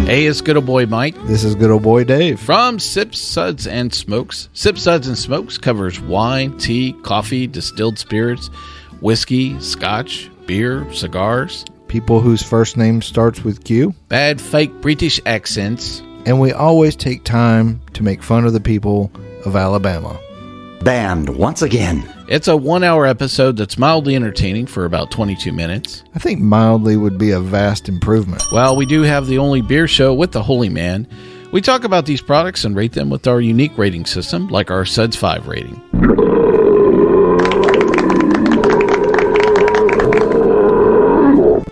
Hey, it's good old boy Mike. This is good old boy Dave. From Sips, Suds, and Smokes. Sips, Suds, and Smokes covers wine, tea, coffee, distilled spirits, whiskey, scotch, beer, cigars. People whose first name starts with Q. Bad fake British accents. And we always take time to make fun of the people of Alabama. Banned once again. It's a 1-hour episode that's mildly entertaining for about 22 minutes. I think mildly would be a vast improvement. Well, we do have the only beer show with the Holy Man. We talk about these products and rate them with our unique rating system, like our Suds 5 rating.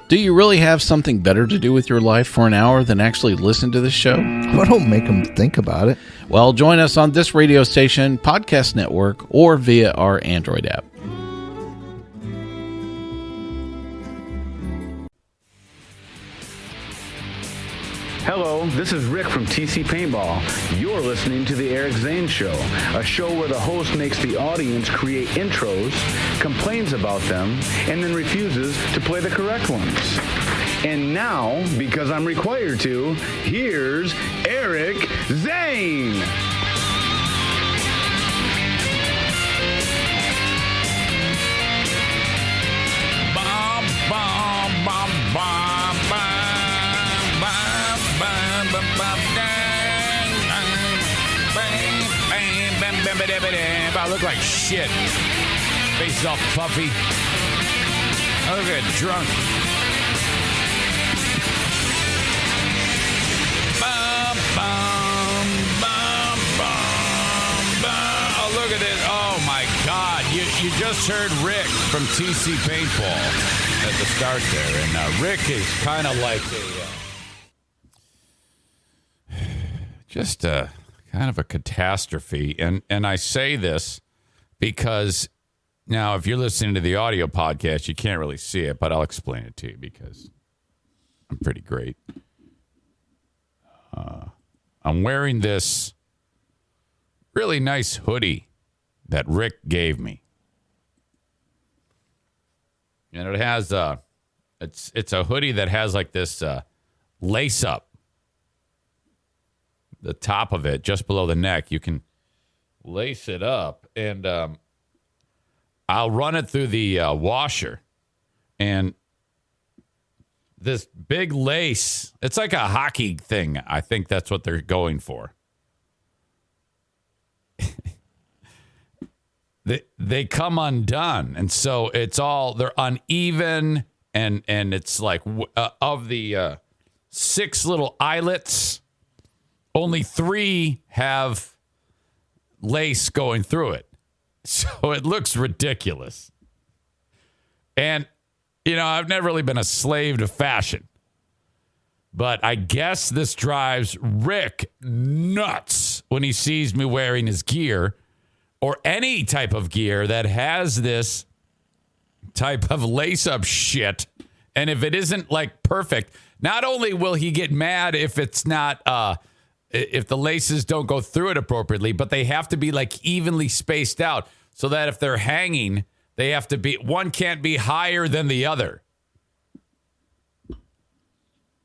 Do you really have something better to do with your life for an hour than actually listen to this show? Well, don't make them think about it. Well, join us on this radio station, podcast network, or via our Android app. Hello, this is Rick from TC Paintball. You're listening to The Eric Zane Show, a show where the host makes the audience create intros, complains about them, and then refuses to play the correct ones. And now, because I'm required to, here's Eric Zane. Bum, bum, bum, bum, bum. I look like shit. Face all puffy. I look like drunk. Bum, bum, bum, bum, bum. Oh, look at this. Oh, my God. You just heard Rick from TC Paintball at the start there. And Rick is kind of like a kind of a catastrophe. And I say this because now if you're listening to the audio podcast, you can't really see it, but I'll explain it to you because I'm pretty great. I'm wearing this really nice hoodie that Rick gave me. And it has it's a hoodie that has like this lace up. The top of it, just below the neck, you can lace it up, and I'll run it through the washer, and this big lace, it's like a hockey thing. I think that's what they're going for. They come undone, and so they're uneven, and it's like of the 6 little eyelets, only 3 have lace going through it. So it looks ridiculous. And, I've never really been a slave to fashion. But I guess this drives Rick nuts when he sees me wearing his gear or any type of gear that has this type of lace-up shit. And if it isn't, like, perfect, not only will he get mad if it's not... if the laces don't go through it appropriately, but they have to be like evenly spaced out so that if they're hanging, they have to be, one can't be higher than the other.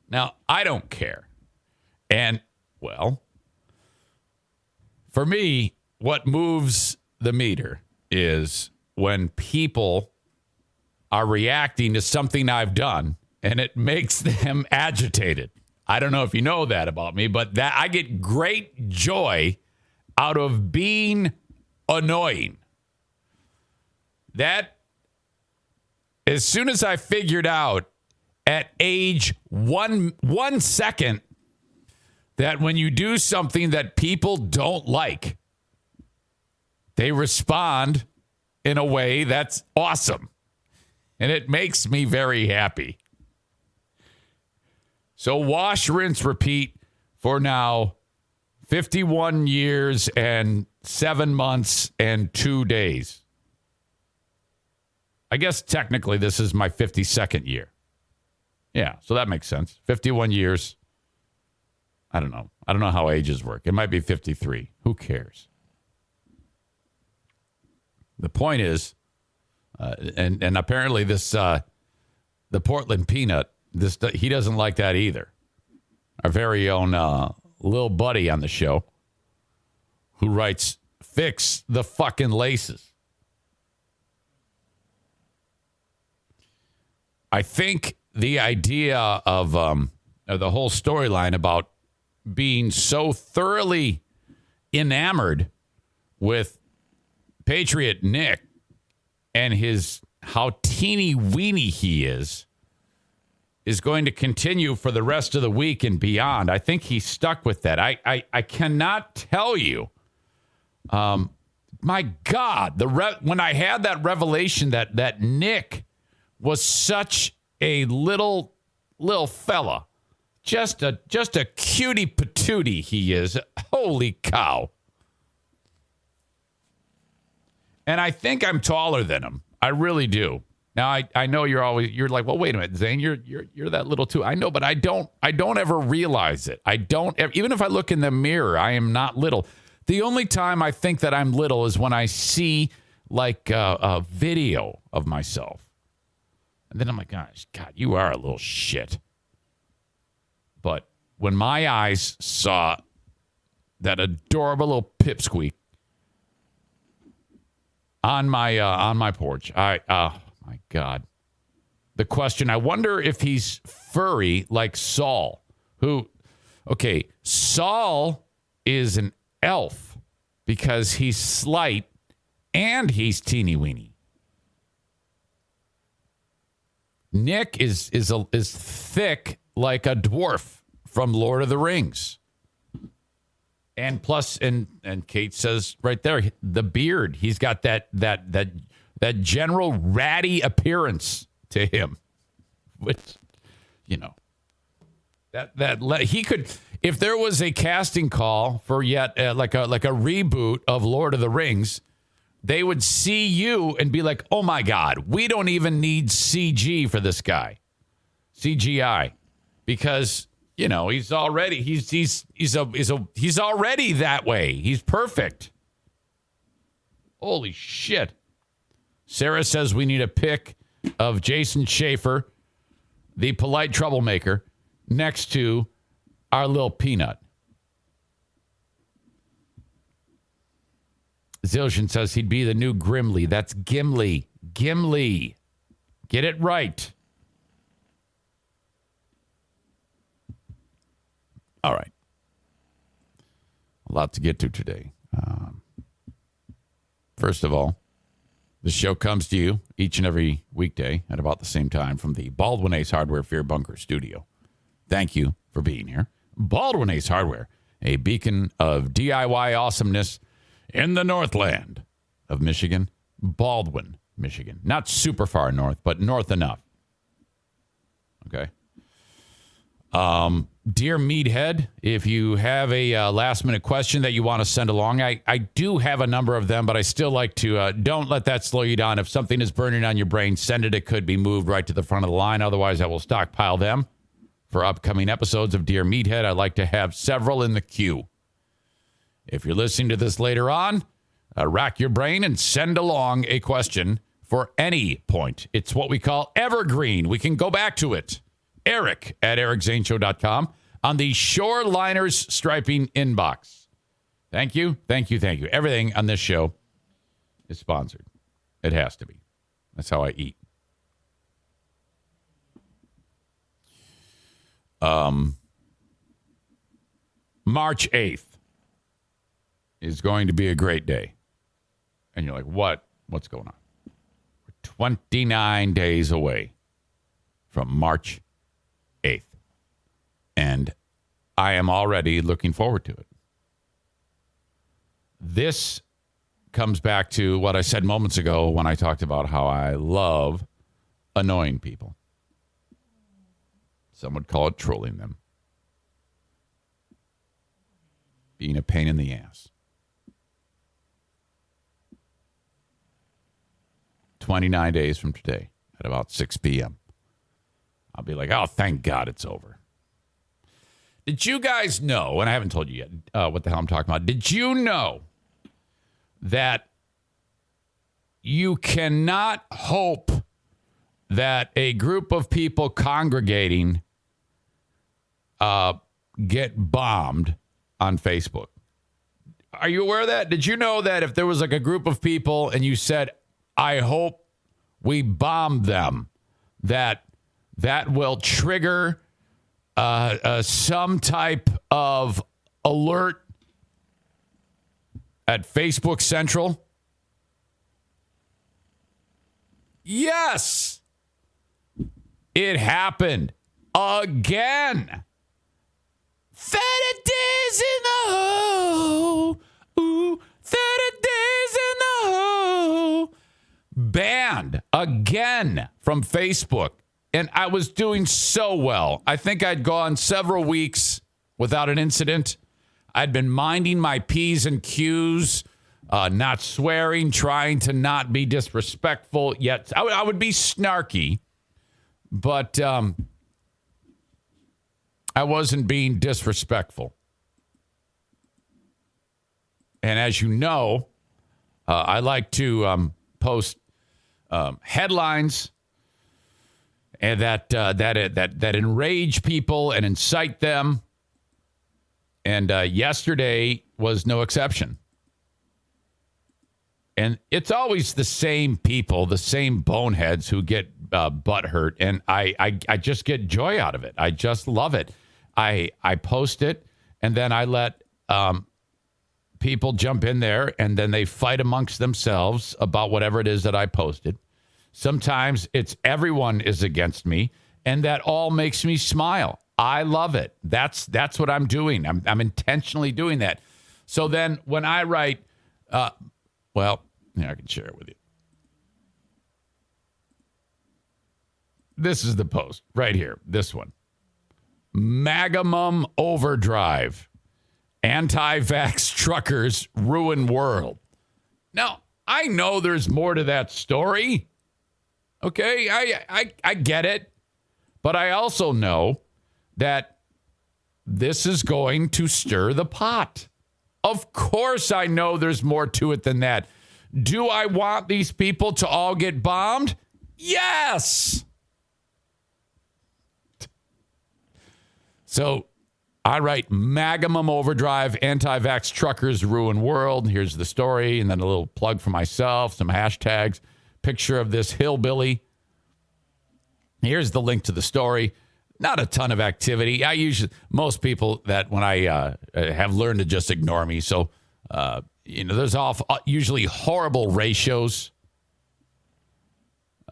Now, I don't care. And, well, for me, what moves the meter is when people are reacting to something I've done and it makes them agitated. I don't know if you know that about me, but that I get great joy out of being annoying. That, as soon as I figured out at age 1 second that when you do something that people don't like, they respond in a way that's awesome. And it makes me very happy. So wash, rinse, repeat for now 51 years and 7 months and 2 days. I guess technically this is my 52nd year. Yeah, so that makes sense. 51 years. I don't know. I don't know how ages work. It might be 53. Who cares? The point is, and apparently this, the Portland peanut, he doesn't like that either. our very own little buddy on the show, who writes, "Fix the fucking laces." I think the idea of the whole storyline about being so thoroughly enamored with Patriot Nick and how teeny weeny he is going to continue for the rest of the week and beyond. I think he's stuck with that. I cannot tell you. My God, when I had that revelation that Nick was such a little fella, just a cutie patootie he is. Holy cow! And I think I'm taller than him. I really do. Now I know you're like, well, wait a minute, Zane, you're that little too. I know, but I don't ever realize it. Even if I look in the mirror, I am not little. The only time I think that I'm little is when I see like a video of myself. And then I'm like, gosh, God, you are a little shit. But when my eyes saw that adorable little pipsqueak on my porch, oh my God. The question, I wonder if he's furry like Saul, Saul is an elf because he's slight and he's teeny weeny. Nick is thick like a dwarf from Lord of the Rings. And plus, and Kate says right there, the beard. He's got that general ratty appearance to him, which, that he could, if there was a casting call for yet like a reboot of Lord of the Rings, they would see you and be like, oh my God, we don't even need CG for this guy. CGI. Because, he's already he's already that way. He's perfect. Holy shit. Sarah says we need a pic of Jason Schaefer, the polite troublemaker, next to our little peanut. Zillion says he'd be the new Grimly. That's Gimli. Gimli. Get it right. All right. A lot to get to today. First of all, the show comes to you each and every weekday at about the same time from the Baldwin Ace Hardware Fear Bunker studio. Thank you for being here. Baldwin Ace Hardware, a beacon of DIY awesomeness in the Northland of Michigan, Baldwin, Michigan. Not super far north, but north enough. Okay. Dear Meathead, if you have a last-minute question that you want to send along, I do have a number of them, but I still like to, don't let that slow you down. If something is burning on your brain, send it. It could be moved right to the front of the line. Otherwise, I will stockpile them for upcoming episodes of Dear Meathead. I'd like to have several in the queue. If you're listening to this later on, rack your brain and send along a question for any point. It's what we call evergreen. We can go back to it. Eric at ericzaneshow.com on the Shoreliners Striping inbox. Thank you, thank you, thank you. Everything on this show is sponsored. It has to be. That's how I eat. March 8th. Is going to be a great day. And you're like, what? What's going on? We're 29 days away from March 8th. And I am already looking forward to it. This comes back to what I said moments ago when I talked about how I love annoying people. Some would call it trolling them. Being a pain in the ass. 29 days from today at about 6 p.m. I'll be like, oh, thank God it's over. Did you guys know, and I haven't told you yet what the hell I'm talking about. Did you know that you cannot hope that a group of people congregating get bombed on Facebook. Are you aware of that? Did you know that if there was like a group of people and you said, I hope we bomb them, that will trigger some type of alert at Facebook Central? Yes, it happened again. 30 days in the hole. Ooh, 30 days in the hole. Banned again from Facebook. And I was doing so well. I think I'd gone several weeks without an incident. I'd been minding my P's and Q's, not swearing, trying to not be disrespectful. Yet I would be snarky, but I wasn't being disrespectful. And as you know, I like to post headlines and that enrage people and incite them. And yesterday was no exception. And it's always the same people, the same boneheads who get butthurt. And I just get joy out of it. I just love it. I post it, and then I let people jump in there, and then they fight amongst themselves about whatever it is that I posted. Sometimes it's everyone is against me, and that all makes me smile. I love it. That's what I'm doing. I'm intentionally doing that. So then when I write, I can share it with you. This is the post right here. This one. Magamum overdrive. Anti-vax truckers ruin world. Now, I know there's more to that story. Okay, I get it. But I also know that this is going to stir the pot. Of course I know there's more to it than that. Do I want these people to all get bombed? Yes. So I write Magamum overdrive, anti-vax truckers ruin world. Here's the story. And then a little plug for myself, some hashtags, picture of this hillbilly. Here's the link to the story. Not a ton of activity. Most people that when I have learned to just ignore me. So, there's usually horrible ratios.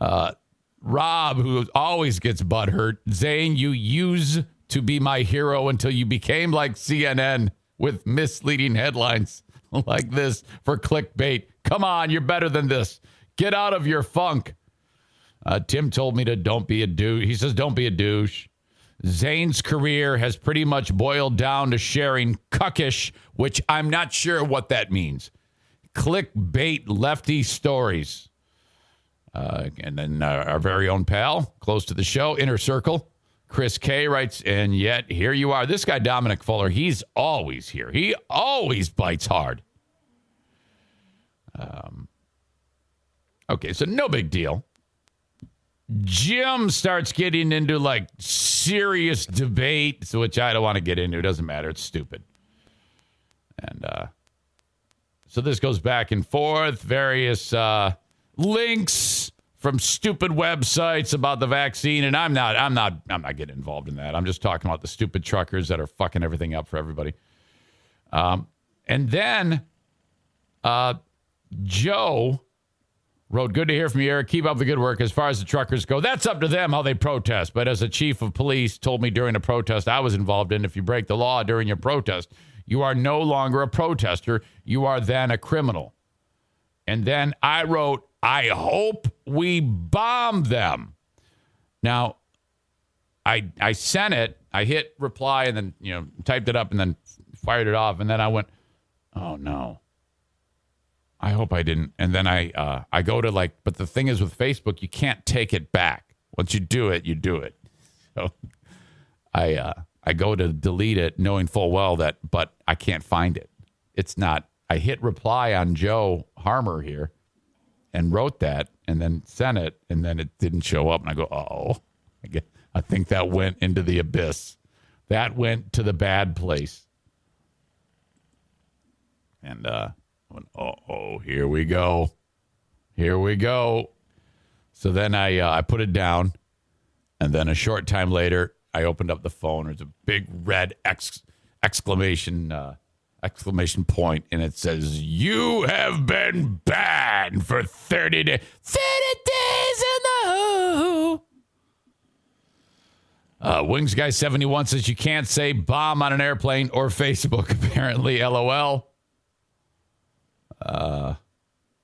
Rob, who always gets butthurt. Zane, you used to be my hero until you became like CNN with misleading headlines like this for clickbait. Come on, you're better than this. Get out of your funk. Tim told me to don't be a douche. He says, don't be a douche. Zane's career has pretty much boiled down to sharing cuckish, which I'm not sure what that means. Clickbait lefty stories. And then our very own pal, close to the show, Inner Circle, Chris K writes, and yet here you are. This guy, Dominic Fuller, he's always here. He always bites hard. Okay, so no big deal. Jim starts getting into like serious debate, which I don't want to get into. It doesn't matter. It's stupid. And so this goes back and forth. Various links from stupid websites about the vaccine, and I'm not getting involved in that. I'm just talking about the stupid truckers that are fucking everything up for everybody. And then Joe wrote, good to hear from you, Eric. Keep up the good work. As far as the truckers go, that's up to them how they protest. But as a chief of police told me during a protest I was involved in, if you break the law during your protest, you are no longer a protester. You are then a criminal. And then I wrote, I hope we bomb them. Now, I sent it. I hit reply and then, typed it up and then fired it off. And then I went, oh, no. I hope I didn't. And then I go to but the thing is with Facebook, you can't take it back. Once you do it, you do it. So I go to delete it knowing full well but I can't find it. It's not. I hit reply on Joe Harmer here and wrote that and then sent it and then it didn't show up. And I go, I think that went into the abyss. That went to the bad place. And went, here we go. Here we go. So then I put it down. And then a short time later, I opened up the phone. There's a big red exclamation point. And it says, "You have been banned for 30 days. 30 days in the hole." Wings Guy 71 says, "You can't say bomb on an airplane or Facebook, apparently. LOL.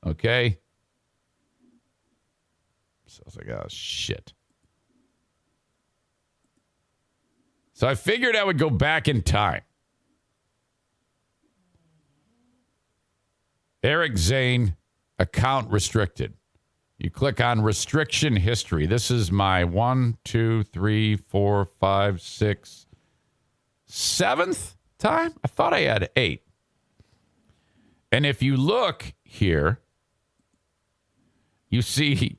Okay. So I was like, oh, shit. So I figured I would go back in time. Eric Zane, account restricted. You click on restriction history. This is my 1, 2, 3, 4, 5, 6, 7th time? I thought I had 8. And if you look here, you see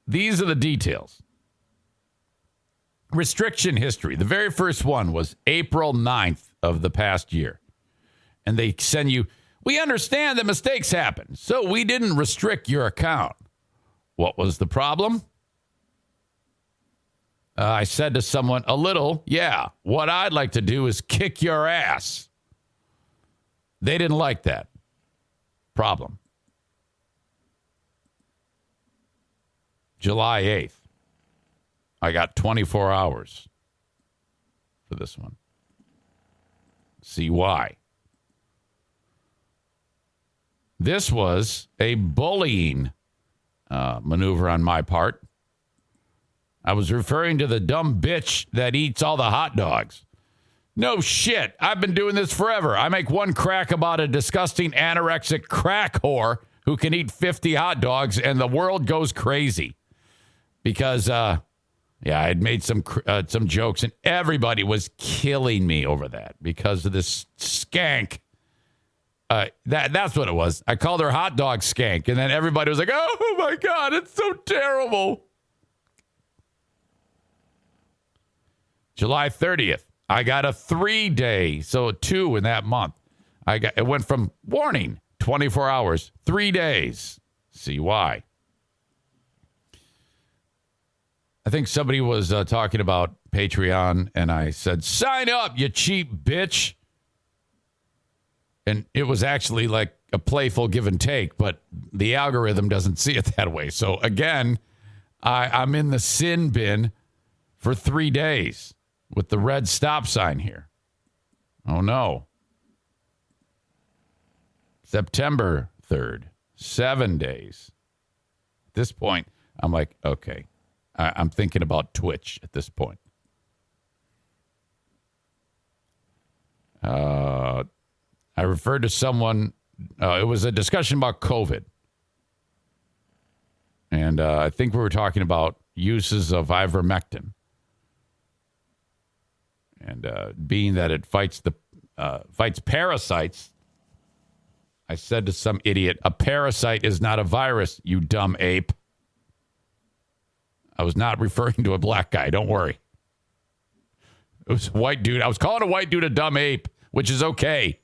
these are the details. Restriction history. The very first one was April 9th of the past year. And they send you, "We understand that mistakes happen, so we didn't restrict your account." What was the problem? I said to someone, what I'd like to do is kick your ass. They didn't like that. Problem. July 8th. I got 24 hours for this one. See why. This was a bullying maneuver on my part. I was referring to the dumb bitch that eats all the hot dogs. No shit. I've been doing this forever. I make one crack about a disgusting anorexic crack whore who can eat 50 hot dogs, and the world goes crazy. Because, I had made some jokes, and everybody was killing me over that because of this skank. That's what it was. I called her hot dog skank, and then everybody was like, "Oh my God, it's so terrible." July 30th, I got a 3-day, so 2 in that month. It went from warning, 24 hours, 3 days. See why? I think somebody was talking about Patreon, and I said, "Sign up, you cheap bitch." And it was actually like a playful give and take, but the algorithm doesn't see it that way. So again, I'm in the sin bin for 3 days with the red stop sign here. Oh no. September 3rd, 7 days. At this point, I'm like, okay, I'm thinking about Twitch at this point. I referred to someone, it was a discussion about COVID. And I think we were talking about uses of ivermectin. And being that it fights parasites, I said to some idiot, "A parasite is not a virus, you dumb ape." I was not referring to a black guy, don't worry. It was a white dude. I was calling a white dude a dumb ape, which is okay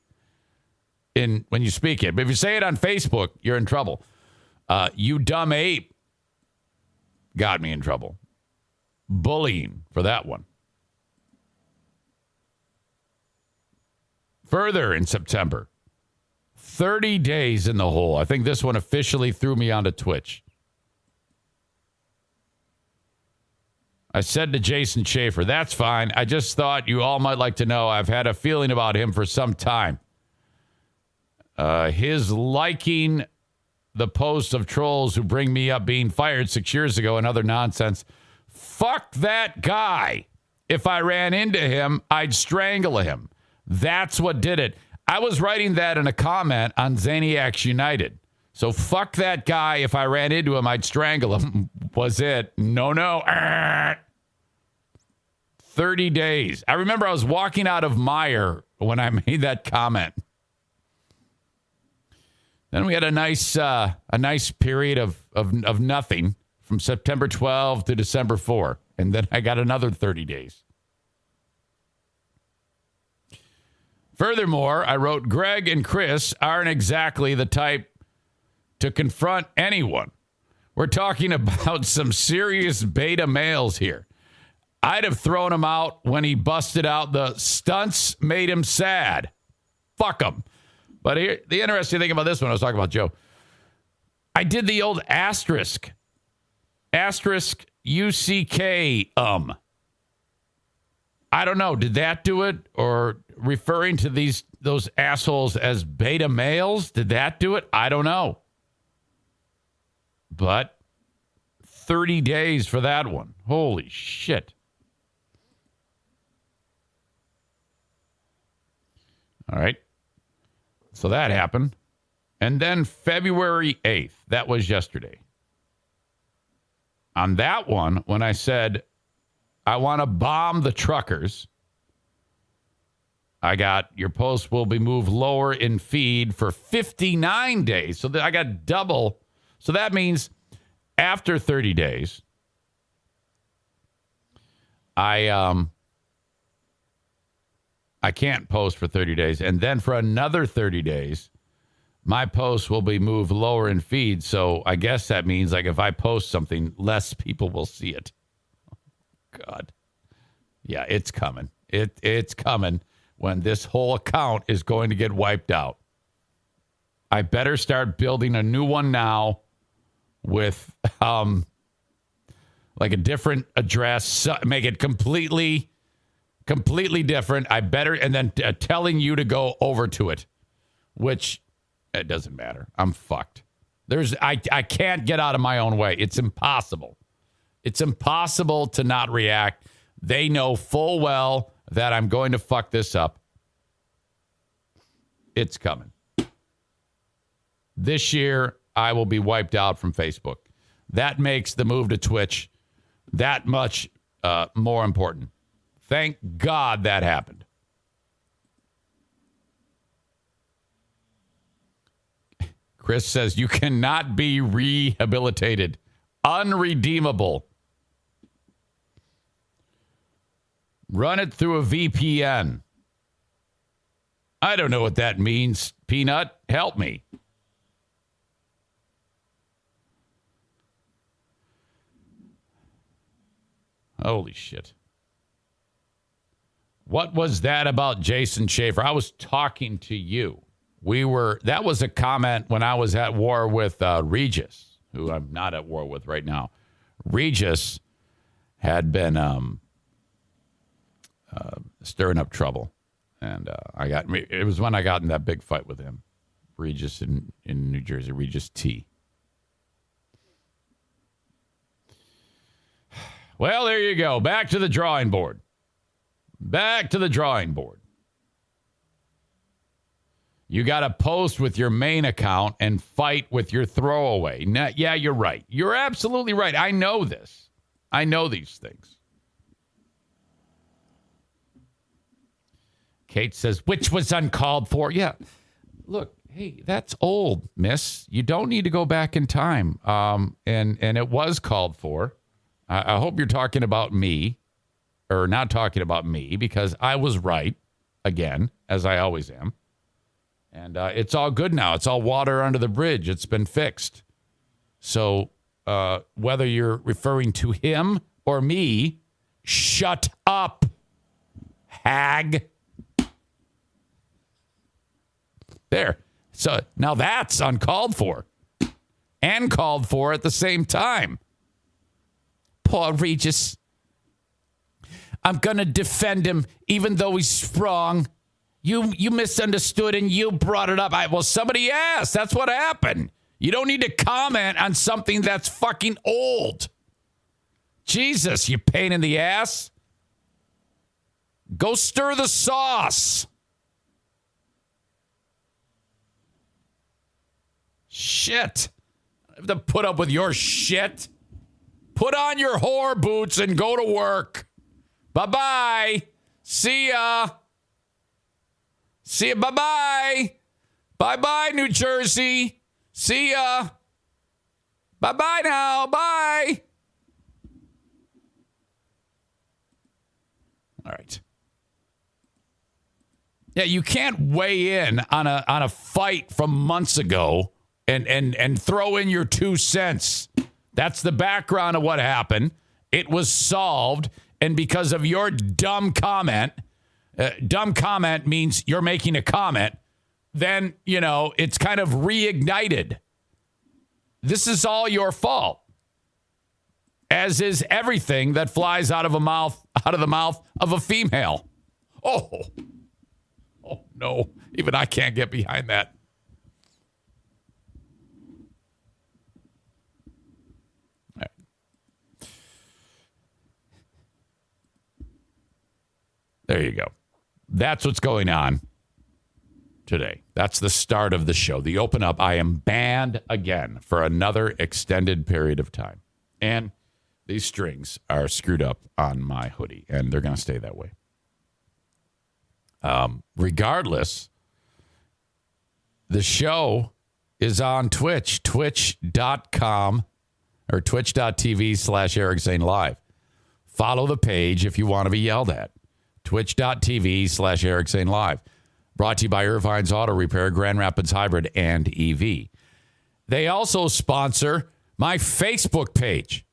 when you speak it. But if you say it on Facebook, you're in trouble. You dumb ape got me in trouble. Bullying for that one. Further in September, 30 days in the hole. I think this one officially threw me onto Twitch. I said to Jason Schaefer, "That's fine. I just thought you all might like to know I've had a feeling about him for some time. His liking the posts of trolls who bring me up being fired 6 years ago and other nonsense. Fuck that guy. If I ran into him, I'd strangle him. That's what did it." I was writing that in a comment on Zaniacs United. So fuck that guy. If I ran into him, I'd strangle him. Was it? No. 30 days. I remember I was walking out of Meijer when I made that comment. Then we had a nice period of nothing from September 12 to December 4. And then I got another 30 days. Furthermore, I wrote, Greg and Chris aren't exactly the type to confront anyone. We're talking about some serious beta males here. I'd have thrown him out when he busted out the stunts made him sad. Fuck him. But here, the interesting thing about this one, I was talking about Joe. I did the old asterisk. Asterisk UCK. I don't know. Did that do it? Or referring to those assholes as beta males? Did that do it? I don't know. But 30 days for that one. Holy shit. All right. So that happened. And then February 8th, that was yesterday. On that one, when I said, I want to bomb the truckers, I got, your post will be moved lower in feed for 59 days. So I got double. So that means after 30 days, I can't post for 30 days. And then for another 30 days, my post will be moved lower in feed. So I guess that means, like, if I post something, less people will see it. God. Yeah, it's coming. It's coming when this whole account is going to get wiped out. I better start building a new one now with like a different address, make it completely different. I better, and then telling you to go over to it, which it doesn't matter. I'm fucked. I can't get out of my own way. It's impossible. It's impossible to not react. They know full well that I'm going to fuck this up. It's coming. This year, I will be wiped out from Facebook. That makes the move to Twitch that much more important. Thank God that happened. Chris says you cannot be rehabilitated. Unredeemable. Run it through a VPN. I don't know what that means, Peanut. Help me. Holy shit. What was that about Jason Schaefer? I was talking to you. That was a comment when I was at war with Regis, who I'm not at war with right now. Regis had been stirring up trouble. And it was when I got in that big fight with him. Regis in New Jersey, Regis T. Well, there you go. Back to the drawing board. Back to the drawing board. You got to post with your main account and fight with your throwaway. Now, yeah, you're right. You're absolutely right. I know this. I know these things. Kate says, which was uncalled for. Yeah. Look, hey, that's old, miss. You don't need to go back in time. And it was called for. I hope you're talking about me, or not talking about me, because I was right, again, as I always am. And it's all good now. It's all water under the bridge. It's been fixed. So whether you're referring to him or me, shut up, hag. There. So now that's uncalled for and called for at the same time. Poor Regis. I'm going to defend him even though he's wrong. You misunderstood and you brought it up. Well, somebody asked. That's what happened. You don't need to comment on something that's fucking old. Jesus, you pain in the ass. Go stir the sauce. Shit. I have to put up with your shit. Put on your whore boots and go to work. Bye-bye. See ya. See ya. Bye-bye. Bye-bye, New Jersey. See ya. Bye-bye now. Bye. All right. Yeah, you can't weigh in on a fight from months ago and throw in your 2 cents. That's the background of what happened. It was solved, and because of your dumb comment means you're making a comment, then, it's kind of reignited. This is all your fault, as is everything that flies out of the mouth of a female. Oh, no. Even I can't get behind that. All right. There you go. That's what's going on today. That's the start of the show. The open up. I am banned again for another extended period of time. And these strings are screwed up on my hoodie, and they're going to stay that way. Regardless, the show is on Twitch, twitch.com or twitch.tv/Eric Zane Live. Follow the page if you want to be yelled at. Twitch.tv/Eric Zane Live. Brought to you by Irvine's Auto Repair, Grand Rapids Hybrid, and EV. They also sponsor my Facebook page.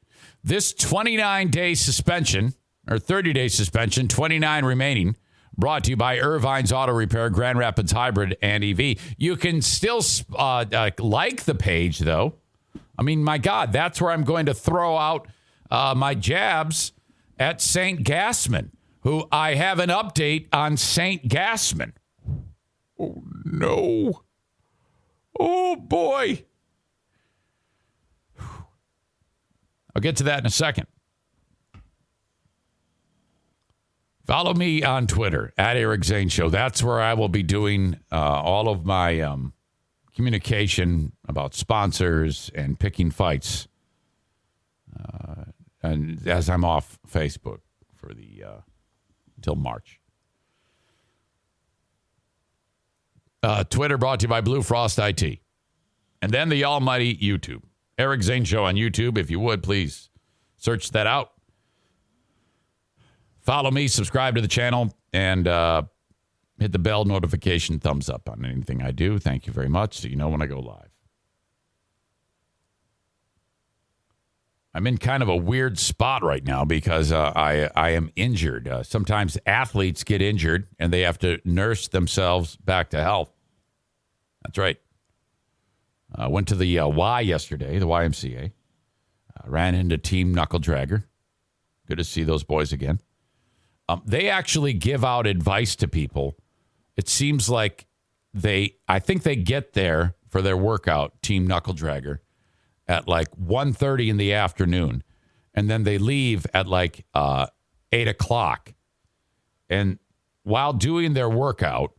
This 29-day suspension, or 30-day suspension, 29 remaining, brought to you by Irvine's Auto Repair, Grand Rapids Hybrid, and EV. You can still like the page, though. I mean, my God, that's where I'm going to throw out my jabs at St. Gassman, who I have an update on St. Gassman. Oh, no. Oh, boy. I'll get to that in a second. Follow me on Twitter, at Eric Zane Show. That's where I will be doing all of my communication about sponsors and picking fights. And as I'm off Facebook for until March. Twitter brought to you by Blue Frost IT. And then the almighty YouTube. Eric Zane Show on YouTube. If you would, please search that out. Follow me, subscribe to the channel, and hit the bell notification thumbs up on anything I do. Thank you very much, so you know when I go live. I'm in kind of a weird spot right now because I am injured. Sometimes athletes get injured, and they have to nurse themselves back to health. That's right. I went to the Y yesterday, the YMCA. Ran into Team Knuckle Dragger. Good to see those boys again. They actually give out advice to people. It seems like I think they get there for their workout, Team Knuckle Dragger, at like 1:30 in the afternoon. And then they leave at like 8 o'clock. And while doing their workout,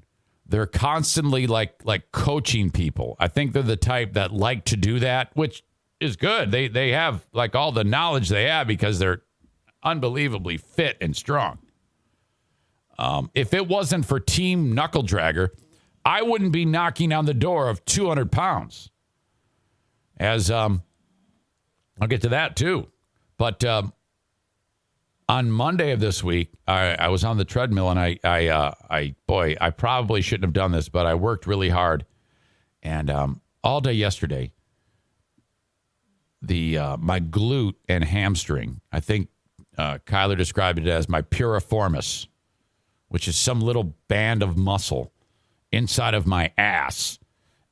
they're constantly like coaching people. I think they're the type that like to do that, which is good. They have like all the knowledge they have because they're unbelievably fit and strong. If it wasn't for Team Knuckle Dragger, I wouldn't be knocking on the door of 200 pounds. As I'll get to that too. But on Monday of this week, I was on the treadmill and I probably shouldn't have done this, but I worked really hard. And all day yesterday, my glute and hamstring, I think Kyler described it as my piriformis, which is some little band of muscle inside of my ass,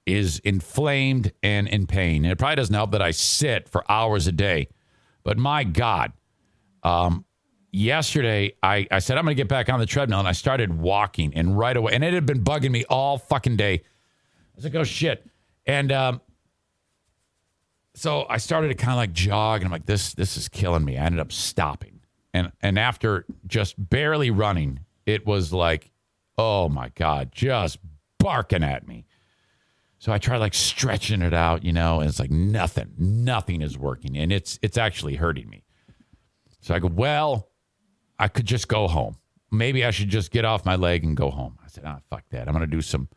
is inflamed and in pain. And it probably doesn't help that I sit for hours a day. But my God, yesterday I said, I'm going to get back on the treadmill. And I started walking, and right away, and it had been bugging me all fucking day. I was like, oh, shit. And so I started to kind of like jog, and I'm like, this is killing me. I ended up stopping. And after just barely running, it was like, oh, my God, just barking at me. So I tried like stretching it out, and it's like nothing is working. And it's actually hurting me. So I go, well, I could just go home. Maybe I should just get off my leg and go home. I said, fuck that. I'll do some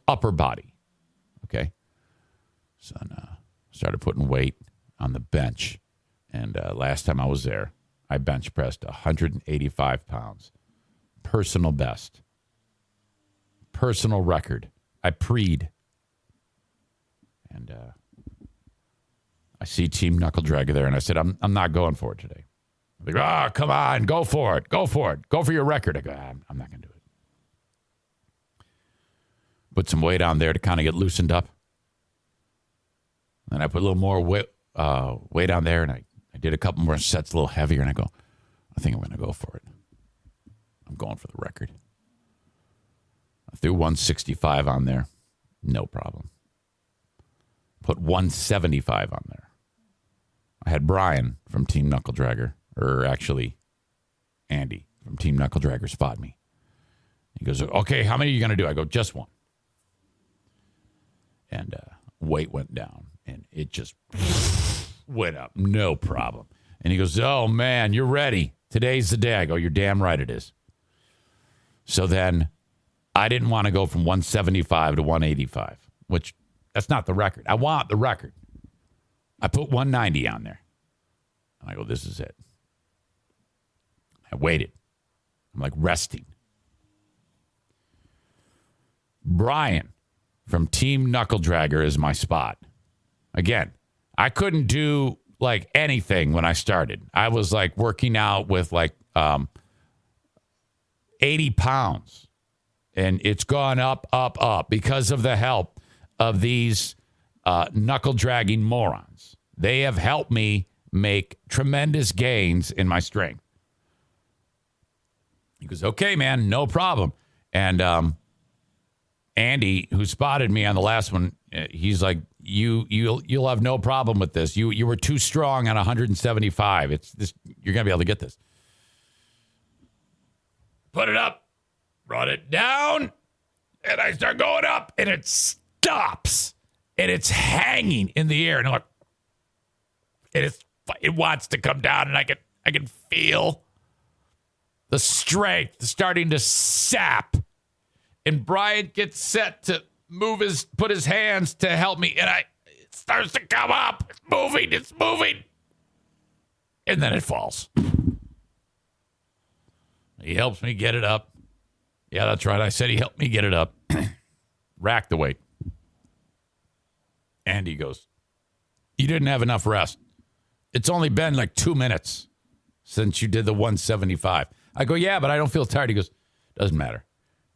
upper body. Okay. So I started putting weight on the bench. And last time I was there, I bench pressed 185 pounds. Personal best. personal record. I preed. And I see Team Knuckle Dragger there, and I said, I'm not going for it today. They're like, come on, go for it. Go for it. Go for your record. I go, I'm not going to do it. Put some weight on there to kind of get loosened up. And I put a little more weight on there, and I did a couple more sets a little heavier, and I go, I think I'm going to go for it. I'm going for the record. I threw 165 on there. No problem. Put 175 on there. I had Brian from Team Knuckle Dragger, or actually Andy from Team Knuckle Dragger spot me. He goes, okay, how many are you going to do? I go, just one. And weight went down, and it just went up. No problem. And he goes, oh, man, you're ready. Today's the day. I go, you're damn right it is. So then I didn't want to go from 175 to 185, which that's not the record. I want the record. I put 190 on there. And I go, this is it. I waited. I'm like resting. Brian from Team Knuckle Dragger is my spot. Again, I couldn't do like anything when I started. I was like working out with like 80 pounds. And it's gone up, up, up because of the help of these knuckle dragging morons. They have helped me make tremendous gains in my strength. He goes, okay, man, no problem. And Andy, who spotted me on the last one, he's like, you'll have no problem with this. You were too strong on 175. It's this. You're gonna be able to get this. Put it up, brought it down, and I start going up, and it stops, and it's hanging in the air, and I'm like, it wants to come down, and I can feel the strength starting to sap. And Brian gets set to put his hands to help me, and it starts to come up. It's moving. And then it falls. He helps me get it up. Yeah, that's right. I said he helped me get it up. Rack the weight. And he goes, you didn't have enough rest. It's only been like 2 minutes since you did the 175. I go, yeah, but I don't feel tired. He goes, doesn't matter.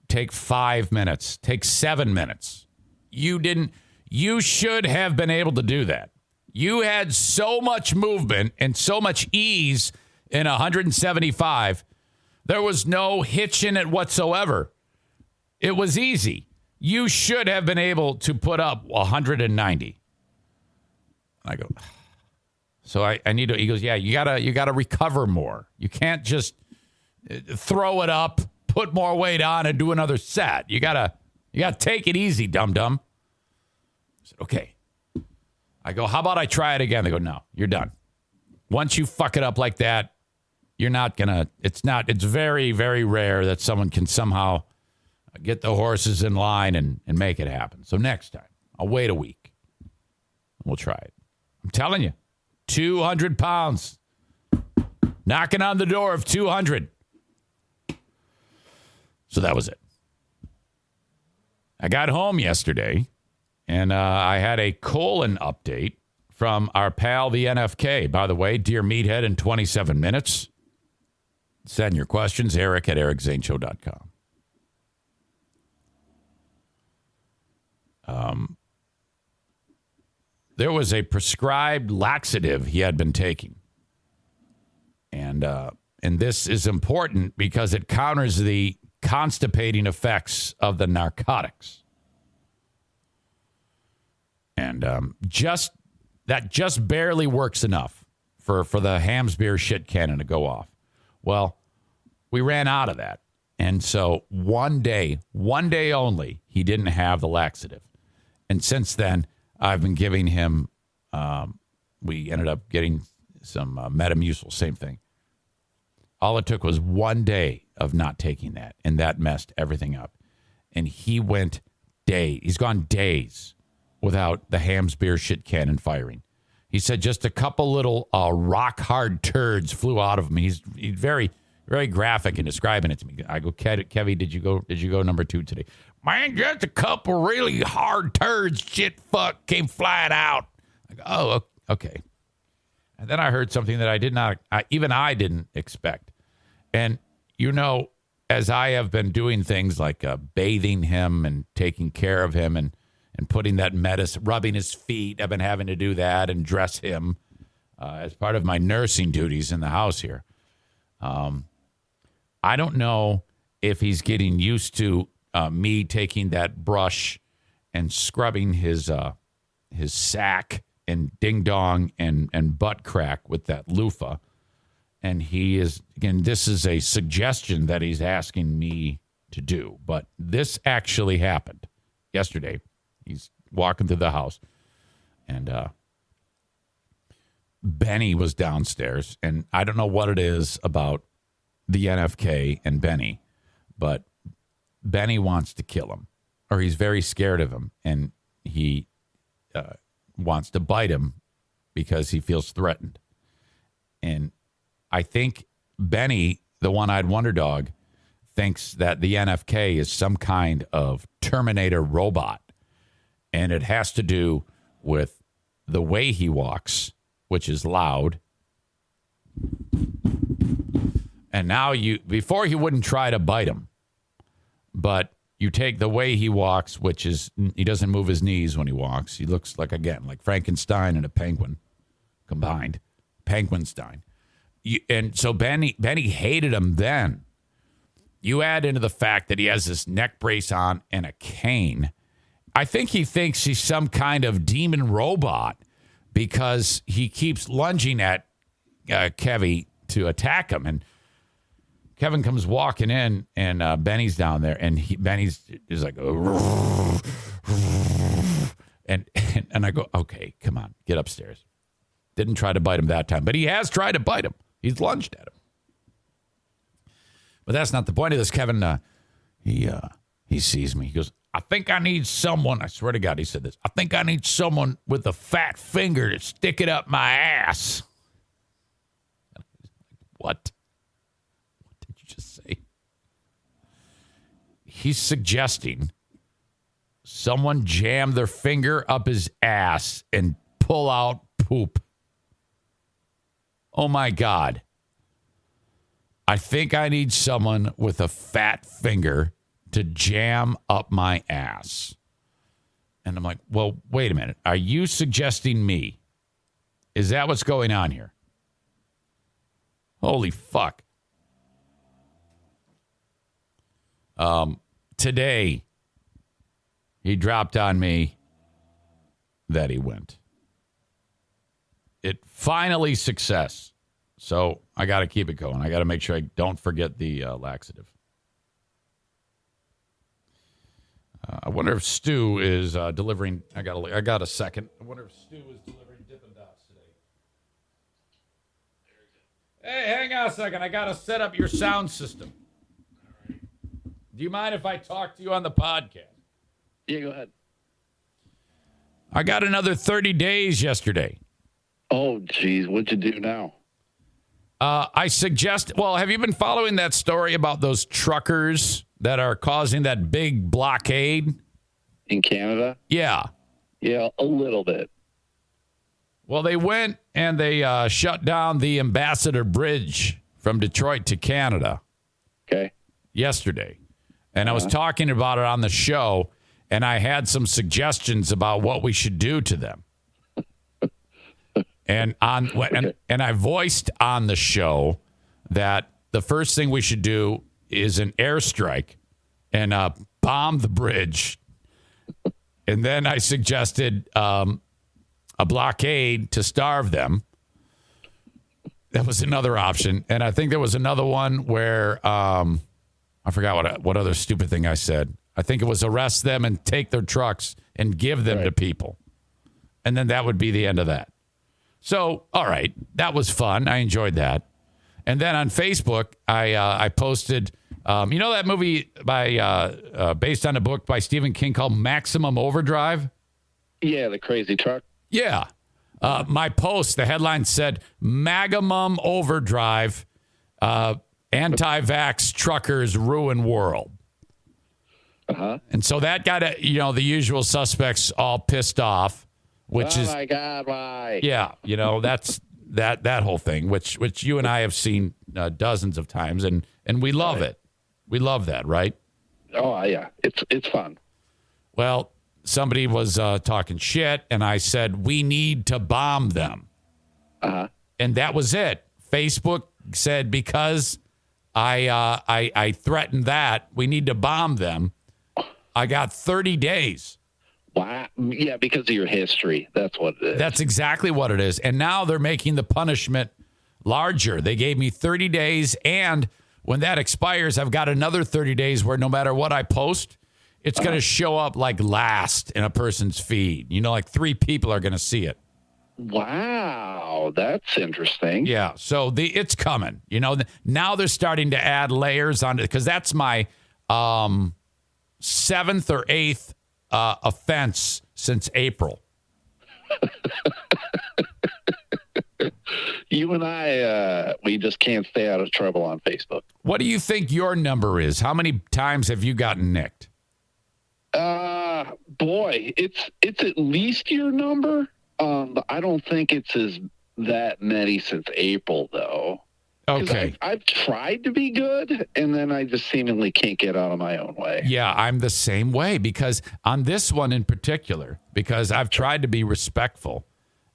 Take 5 minutes. Take 7 minutes. You should have been able to do that. You had so much movement and so much ease in 175. There was no hitch in it whatsoever. It was easy. You should have been able to put up 190. I go, so I need to, he goes, yeah, you gotta recover more. You can't just throw it up, put more weight on, and do another set. You gotta take it easy, dum-dum. I said, okay. I go, how about I try it again? They go, no, you're done. Once you fuck it up like that, you're not gonna, it's very, very rare that someone can somehow get the horses in line and make it happen. So next time, I'll wait a week. We'll try it. I'm telling you, 200 pounds. Knocking on the door of 200. So that was it. I got home yesterday, and I had a colon update from our pal, the NFK. By the way, Dear Meathead in 27 minutes. Send your questions, Eric at ericzaneshow.com. There was a prescribed laxative he had been taking. And this is important because it counters the constipating effects of the narcotics. And just barely works enough for the Hamsbeer shit cannon to go off. Well, we ran out of that. And so one day only, he didn't have the laxative. And since then, I've been giving him, we ended up getting some Metamucil, same thing. All it took was 1 day of not taking that, and that messed everything up. And he went he's gone days without the Hamsbeer shit cannon firing. He said just a couple little rock-hard turds flew out of him. He's very very graphic in describing it to me. I go, Kevy, did you go number 2 today? Man, just a couple really hard turds. Shit, fuck, came flying out. I go, oh, okay. And then I heard something that I didn't expect. And as I have been doing things like bathing him and taking care of him and putting that medicine, rubbing his feet, I've been having to do that and dress him as part of my nursing duties in the house here. I don't know if he's getting used to me taking that brush and scrubbing his sack and ding dong and butt crack with that loofah. And he is, again, this is a suggestion that he's asking me to do. But this actually happened yesterday. He's walking through the house, and Benny was downstairs. And I don't know what it is about the NFK and Benny, but Benny wants to kill him, or he's very scared of him, and he wants to bite him because he feels threatened. And I think Benny, the one-eyed wonder dog, thinks that the NFK is some kind of Terminator robot, and it has to do with the way he walks, which is loud. And now before he wouldn't try to bite him, but you take the way he walks, which is he doesn't move his knees when he walks. He looks like Frankenstein and a penguin combined. Penguinstein. And so Benny hated him then. You add into the fact that he has this neck brace on and a cane. I think he thinks he's some kind of demon robot because he keeps lunging at Kevy to attack him. And Kevin comes walking in, and Benny's down there, and Benny's is like, and I go, okay, come on, get upstairs. Didn't try to bite him that time, but he has tried to bite him. He's lunged at him. But that's not the point of this. Kevin, he sees me. He goes, I think I need someone. I swear to God, he said this. I think I need someone with a fat finger to stick it up my ass. What? What did you just say? He's suggesting someone jam their finger up his ass and pull out poop. Oh, my God. I think I need someone with a fat finger to jam up my ass. And I'm like, well, wait a minute. Are you suggesting me? Is that what's going on here? Holy fuck. Today, he dropped on me that he went. It finally success. So I got to keep it going. I got to make sure I don't forget the laxative. I wonder if Stu is delivering. I got a second. I wonder if Stu is delivering Dippin' Dots today. Hey, hang on a second. I got to set up your sound system. All right. Do you mind if I talk to you on the podcast? Yeah, go ahead. I got another 30 days yesterday. Oh, geez. What'd you do now? I suggest, have you been following that story about those truckers that are causing that big blockade? In Canada? Yeah. Yeah, a little bit. Well, they went and they shut down the Ambassador Bridge from Detroit to Canada. Okay. Yesterday. And I was talking about it on the show, and I had some suggestions about what we should do to them. And I voiced on the show that the first thing we should do is an airstrike and bomb the bridge. And then I suggested a blockade to starve them. That was another option. And I think there was another one where I forgot what other stupid thing I said. I think it was arrest them and take their trucks and give them to people. And then that would be the end of that. So, all right, that was fun. I enjoyed that. And then on Facebook, I posted, you know that movie based on a book by Stephen King called Maximum Overdrive? Yeah, the crazy truck. Yeah. My post, the headline said, Maximum Overdrive, and Anti-vax truckers ruin world. Uh-huh. And so that got, the usual suspects all pissed off, which is, oh my God, why? yeah, that's that whole thing, which you and I have seen dozens of times, and we love it. We love that, right? Oh yeah, it's fun. Well, somebody was talking shit, and I said, we need to bomb them. Uh-huh. And that was it. Facebook said, because I threatened that, we need to bomb them. I got 30 days. Wow. Yeah, because of your history. That's what it is. That's exactly what it is. And now they're making the punishment larger. They gave me 30 days, and when that expires, I've got another 30 days where no matter what I post, it's going to show up like last in a person's feed. Like 3 people are going to see it. Wow, that's interesting. Yeah, so it's coming. Now they're starting to add layers on it, because that's my 7th or 8th offense since April. You and I, we just can't stay out of trouble on Facebook. What do you think your number is? How many times have you gotten nicked? Boy, it's at least your number. I don't think it's that many since April, though. Okay. I've tried to be good, and then I just seemingly can't get out of my own way. Yeah, I'm the same way, because on this one in particular, because I've tried to be respectful,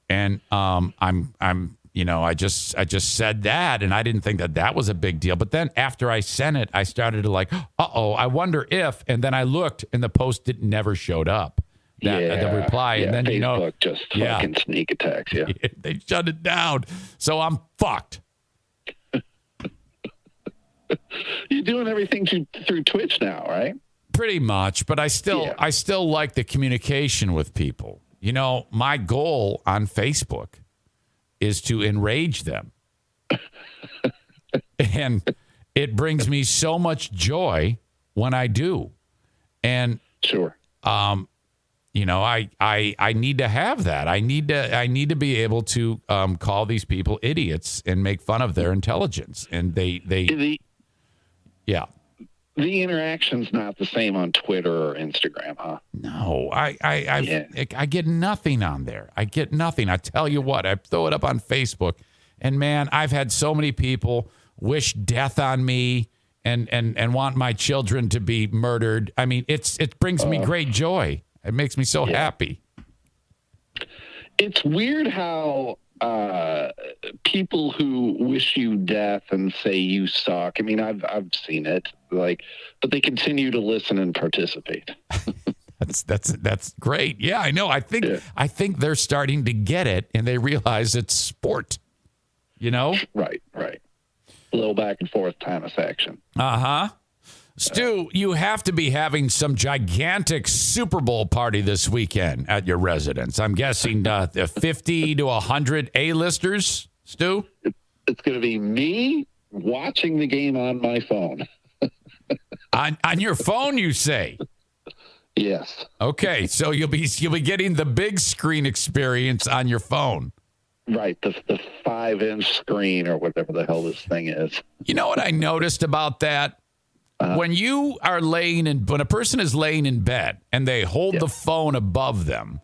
and I just said that, and I didn't think that was a big deal. But then after I sent it, I started to I wonder if, and then I looked, and the post never showed up. The reply, and then Facebook just fucking sneak attacks. Yeah, they shut it down, so I'm fucked. You're doing everything through Twitch now, right? Pretty much, but I still like the communication with people. My goal on Facebook is to enrage them. And it brings me so much joy when I do. And sure. I need to have that. I need to be able to call these people idiots and make fun of their intelligence. And yeah. The interaction's not the same on Twitter or Instagram, huh? No, I get nothing on there. I get nothing. I tell you what, I throw it up on Facebook, and man, I've had so many people wish death on me and want my children to be murdered. I mean, it brings me great joy. It makes me so happy. It's weird how people who wish you death and say you suck. I mean, I've seen it, but they continue to listen and participate. That's great. Yeah, I know. I think they're starting to get it, and they realize it's sport. Right. A little back and forth time of action. Stu, you have to be having some gigantic Super Bowl party this weekend at your residence. I'm guessing 50 to 100 A-listers, Stu? It's going to be me watching the game on my phone. on your phone, you say? Yes. Okay, so you'll be getting the big screen experience on your phone. Right, the 5-inch screen or whatever the hell this thing is. You know what I noticed about that? When a person is laying in bed and they hold the phone above them,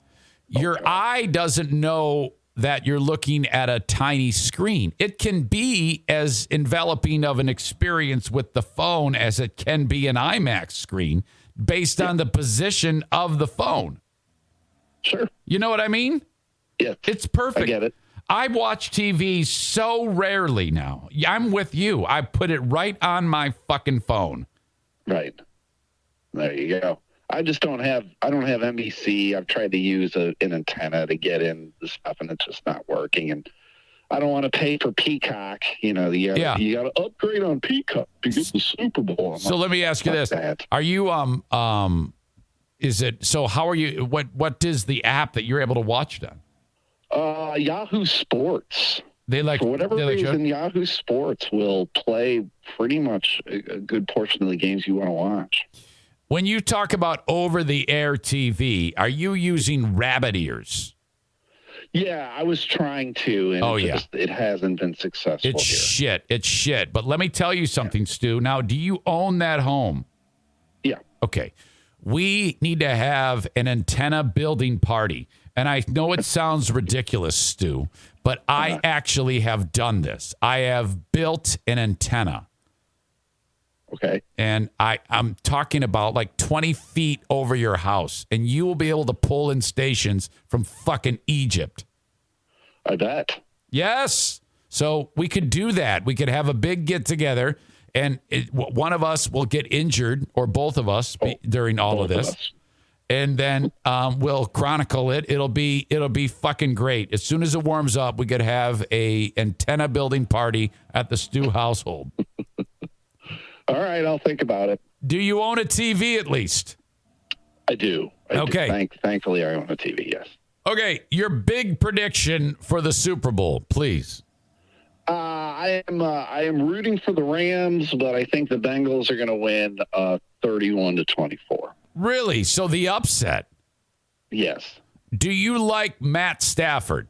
your eye doesn't know that you're looking at a tiny screen. It can be as enveloping of an experience with the phone as it can be an IMAX screen based on the position of the phone. Sure. You know what I mean? Yeah. It's perfect. I get it. I watch TV so rarely now. I'm with you. I put it right on my fucking phone. Right. There you go. I don't have NBC. I've tried to use an antenna to get in the stuff, and it's just not working. And I don't want to pay for Peacock. You got to upgrade on Peacock to get the Super Bowl. So let me ask you this: are you is it so? How are you? What is the app that you're able to watch then? Yahoo Sports. For whatever reason, Yahoo Sports will play pretty much a good portion of the games you want to watch. When you talk about over-the-air TV, are you using rabbit ears? Yeah, I was trying to, and it hasn't been successful. It's here. shit. It's shit. But let me tell you something, Stu. Now, do you own that home? Yeah. Okay. We need to have an antenna building party. And I know it sounds ridiculous, Stu, but I actually have done this. I have built an antenna. Okay. And I'm talking about like 20 feet over your house. And you will be able to pull in stations from fucking Egypt. I bet. Yes. So we could do that. We could have a big get together. And one of us will get injured, or both of us, during all of this. And then we'll chronicle it. It'll be fucking great. As soon as it warms up, we could have a antenna building party at the Stu household. All right, I'll think about it. Do you own a TV at least? I do. Okay. Thankfully, I own a TV, yes. Okay, your big prediction for the Super Bowl, please. I am rooting for the Rams, but I think the Bengals are going to win 31-24. Really? So the upset. Yes. Do you like Matt Stafford?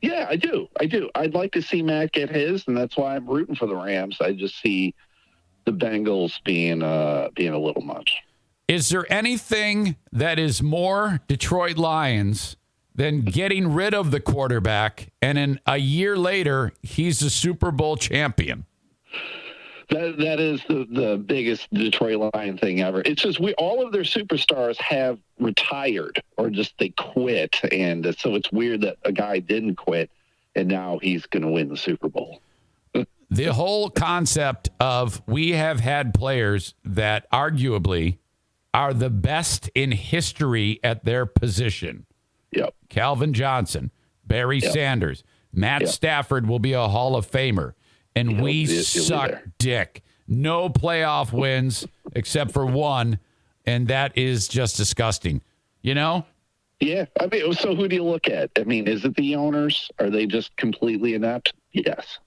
Yeah, I do. I'd like to see Matt get his, and that's why I'm rooting for the Rams. I just see the Bengals being a little much. Is there anything that is more Detroit Lions than getting rid of the quarterback, and in a year later, he's the Super Bowl champion? That is the biggest Detroit Lion thing ever. It's just all of their superstars have retired or just they quit, and so it's weird that a guy didn't quit, and now he's going to win the Super Bowl. The whole concept of we have had players that arguably are the best in history at their position. Yep. Calvin Johnson, Barry Sanders, Matt Stafford will be a Hall of Famer. And we suck dick. No playoff wins except for one, and that is just disgusting. You know? Yeah. I mean, so who do you look at? I mean, is it the owners? Are they just completely inept? Yes.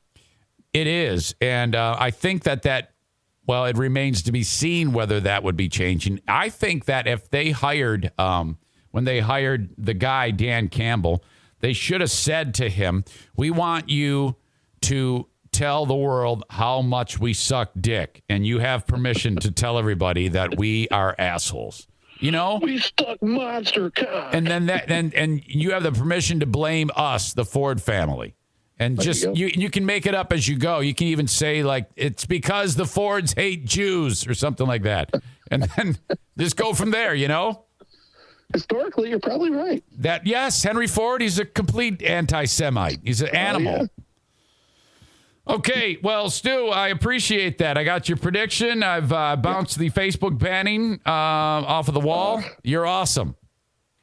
It is. And I think that it remains to be seen whether that would be changing. I think that if they hired, when they hired the guy, Dan Campbell, they should have said to him, we want you to tell the world how much we suck dick, and you have permission to tell everybody that we are assholes. You know, we suck monster cock. And then and you have the permission to blame us, the Ford family, and you can make it up as you go. You can even say like it's because the Fords hate Jews or something like that, and then just go from there. You know. Historically, you're probably right. Yes, Henry Ford, he's a complete anti-Semite. He's an animal. Yeah. Okay, well, Stu, I appreciate that. I got your prediction. I've bounced the Facebook banning off of the wall. You're awesome.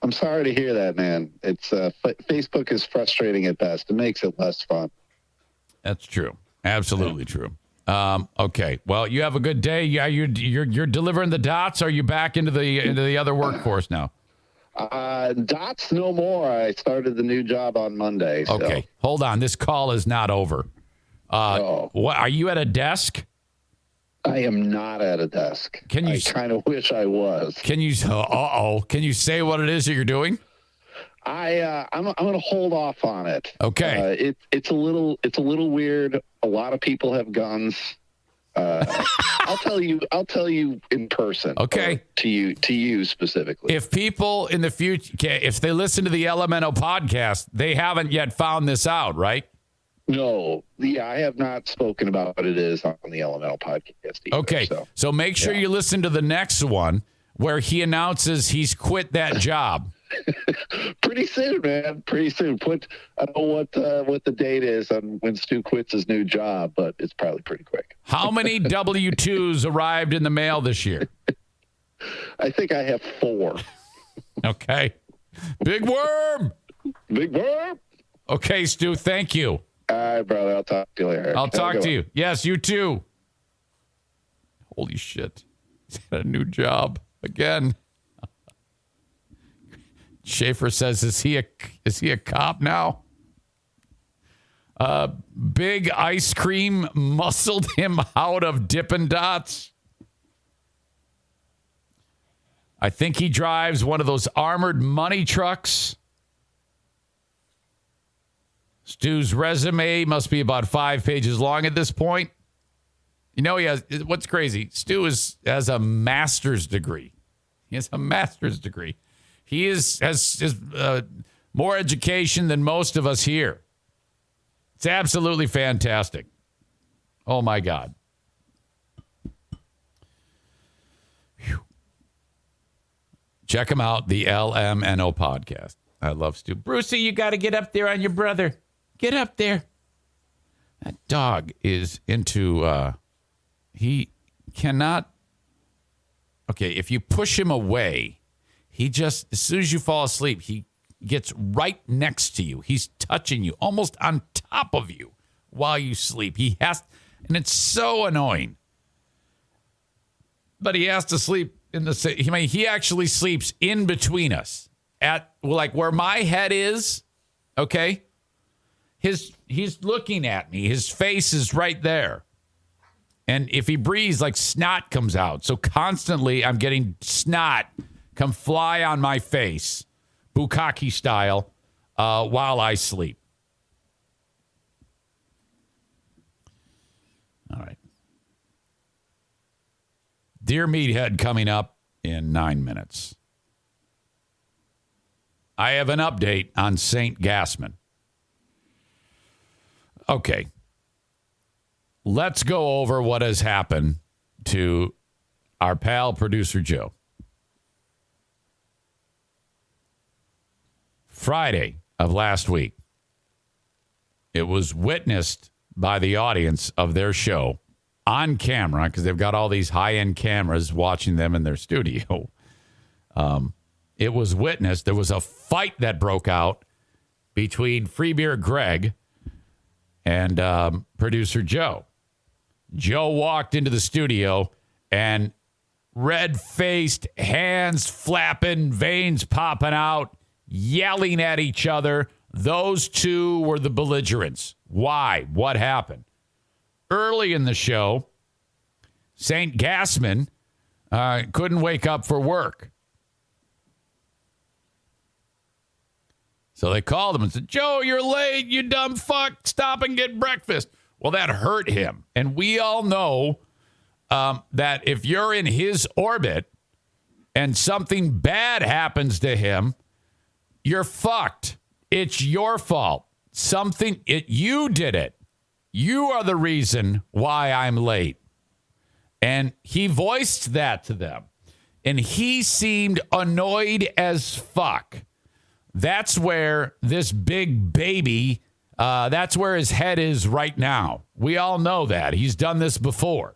I'm sorry to hear that, man. It's Facebook is frustrating at best. It makes it less fun. That's true. Absolutely true. Okay. Well, you have a good day. Yeah, you're delivering the dots. Are you back into the other workforce now? Dots no more. I started the new job on Monday. So. Okay. Hold on. This call is not over. What are you at a desk? I am not at a desk. I kind of wish I was. Can you? Can you say what it is that you're doing? I'm going to hold off on it. Okay. It's a little weird. A lot of people have guns. I'll tell you in person. Okay. To you specifically. If people in the future, if they listen to the Elemento podcast, they haven't yet found this out, right? No. Yeah, I have not spoken about what it is on the Elemental podcast either, okay. So make sure you listen to the next one where he announces he's quit that job. Pretty soon, man. Pretty soon. I don't know what the date is on when Stu quits his new job, but it's probably pretty quick. How many W-2s arrived in the mail this year? I think I have 4. Okay. Big worm. Big worm. Okay, Stu, thank you. All right, brother. I'll talk to you later. I'll talk to you. Yes, you too. Holy shit. He's got a new job again. Schaefer says, is he a cop now? Big ice cream muscled him out of Dippin' Dots. I think he drives one of those armored money trucks. Stu's resume must be about 5 pages long at this point. You know, he has, what's crazy, Stu has a master's degree. He has a master's degree. He has more education than most of us here. It's absolutely fantastic. Oh, my God. Whew. Check him out, the LMNO podcast. I love Stu. Brucey, you got to get up there on your brother. Get up there. That dog is into, he cannot, okay, if you push him away, he just, as soon as you fall asleep, he gets right next to you. He's touching you, almost on top of you while you sleep. He has, and it's so annoying. But he has to sleep in the same, I mean, he actually sleeps in between us at, like, where my head is, okay? He's looking at me. His face is right there. And if he breathes, like, snot comes out. So constantly I'm getting snot come fly on my face, bukkake style, while I sleep. All right. Dear Meathead coming up in 9 minutes. I have an update on St. Gassman. Okay. Let's go over what has happened to our pal, producer Joe. Friday of last week, it was witnessed by the audience of their show on camera, because they've got all these high-end cameras watching them in their studio. It was witnessed. There was a fight that broke out between Free Beer Greg and producer Joe. Joe walked into the studio and red-faced, hands flapping, veins popping out, yelling at each other. Those two were the belligerents. Why? What happened? Early in the show, St. Gassman couldn't wake up for work. So they called him and said, Joe, you're late, you dumb fuck. Stop and get breakfast. Well, that hurt him. And we all know that if you're in his orbit and something bad happens to him, you're fucked. It's your fault. You did it. You are the reason why I'm late. And he voiced that to them. And he seemed annoyed as fuck. That's where this big baby, that's where his head is right now. We all know that. He's done this before.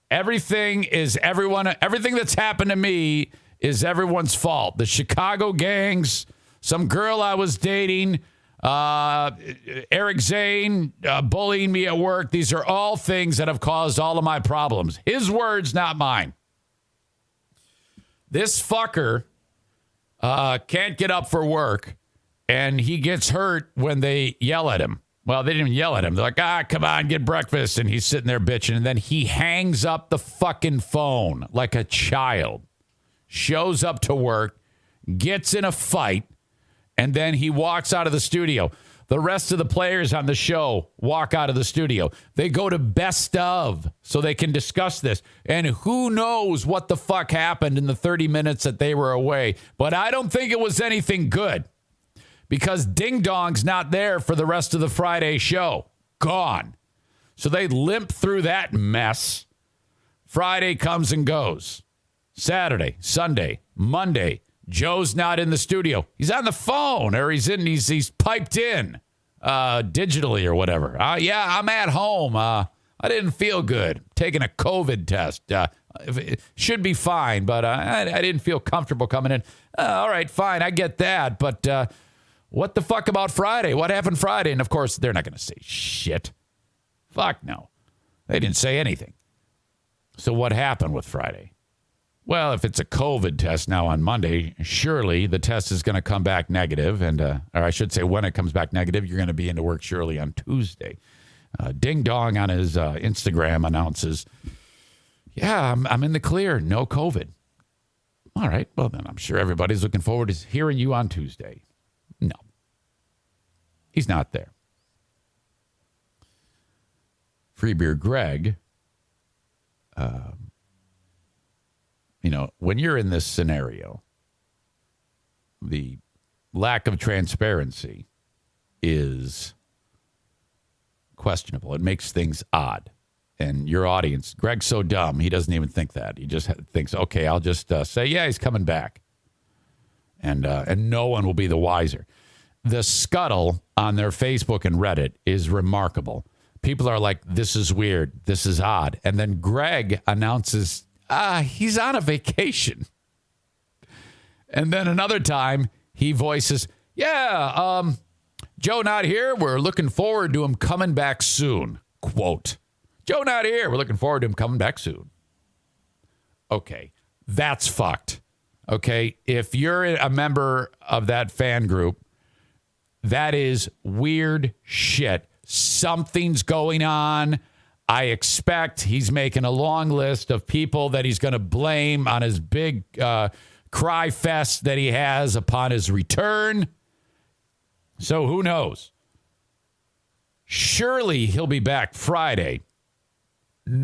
Everything that's happened to me is everyone's fault. The Chicago gangs, some girl I was dating, Eric Zane bullying me at work. These are all things that have caused all of my problems. His words, not mine. This fucker can't get up for work, and he gets hurt when they yell at him. Well, they didn't even yell at him. They're like, come on, get breakfast. And he's sitting there bitching, and then he hangs up the fucking phone like a child, shows up to work, gets in a fight, and then he walks out of the studio. The rest of the players on the show walk out of the studio. They go to best of so they can discuss this. And who knows what the fuck happened in the 30 minutes that they were away. But I don't think it was anything good, because Ding Dong's not there for the rest of the Friday show. Gone. So they limp through that mess. Friday comes and goes. Saturday, Sunday, Monday. Joe's not in the studio. He's on the phone, or he's piped in digitally or whatever. Yeah, I'm at home. I didn't feel good. Taking a COVID test. It should be fine, but I didn't feel comfortable coming in. All right, fine. I get that. But what the fuck about Friday? What happened Friday? And, of course, they're not going to say shit. Fuck no. They didn't say anything. So what happened with Friday? Well, if it's a COVID test now on Monday, surely the test is going to come back negative. And, or I should say, when it comes back negative, you're going to be into work surely on Tuesday. Ding Dong on his Instagram announces, yeah, I'm in the clear. No COVID. All right. Well, then I'm sure everybody's looking forward to hearing you on Tuesday. No. He's not there. Free Beer Greg, when you're in this scenario, the lack of transparency is questionable. It makes things odd. And your audience, Greg's so dumb, he doesn't even think that. He just thinks, okay, I'll just say, yeah, he's coming back. And no one will be the wiser. The scuttle on their Facebook and Reddit is remarkable. People are like, this is weird. This is odd. And then Greg announces, he's on a vacation. And then another time he voices, Joe not here. We're looking forward to him coming back soon. Quote, Joe not here. We're looking forward to him coming back soon. Okay, that's fucked. Okay, if you're a member of that fan group, that is weird shit. Something's going on. I expect he's making a long list of people that he's going to blame on his big cry fest that he has upon his return. So who knows? Surely he'll be back Friday.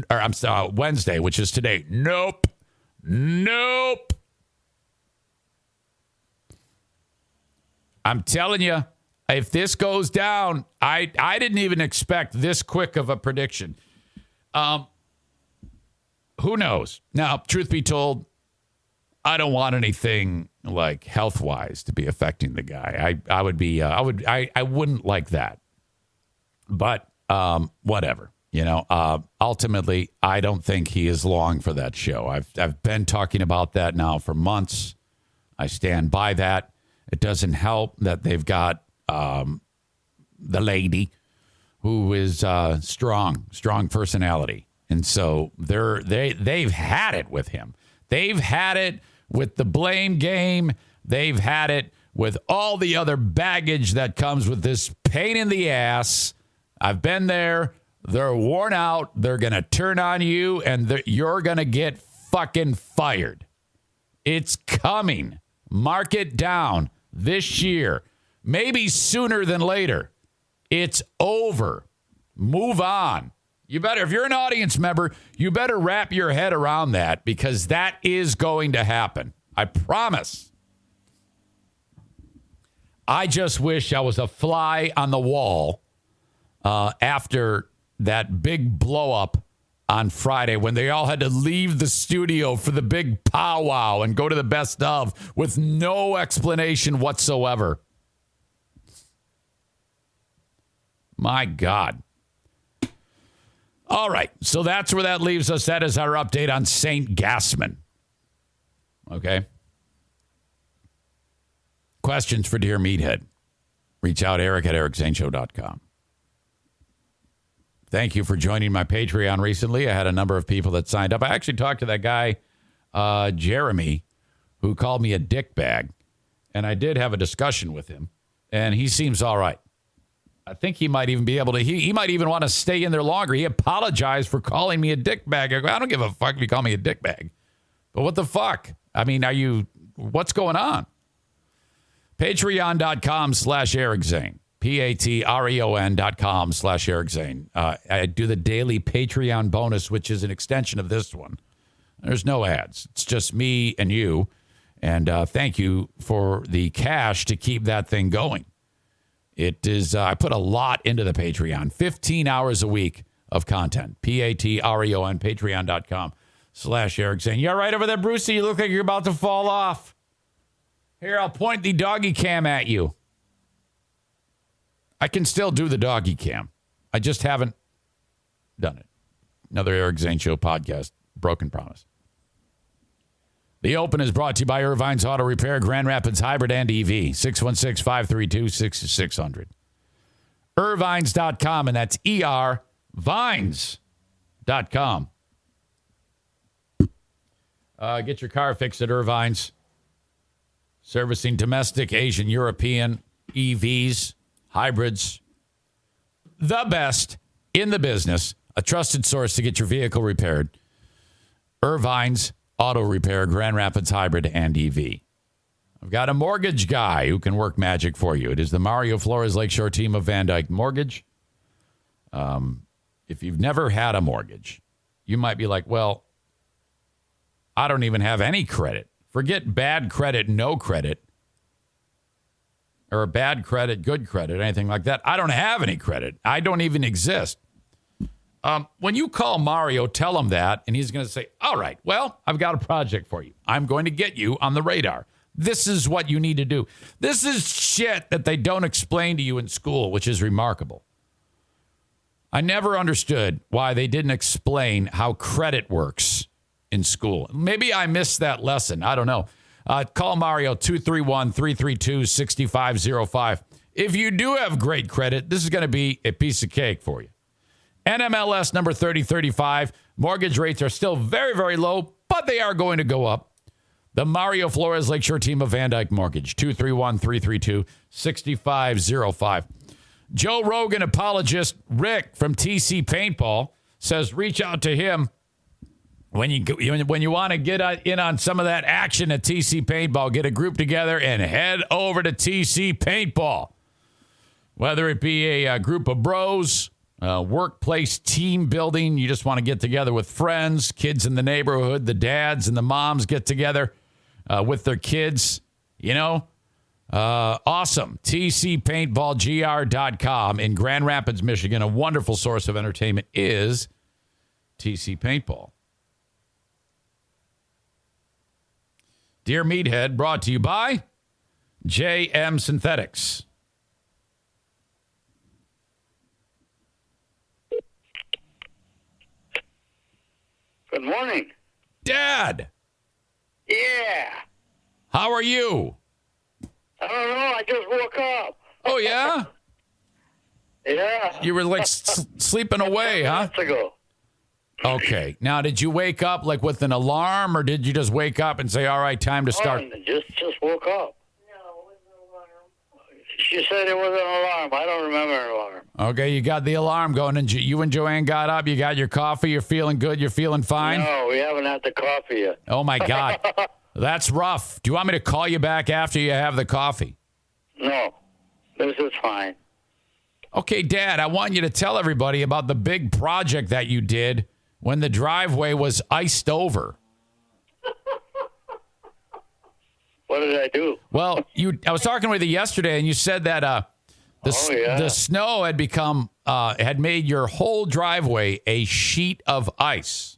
Or I'm sorry, Wednesday, which is today. Nope. I'm telling you, if this goes down, I didn't even expect this quick of a prediction. Who knows? Now, truth be told, I don't want anything like health-wise to be affecting the guy. I wouldn't like that. But whatever. Ultimately, I don't think he is long for that show. I've been talking about that now for months. I stand by that. It doesn't help that they've got the lady who is strong personality. And so they've had it with him. They've had it with the blame game. They've had it with all the other baggage that comes with this pain in the ass. I've been there. They're worn out. They're going to turn on you, and you're going to get fucking fired. It's coming. Mark it down this year. Maybe sooner than later. It's over. Move on. You better, if you're an audience member, you better wrap your head around that, because that is going to happen. I promise. I just wish I was a fly on the wall after that big blow up on Friday when they all had to leave the studio for the big powwow and go to the best of with no explanation whatsoever. My God. All right, so that's where that leaves us. That is our update on St. Gassman. Okay. Questions for Dear Meathead. Reach out, Eric at ericzaneshow.com. Thank you for joining my Patreon recently. I had a number of people that signed up. I actually talked to that guy, Jeremy, who called me a dickbag. And I did have a discussion with him. And he seems all right. I think he might even be able to, he might even want to stay in there longer. He apologized for calling me a dickbag. I go, I don't give a fuck if you call me a dickbag. But what the fuck? I mean, what's going on? Patreon.com/Eric Zane. Patreon.com/Eric Zane. I do the daily Patreon bonus, which is an extension of this one. There's no ads. It's just me and you. And thank you for the cash to keep that thing going. It is, I put a lot into the Patreon. 15 hours a week of content. Patreon, patreon.com/Eric Zane. You all right over there, Brucey? You look like you're about to fall off. Here, I'll point the doggy cam at you. I can still do the doggy cam. I just haven't done it. Another Eric Zane Show podcast. Broken promise. The Open is brought to you by Irvine's Auto Repair, Grand Rapids Hybrid and EV. 616-532-6600. Irvines.com, and that's ERVines.com. Get your car fixed at Irvine's. Servicing domestic, Asian, European, EVs, hybrids. The best in the business. A trusted source to get your vehicle repaired. Irvine's Auto Repair, Grand Rapids Hybrid and EV. I've got a mortgage guy who can work magic for you. It is the Mario Flores Lakeshore team of Van Dyke Mortgage. if you've never had a mortgage, you might be like, well, I don't even have any credit. Forget bad credit, no credit, or bad credit, good credit, anything like that. I don't have any credit. I don't even exist. When you call Mario, tell him that, and he's going to say, all right, well, I've got a project for you. I'm going to get you on the radar. This is what you need to do. This is shit that they don't explain to you in school, which is remarkable. I never understood why they didn't explain how credit works in school. Maybe I missed that lesson. I don't know. Call Mario 231-332-6505. If you do have great credit, this is going to be a piece of cake for you. NMLS number 3035. Mortgage rates are still very, very low, but they are going to go up. The Mario Flores Lakeshore team of Van Dyke Mortgage, 231-332-6505. Joe Rogan apologist Rick from TC Paintball says reach out to him when you want to get in on some of that action at TC Paintball. Get a group together and head over to TC Paintball. Whether it be a group of bros, workplace team building, you just want to get together with friends, kids in the neighborhood, the dads and the moms get together with their kids, awesome. TCPaintballGR.com in Grand Rapids, Michigan. A wonderful source of entertainment is TC Paintball. Dear Meathead, brought to you by JM Synthetics. Good morning. Dad. Yeah. How are you? I don't know. I just woke up. Oh, yeah? Yeah. You were like sleeping away, huh? Minutes ago. Okay. Now, did you wake up like with an alarm, or did you just wake up and say, all right, time to start? Just woke up. No, it was an alarm. She said it was an alarm. I don't remember an alarm. Okay, you got the alarm going, and you and Joanne got up. You got your coffee. You're feeling good. You're feeling fine? No, we haven't had the coffee yet. Oh, my God. That's rough. Do you want me to call you back after you have the coffee? No, this is fine. Okay, Dad, I want you to tell everybody about the big project that you did when the driveway was iced over. What did I do? Well, I was talking with you yesterday, and you said that the snow had had made your whole driveway a sheet of ice.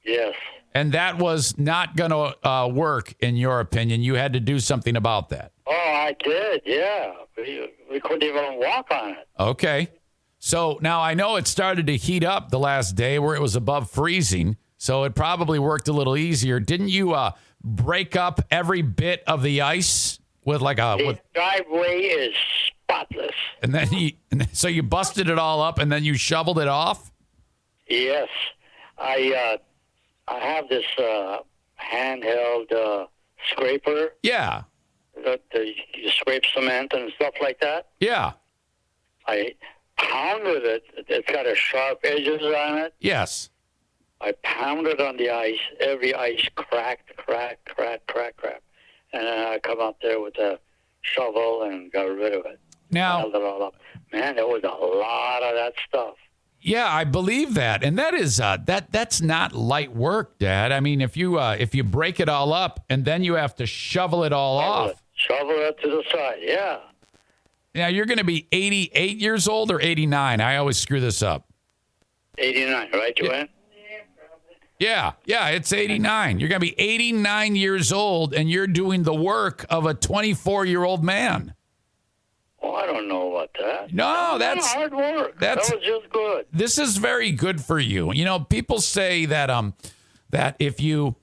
Yes. And that was not going to work, in your opinion. You had to do something about that. Oh, I did, yeah. We couldn't even walk on it. Okay. So now I know it started to heat up the last day where it was above freezing, so it probably worked a little easier. Didn't you break up every bit of the ice with like a... The driveway is spotless. And then so you busted it all up and then you shoveled it off? Yes. I have this handheld scraper. Yeah. That you scrape cement and stuff like that. Yeah. I pounded it. It's got a sharp edges on it. Yes. I pounded on the ice. Every ice cracked. And then I come up there with a shovel and got rid of it. Now, Piled it all up. Man, there was a lot of that stuff. yeah, I believe that. And that is that's not light work, Dad. I mean, if you break it all up and then you have to shovel it all off. Shovel it to the side, yeah. Now, you're going to be 88 years old or 89? I always screw this up. 89, right, Joanne? Yeah, it's 89. You're going to be 89 years old, and you're doing the work of a 24-year-old man. Oh, I don't know about that. No, that's hard work. That was just good. This is very good for you. You know, people say that that if you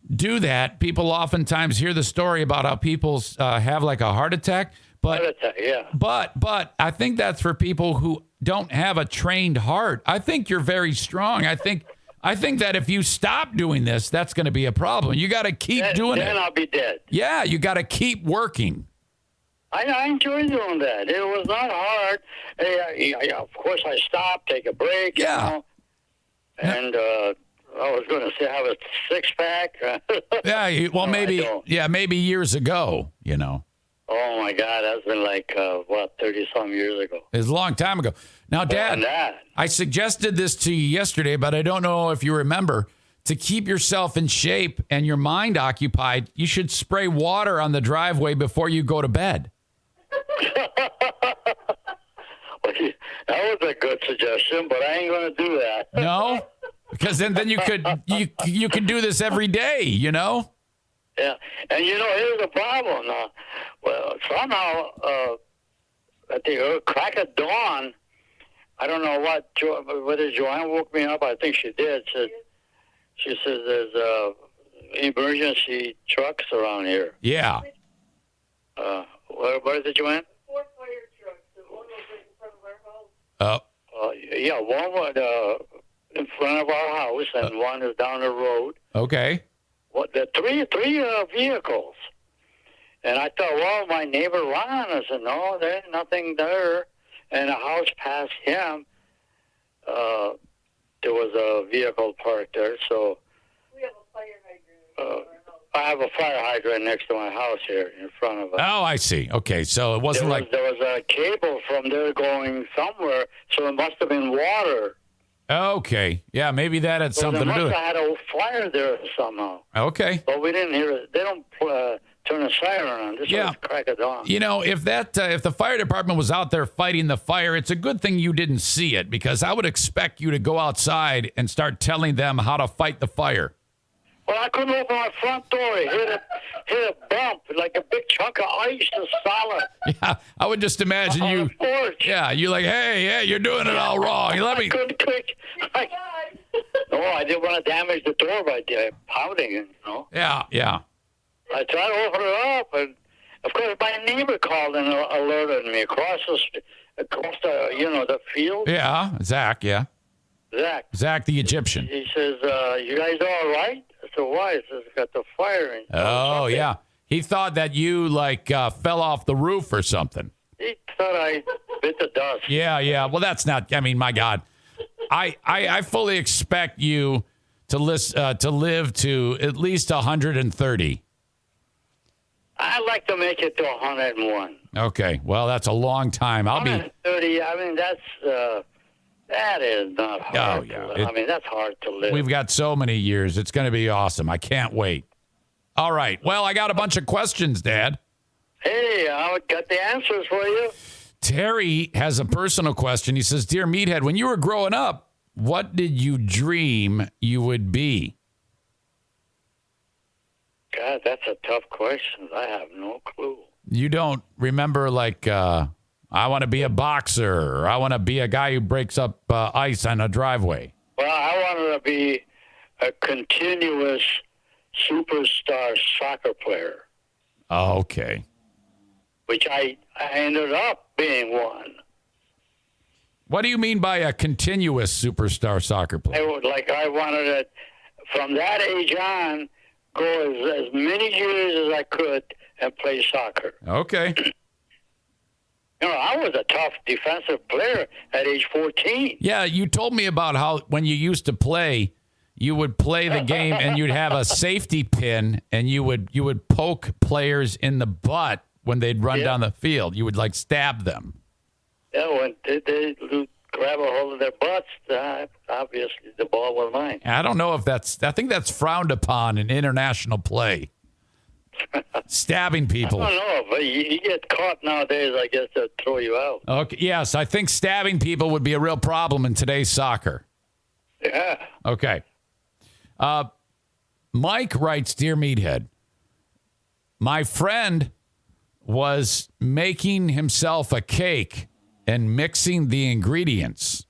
do that, people oftentimes hear the story about how people have like a heart attack. But heart attack, yeah. But I think that's for people who don't have a trained heart. I think you're very strong. I think that if you stop doing this, that's going to be a problem. You got to keep doing it. Then I'll be dead. Yeah, you got to keep working. I enjoy doing that. It was not hard. Of course, I stopped, take a break. Yeah. You know, and I was going to say have a six-pack. Yeah, well, maybe years ago, you know. Oh my God, that's been like 30-some years ago. It was a long time ago. Now, Dad, I suggested this to you yesterday, but I don't know if you remember. To keep yourself in shape and your mind occupied, you should spray water on the driveway before you go to bed. That was a good suggestion, but I ain't going to do that. No, because then you could do this every day, you know. Yeah, and here's the problem. Well, somehow at the crack of dawn, I don't know whether Joanne woke me up. I think she did. She says there's emergency trucks around here. Yeah. What is it, Joanne? 4 fire trucks. One was right in front of our house. Yeah, one was in front of our house, and one is down the road. Okay. The three vehicles. And I thought, well, my neighbor Ron. I said, no, there's nothing there. And a house past him, there was a vehicle parked there. So We have a fire hydrant. I have a fire hydrant next to my house here in front of us. Oh, I see. Okay, so it wasn't There was a cable from there going somewhere, so it must have been water. Okay. Yeah, maybe that had something to do They with must it. have had a fire there somehow. Okay. But we didn't hear it. They don't turn a siren on. This was crack of dawn. You know, if the fire department was out there fighting the fire, it's a good thing you didn't see it, because I would expect you to go outside and start telling them how to fight the fire. Well, I couldn't open my front door. It hit a bump, like a big chunk of ice, just solid. Yeah, I would just imagine on you. the porch. Yeah, you're like, hey, you're doing it all wrong. Let me. I couldn't click. No, I didn't want to damage the door by pounding it, Yeah. I tried to open it up, and of course my neighbor called and alerted me across the field. Yeah, Zach. Yeah, Zach the Egyptian. He says, "You guys all right?" I said, "Why?" He says, "Got the fire in." Oh yeah, he thought that you fell off the roof or something. He thought I bit the dust. Yeah. Well, that's not. I mean, my God, I fully expect you to live to at least 130. I'd like to make it to 101. Okay, well, that's a long time. I'll be 130. I mean, that is not hard. Oh, yeah. I mean, that's hard to live. We've got so many years. It's going to be awesome. I can't wait. All right. Well, I got a bunch of questions, Dad. Hey, I got the answers for you. Terry has a personal question. He says, "Dear Meathead, when you were growing up, what did you dream you would be?" God, that's a tough question. I have no clue. You don't remember, I want to be a boxer, or I want to be a guy who breaks up ice on a driveway. Well, I wanted to be a continuous superstar soccer player, Okay. which I ended up being one. What do you mean by a continuous superstar soccer player? I wanted to, from that age on, go as many years as I could and play soccer. Okay. I was a tough defensive player at age 14. Yeah, you told me about how when you used to play, you would play the game and you'd have a safety pin and you would poke players in the butt when they'd run down the field. You would stab them. Yeah, when they grab a hold of their butts, obviously the ball was mine. I don't know if I think that's frowned upon in international play. Stabbing people. I don't know, but you get caught nowadays, I guess they'll throw you out. Okay, yes, I think stabbing people would be a real problem in today's soccer. Yeah. Okay. Mike writes, "Dear Meathead, my friend was making himself a cake and mixing the ingredients.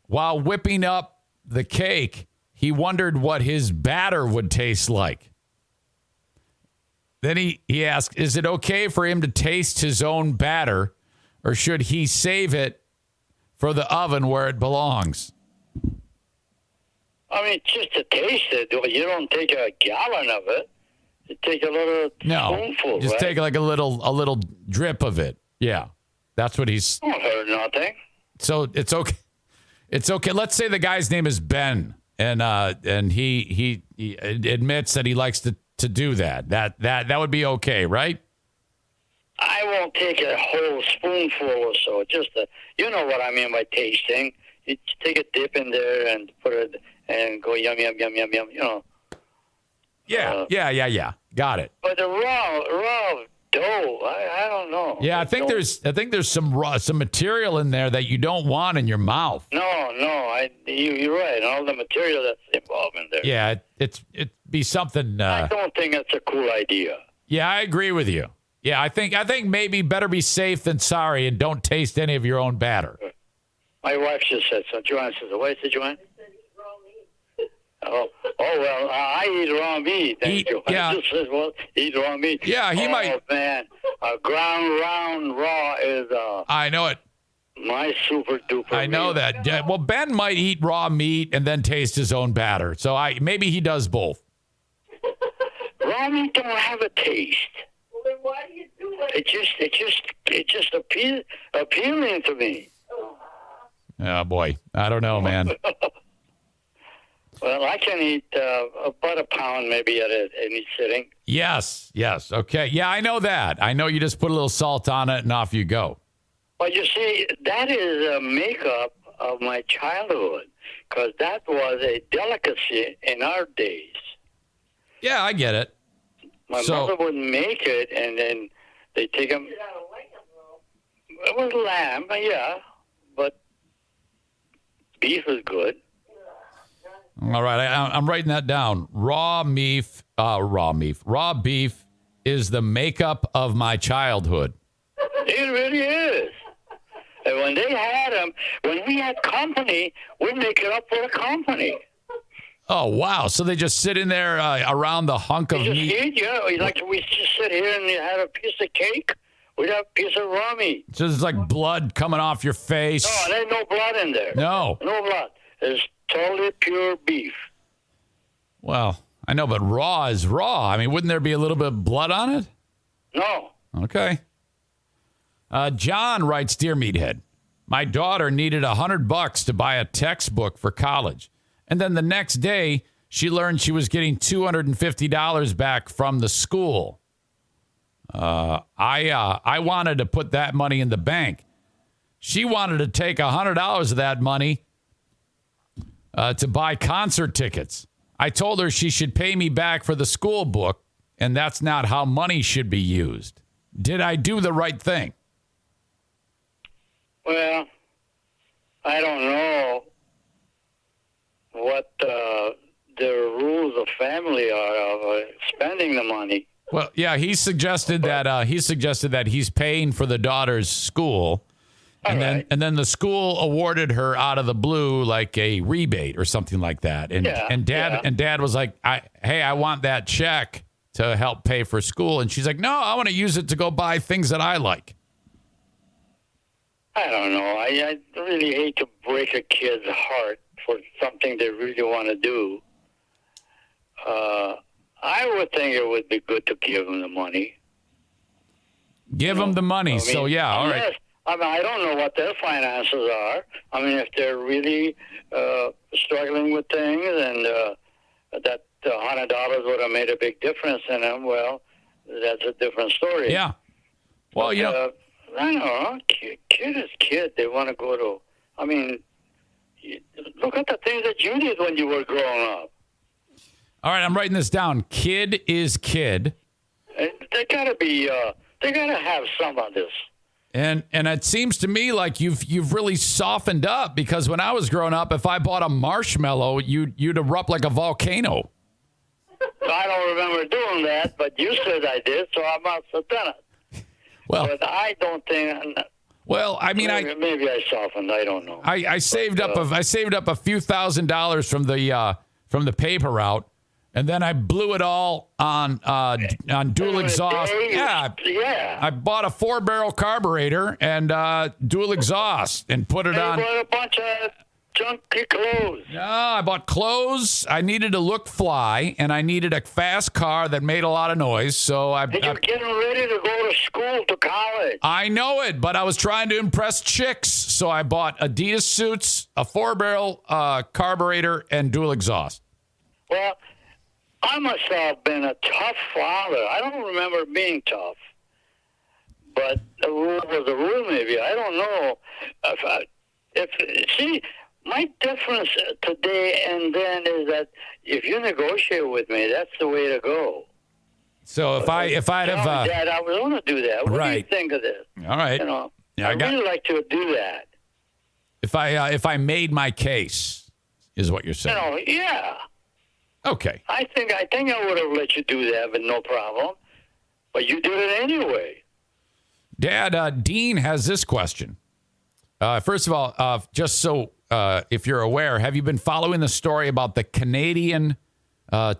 While whipping up the cake, he wondered what his batter would taste like. Then he asked, is it okay for him to taste his own batter, or should he save it for the oven where it belongs?" I mean, just to taste it, you don't take a gallon of it. You take a little spoonful, just right? take a little drip of it. Yeah, that's what he's. Don't hurt nothing. So it's okay. It's okay. Let's say the guy's name is Ben, and he admits that he likes to do that. That would be okay, right? I won't take a whole spoonful or so. Just you know what I mean by tasting. You take a dip in there and put it and go yum yum yum yum yum. You know. Yeah. Got it. But the raw dough, I don't know. Yeah, I think there's some material in there that you don't want in your mouth. No, you're right. All the material that's involved in there. Yeah, it'd be something. I don't think that's a cool idea. Yeah, I agree with you. Yeah, I think maybe better be safe than sorry and don't taste any of your own batter. My wife just said so. Joanne says, what is it, Joanne? Oh, well, I eat raw meat. Yeah. Just says, well, eat raw meat. Yeah, he might. Oh, man. Ground round raw is I know it. my super duper I know meal. that. Yeah, well, Ben might eat raw meat and then taste his own batter. So maybe he does both. Raw meat don't have a taste. Well, then why do you do that? It just appealing to me. Oh, boy. I don't know, man. Well, I can eat about a pound maybe at any sitting. Yes. Okay. Yeah, I know that. I know you just put a little salt on it and off you go. But you see, that is a makeup of my childhood, because that was a delicacy in our days. Yeah, I get it. My mother would make it, and then they take them. It was lamb, yeah, but beef is good. All right, I'm writing that down. Raw beef is the makeup of my childhood. It really is. And when they had them, when we had company, we'd make it up for the company. Oh, wow. So they just sit in there around the hunk of Just meat? eat, yeah. Like we just sit here and have a piece of cake. We'd have a piece of raw meat. So there's like blood coming off your face? No, there's no blood in there. No. No blood. It's totally pure beef. Well, I know, but raw is raw. I mean, wouldn't there be a little bit of blood on it? No. Okay. John writes, Dear Meathead, my daughter needed $100 to buy a textbook for college. And then the next day, she learned she was getting $250 back from the school. I wanted to put that money in the bank. She wanted to take $100 of that money to buy concert tickets. I told her she should pay me back for the school book, and that's not how money should be used. Did I do the right thing? Well, I don't know what the rules of family are of spending the money. Well, yeah, he suggested that he's paying for the daughter's school. And then the school awarded her out of the blue like a rebate or something like that. And dad was like, I want that check to help pay for school. And she's like, no, I want to use it to go buy things that I like. I don't know. I really hate to break a kid's heart for something they really want to do. I would think it would be good to give them the money. Give them the money. All right. I mean, I don't know what their finances are. I mean, if they're really struggling with things and that $100 would have made a big difference in them, well, that's a different story. Yeah. Well, I don't know. Kid is kid. They want to go to, I mean, look at the things that you did when you were growing up. All right, I'm writing this down. Kid is kid. And they gotta be, they gotta have some of this. And it seems to me like you've really softened up, because when I was growing up, if I bought a marshmallow, you'd erupt like a volcano. I don't remember doing that, but you said I did, so I must have done it. Well, but I don't think. Well, I mean, maybe I softened. I don't know. I saved up a few $1,000s from the paper route. And then I blew it all on dual exhaust. Yeah. I bought a 4-barrel carburetor and dual exhaust and put it on. You bought a bunch of junky clothes. No, I bought clothes. I needed to look fly, and I needed a fast car that made a lot of noise. So you're getting ready to go to school, to college. I know it, but I was trying to impress chicks. So I bought Adidas suits, a 4-barrel carburetor, and dual exhaust. Well, I must have been a tough father. I don't remember being tough. the rule was the rule, maybe. I don't know. See, my difference today and then is that if you negotiate with me, that's the way to go. So if I'd have Dad, I was going to do that. What do you think of this? All right. You know, Yeah, I really like to do that. If I made my case, is what you're saying? You know, yeah. Okay. I think I would have let you do that with no problem, but you did it anyway. Dad, Dean has this question. First of all, just so if you're aware, have you been following the story about the Canadian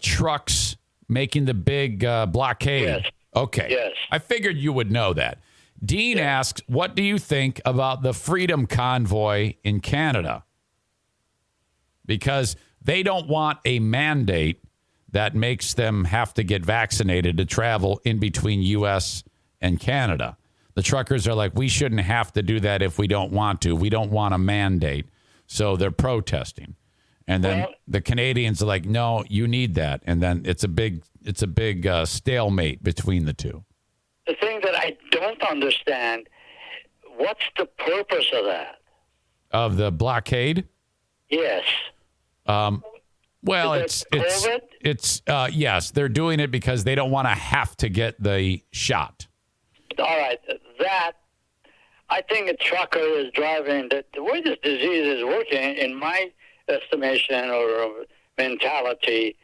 trucks making the big blockade? Yes. Okay. Yes. I figured you would know that. Dean asks, what do you think about the Freedom Convoy in Canada? Because they don't want a mandate that makes them have to get vaccinated to travel in between U.S. and Canada. The truckers are like, we shouldn't have to do that if we don't want to. We don't want a mandate. So they're protesting. And then the Canadians are like, no, you need that. And then it's a big stalemate between the two. The thing that I don't understand, what's the purpose of that? Of the blockade? Yes. Well, Is it it's yes, they're doing it because they don't want to have to get the shot. All right, that I think a trucker is driving. The way this disease is working, in my estimation or mentality,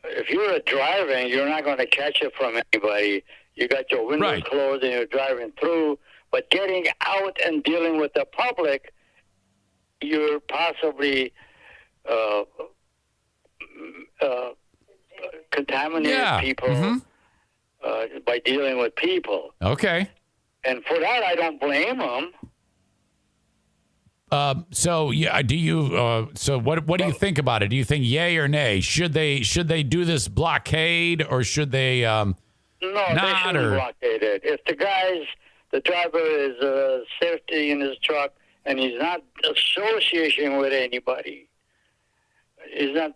if you're driving, you're not going to catch it from anybody. You got your windows closed and you're driving through. But getting out and dealing with the public, you're possibly contaminating people by dealing with people. Okay. And for that, I don't blame them. So yeah, do you? So what do you think about it? Do you think yay or nay? Should they do this blockade or should they? No, they shouldn't blockade it. If the driver is safety in his truck and he's not associating with anybody, he's not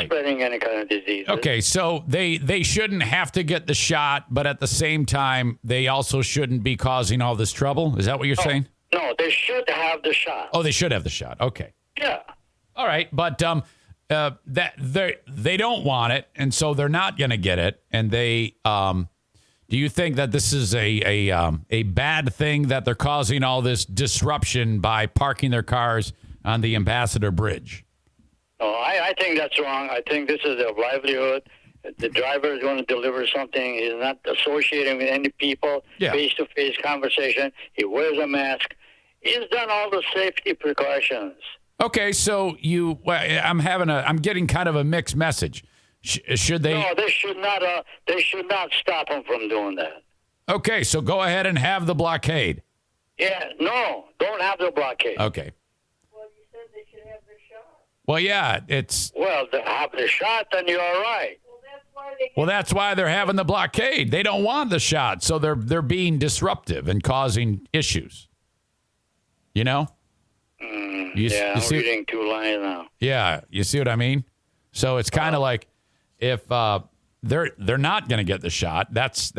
spreading any kind of disease. Okay, so they shouldn't have to get the shot, but at the same time, they also shouldn't be causing all this trouble. Is that what you're saying? No, they should have the shot. Oh, they should have the shot. Okay. Yeah. All right, but that they don't want it, and so they're not going to get it. And they do you think that this is a bad thing that they're causing all this disruption by parking their cars on the Ambassador Bridge? No, I think that's wrong. I think this is their livelihood. The driver is going to deliver something. He's not associating with any people. Face-to-face conversation. He wears a mask. He's done all the safety precautions. Okay, so I'm getting kind of a mixed message. Should they? No, they should not. They should not stop him from doing that. Okay, so go ahead and have the blockade. Yeah, no, don't have the blockade. Okay. Well, you said they should have the shot. Well, yeah, it's. Well, to have the shot, then you're all right. Well, that's why they're having the blockade. They don't want the shot, so they're being disruptive and causing issues. You know? I'm reading two lines now. Yeah, you see what I mean? So it's kind of like if they're not going to get the shot. That's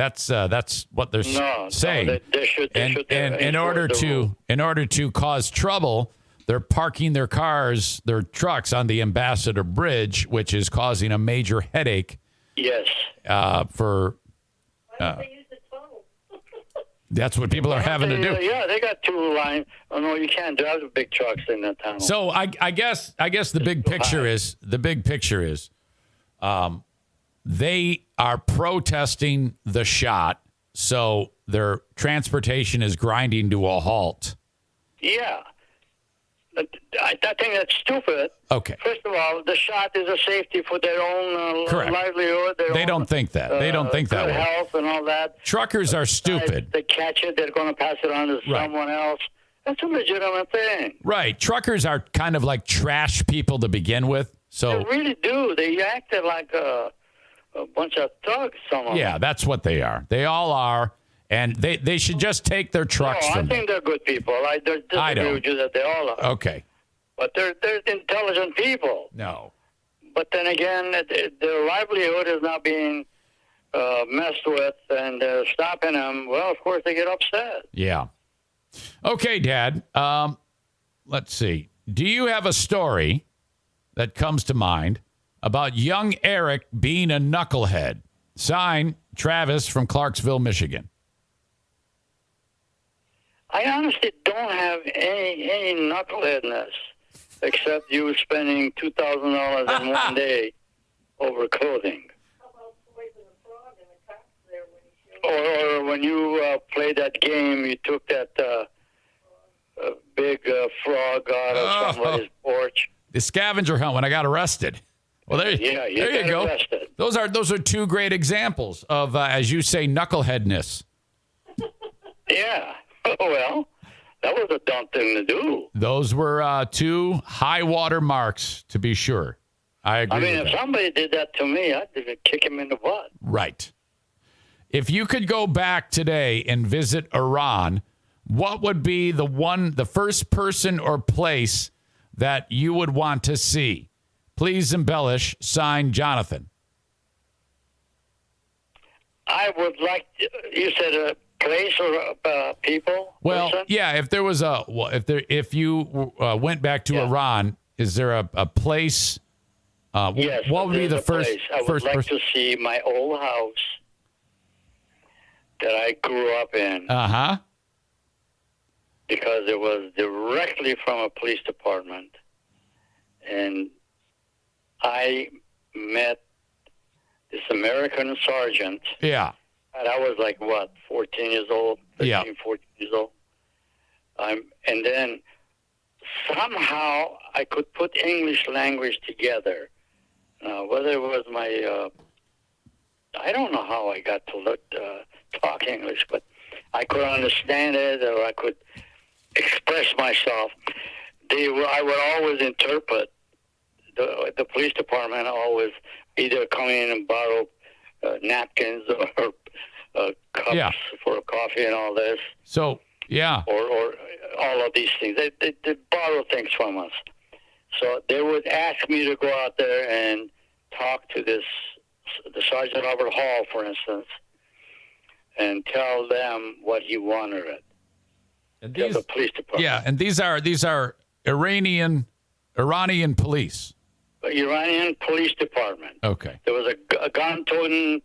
what they're saying. No, they should. In order to cause trouble, they're parking their cars, their trucks on the Ambassador Bridge, which is causing a major headache. Yes. For. That's what people are having to do. Yeah, they got two lines. Oh no, you can't drive the big trucks in that tunnel. So I guess the big picture is, they are protesting the shot, so their transportation is grinding to a halt. Yeah, I think that's stupid. Okay. First of all, the shot is a safety for their own livelihood. They don't think that. They don't think that way. Health and all that. Truckers are stupid. They catch it, they're going to pass it on to someone else. That's a legitimate thing. Right. Truckers are kind of like trash people to begin with. So they really do. They acted like a bunch of thugs. Some of them. That's what they are. They all are. And they should just take their trucks from them. I think they're good people. I disagree with you that they all are. Okay. But they're intelligent people. No. But then again, their livelihood is not being messed with and they're stopping them, well, of course they get upset. Yeah. Okay, Dad. Let's see. Do you have a story that comes to mind about young Eric being a knucklehead? Signed, Travis from Clarksville, Michigan. I honestly don't have any knuckleheadness except you spending $2,000 in one day over clothing. Or when you played that game, you took that big frog out of somebody's porch. The scavenger hunt when I got arrested. Well, there you go. Arrested. Those are two great examples of, as you say, knuckleheadness. Yeah. Well, that was a dumb thing to do. Those were two high water marks, to be sure. I agree. I mean, with if that. somebody did that to me, I'd kick him in the butt. Right. If you could go back today and visit Iran, what would be the first person or place that you would want to see? Please embellish. Signed, Jonathan. I would like. You said a place or people. Well, person? yeah. If there was if you went back to Iran, is there a place? Yes. What would be the there's a first? place. I would like to see my old house that I grew up in. Because it was directly from a police department, and I met this American sergeant. Yeah. And I was like, 14 years old? 13, 14 years old. And then somehow I could put English language together. Whether it was my, I don't know how I got to talk English, but I could understand it, or I could express myself. I would always interpret. The police department always either come in and borrow napkins or cups for coffee and all this. So, yeah. Or all of these things. They borrow things from us. So they would ask me to go out there and talk to the Sergeant Robert Hall, for instance, and tell them what he wanted it. And these, the police department. Yeah, and these are Iranian police. Iranian police department. Okay. There was a gun-toting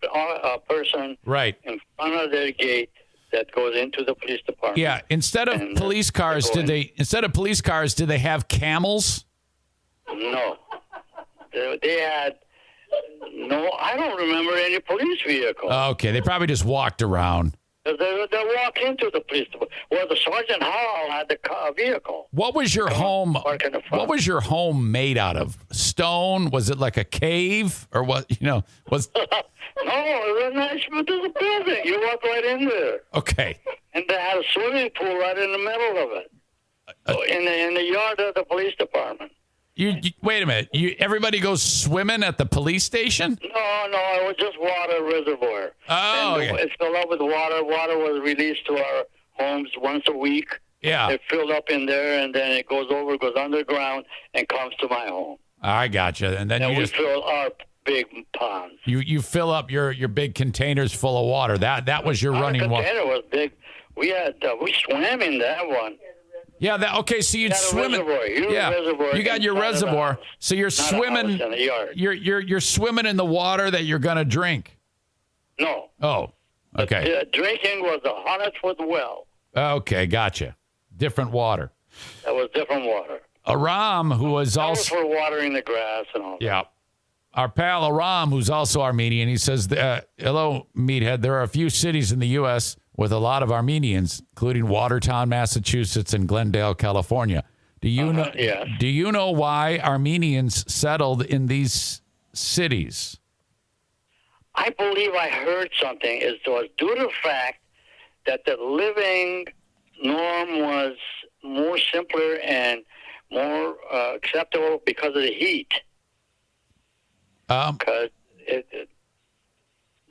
person in front of their gate that goes into the police department. Yeah. Instead of police cars, did they have camels? No. They had no. I don't remember any police vehicle. Okay, they probably just walked around. They walk into the police department. Well, the Sergeant Hall had the vehicle. What was your home? What was your home made out of? Stone? Was it like a cave or what? Was no, it was a nice. It was a building. You walk right in there. Okay. And they had a swimming pool right in the middle of it, in the yard of the police department. You wait a minute. Everybody goes swimming at the police station? No, it was just water reservoir. Oh, and it's filled up with water. Water was released to our homes once a week. Yeah. It filled up in there, and then it goes underground, and comes to my home. I gotcha. And then we fill our big ponds. You fill up your big containers full of water. That was your running water. The container was big. We swam in that one. Yeah. Okay. So you'd swim in. Reservoir. You got your reservoir. So you're swimming. In the yard. You're swimming in the water that you're gonna drink. No. Oh. Okay. Drinking was a 100-foot well. Okay. Gotcha. Different water. That was different water. Aram, who was also for watering the grass and all. Yeah. Our pal Aram, who's also Armenian, he says, hello, Meathead. There are a few cities in the U.S. with a lot of Armenians, including Watertown, Massachusetts, and Glendale, California. Do you know? Yes. Do you know why Armenians settled in these cities? I believe I heard something. It was due to the fact that the living norm was more simpler and more acceptable because of the heat. Because they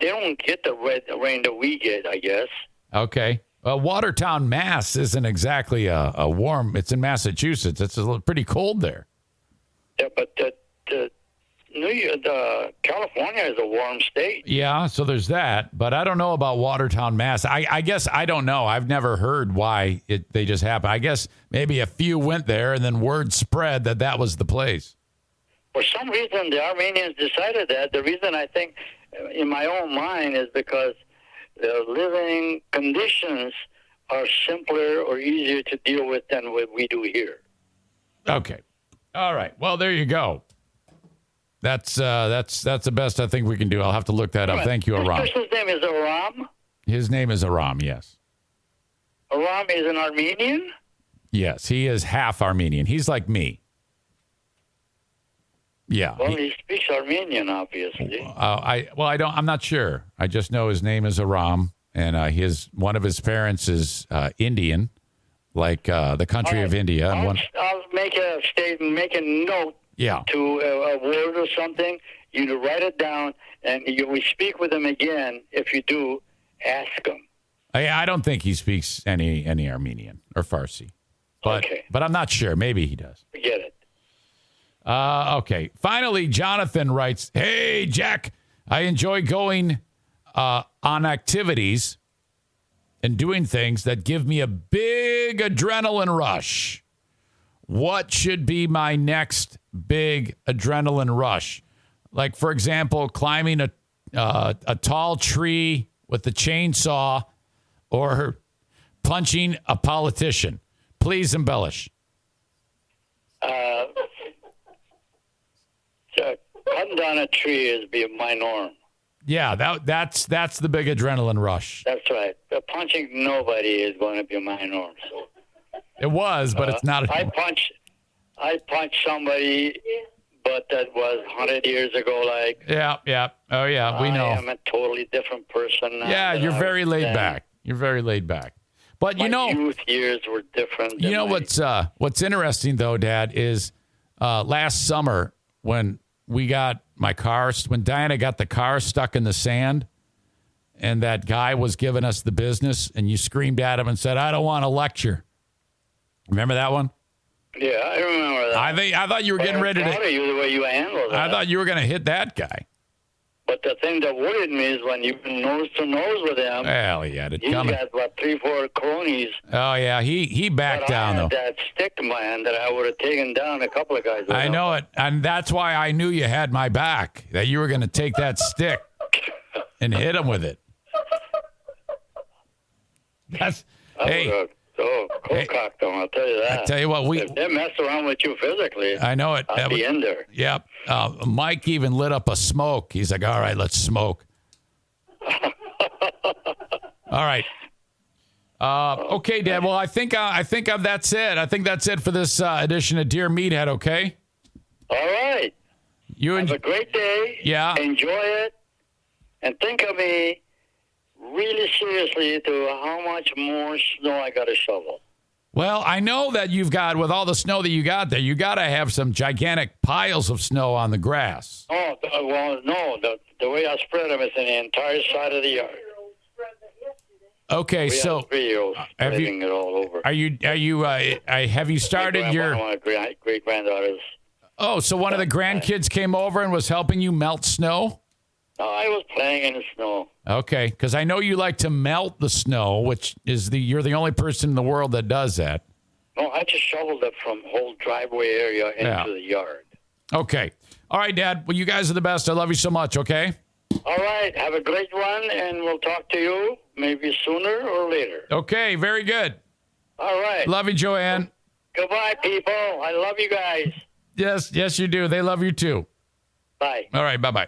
don't get the rain that we get, I guess. Okay. Well, Watertown, Mass. isn't exactly a warm. It's in Massachusetts. It's pretty cold there. Yeah, but California is a warm state. Yeah, so there's that. But I don't know about Watertown, Mass. I guess I don't know. I've never heard why they just happened. I guess maybe a few went there and then word spread that was the place. For some reason, the Armenians decided that. The reason I think, in my own mind, is because the living conditions are simpler or easier to deal with than what we do here. Okay. All right. Well, there you go. That's the best I think we can do. I'll have to look that up. Right. Thank you, This Aram. person's name is Aram. His name is Aram, yes. Aram is an Armenian? Yes, he is half Armenian. He's like me. Yeah. Well, he speaks Armenian, obviously. I'm not sure. I just know his name is Aram, and one of his parents is Indian, like the country of India. And I'll make a statement, make a note to a word or something. You write it down, and we speak with him again. If you do, ask him. I don't think he speaks any Armenian or Farsi, but I'm not sure. Maybe he does. Forget it. Okay. Finally, Jonathan writes, "Hey, Jack, I enjoy going on activities and doing things that give me a big adrenaline rush. What should be my next big adrenaline rush? Like, for example, climbing a tall tree with a chainsaw or punching a politician. Please embellish." Cutting down a tree is my norm. Yeah, that's the big adrenaline rush. That's right. Punching nobody is going to be my norm. So. It was, but it's not. I punched somebody, but that was 100 years ago. Yeah. Oh, yeah, we know. I am a totally different person now. Yeah, you're very laid back. You're very laid back. But my youth years were different. You know what's interesting, though, Dad, is last summer when we got when Diana got the car stuck in the sand and that guy was giving us the business and you screamed at him and said, "I don't want to lecture." Remember that one? Yeah, I remember that. I thought you were getting ready to. I'm proud of you the way you handled that. I thought you were going to hit that guy. But the thing that worried me is when you've been nose to nose with him. Well, he had it he's coming. Got about 3-4 cronies. Oh yeah, he backed down though. That stick in my hand that I would have taken down a couple of guys. I know it, and that's why I knew you had my back. That you were going to take that stick and hit him with it. Cocked them, I'll tell you that. I tell you what, if they mess around with you physically, I know it. I'll be in there. Yep. Mike even lit up a smoke. He's like, "All right, let's smoke." All right. Okay, Dad. Well, I think that's it. I think that's it for this edition of Dear Meathead. Okay. All right. You have a great day. Yeah. Enjoy it, and think of me really seriously to how much more snow I got to shovel. Well, I know that you've got, with all the snow that you got there, you got to have some gigantic piles of snow on the grass. Oh, well, no. The way I spread them is in the entire side of the yard. Okay, so 3-year-olds spreading it all over. Have you started your? One of my great granddaughters. Oh, so one of the grandkids came over and was helping you melt snow? No, I was playing in the snow. Okay, because I know you like to melt the snow, which is you're the only person in the world that does that. No, I just shoveled it from whole driveway area into the yard. Okay. All right, Dad. Well, you guys are the best. I love you so much, okay? All right. Have a great one, and we'll talk to you maybe sooner or later. Okay, very good. All right. Love you, Joanne. Goodbye, people. I love you guys. Yes, you do. They love you, too. Bye. All right, bye-bye.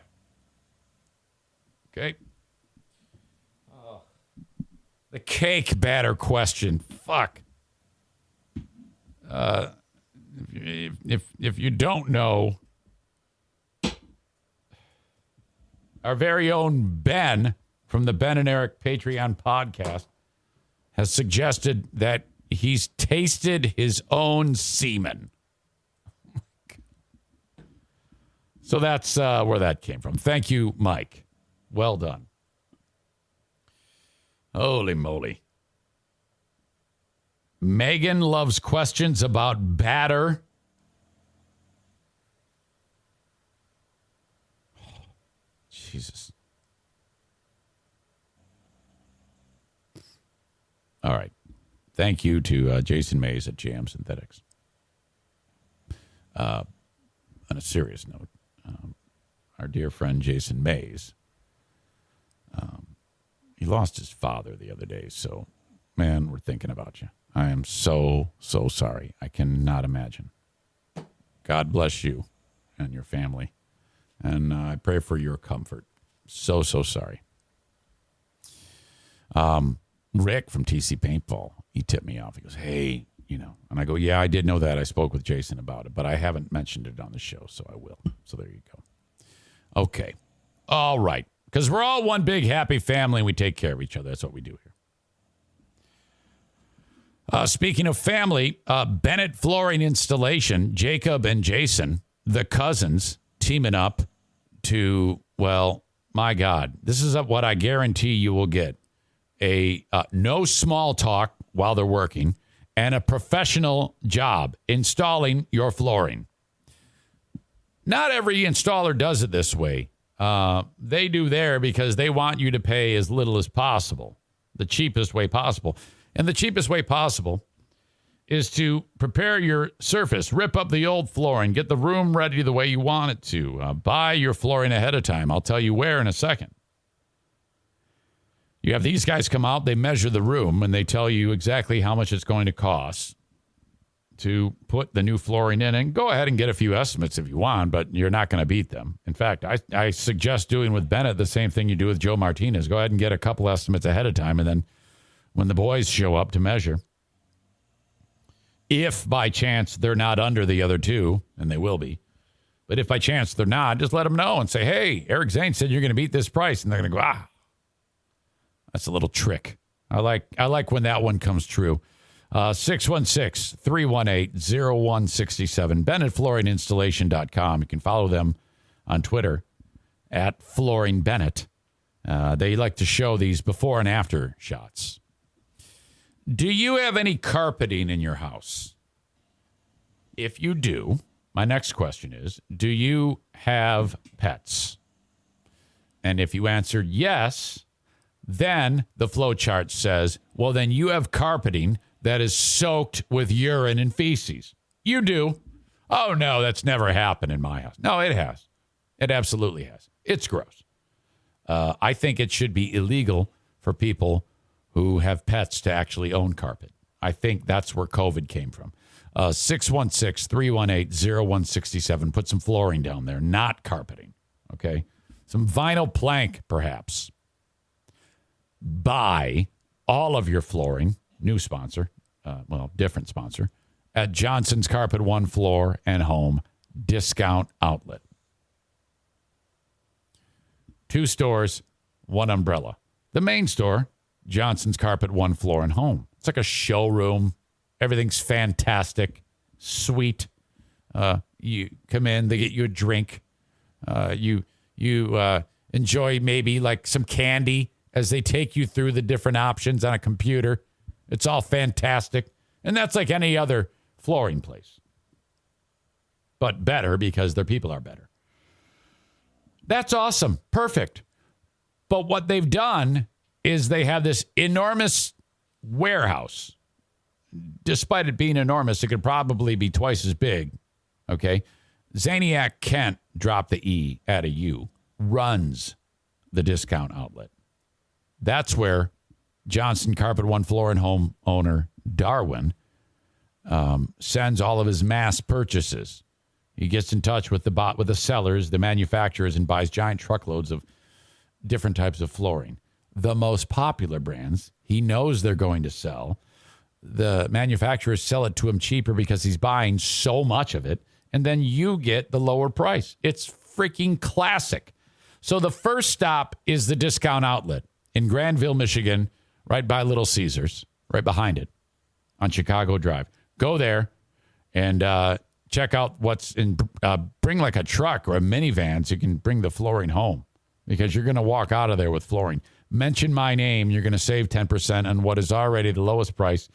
Okay. The cake batter question. Fuck. If you don't know, our very own Ben from the Ben and Eric Patreon podcast has suggested that he's tasted his own semen. So that's where that came from. Thank you, Mike. Well done. Holy moly. Megan loves questions about batter. thank you to Jason Mays at JM Synthetics. On a serious note, our dear friend Jason Mays, he lost his father the other day. So, man, we're thinking about you. I am so, so sorry. I cannot imagine. God bless you and your family. And I pray for your comfort. So, so sorry. Rick from TC Paintball, he tipped me off. He goes, hey, and I go, yeah, I did know that. I spoke with Jason about it, but I haven't mentioned it on the show, so I will. So there you go. Okay. All right. Because we're all one big happy family and we take care of each other. That's what we do here. Speaking of family, Bennett Flooring Installation, Jacob and Jason, the cousins, teaming up to, well, my God, this is what I guarantee you will get. No small talk while they're working and a professional job installing your flooring. Not every installer does it this way. They do there because they want you to pay as little as possible, the cheapest way possible. And the cheapest way possible is to prepare your surface, rip up the old flooring, get the room ready the way you want it to. Buy your flooring ahead of time. I'll tell you where in a second. You have these guys come out, they measure the room, and they tell you exactly how much it's going to cost to put the new flooring in. And go ahead and get a few estimates if you want, but you're not going to beat them. In fact, I suggest doing with Bennett the same thing you do with Joe Martinez. Go ahead and get a couple estimates ahead of time, and then when the boys show up to measure, if by chance they're not under the other two, and they will be, but if by chance they're not, just let them know and say, hey, Eric Zane said you're going to beat this price. And they're going to go, that's a little trick. I like when that one comes true. 616-318-0167, BennettFlooringInstallation.com. You can follow them on Twitter at FlooringBennett. They like to show these before and after shots. Do you have any carpeting in your house? If you do, my next question is, do you have pets? And if you answered yes, then the flow chart says, well, then you have carpeting that is soaked with urine and feces. You do. Oh, no, that's never happened in my house. No, it has. It absolutely has. It's gross. I think it should be illegal for people who have pets to actually own carpet. I think that's where COVID came from. 616-318-0167. Put some flooring down there, not carpeting. Okay? Some vinyl plank, perhaps. Buy all of your flooring, new sponsor, different sponsor, at Johnson's Carpet One Floor and Home Discount Outlet. 2 stores, 1 umbrella. The main store, Johnson's Carpet One Floor and Home. It's like a showroom. Everything's fantastic, sweet. You come in, they get you a drink. You enjoy maybe like some candy as they take you through the different options on a computer. It's all fantastic. And that's like any other flooring place. But better because their people are better. That's awesome. Perfect. But what they've done is they have this enormous warehouse. Despite it being enormous, it could probably be twice as big. Okay? Zaniac Kent, drop the E, add a U, runs the discount outlet. That's where Johnson Carpet One Floor and Home owner Darwin sends all of his mass purchases. He gets in touch with the sellers, the manufacturers, and buys giant truckloads of different types of flooring. The most popular brands he knows they're going to sell. The manufacturers sell it to him cheaper because he's buying so much of it, and then you get the lower price. It's freaking classic. So the first stop is the discount outlet in Granville, Michigan, right by Little Caesars, right behind it on Chicago Drive. Go there and check out what's in. Bring like a truck or a minivan so you can bring the flooring home because you're going to walk out of there with flooring. Mention my name. You're going to save 10% on what is already the lowest price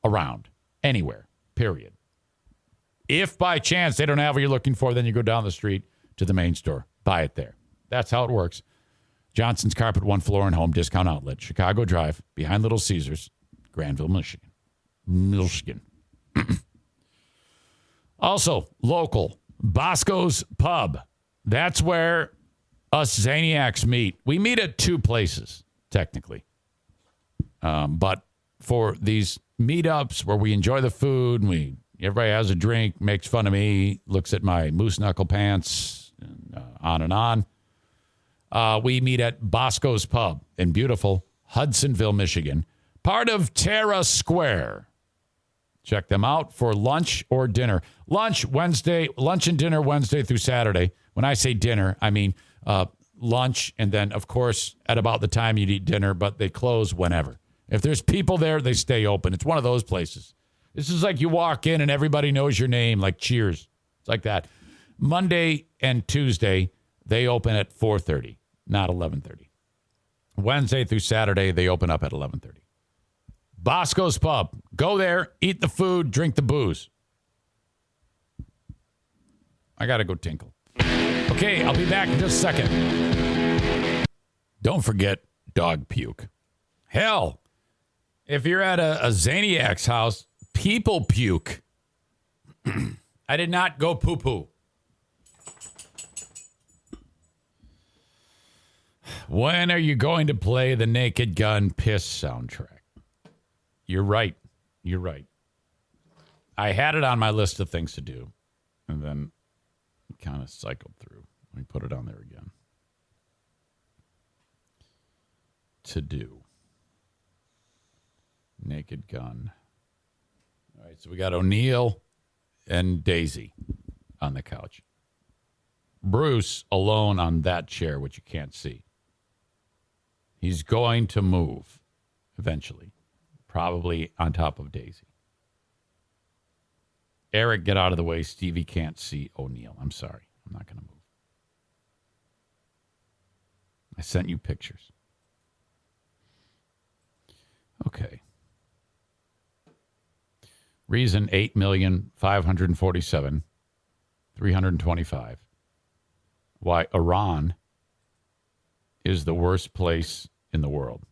around anywhere, period. If by chance they don't have what you're looking for, then you go down the street to the main store. Buy it there. That's how it works. Johnson's Carpet One Floor and Home Discount Outlet, Chicago Drive, behind Little Caesars, Granville, Michigan. Michigan. Also, local, Bosco's Pub. That's where us Zaniacs meet. We meet at two places, technically. But for these meetups where we enjoy the food, and everybody has a drink, makes fun of me, looks at my moose knuckle pants, and on and on. We meet at Bosco's Pub in beautiful Hudsonville, Michigan, part of Terra Square. Check them out for lunch or dinner. Lunch and dinner Wednesday through Saturday. When I say dinner, I mean lunch, and then, of course, at about the time you'd eat dinner, but they close whenever. If there's people there, they stay open. It's one of those places. This is like you walk in and everybody knows your name, like Cheers. It's like that. Monday and Tuesday, they open at 4:30, not 11:30. Wednesday through Saturday, they open up at 11:30. Bosco's Pub. Go there, eat the food, drink the booze. I got to go tinkle. Okay, I'll be back in just a second. Don't forget dog puke. Hell, if you're at a Zaniac's house, people puke. I did not go poo-poo. When are you going to play the Naked Gun Piss soundtrack? You're right. You're right. I had it on my list of things to do, and then it kind of cycled through. Let me put it on there again. To do. Naked Gun. All right, so we got O'Neill and Daisy on the couch. Bruce alone on that chair, which you can't see. He's going to move eventually, probably on top of Daisy. Eric, get out of the way. Stevie can't see O'Neill. I'm sorry. I'm not going to move. I sent you pictures. Okay. Reason 8,547,325. Why Iran is the worst place in the world.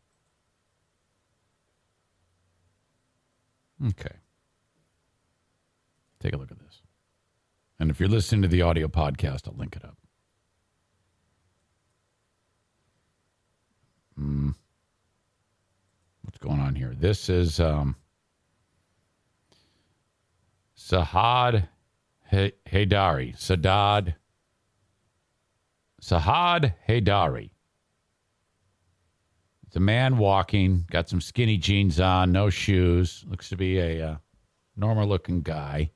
Okay. Take a look at this. And if you're listening to the audio podcast, I'll link it up. What's going on here? This is Sahad Haidari. Sahad Haidari. It's a man walking, got some skinny jeans on, no shoes. Looks to be a normal-looking guy.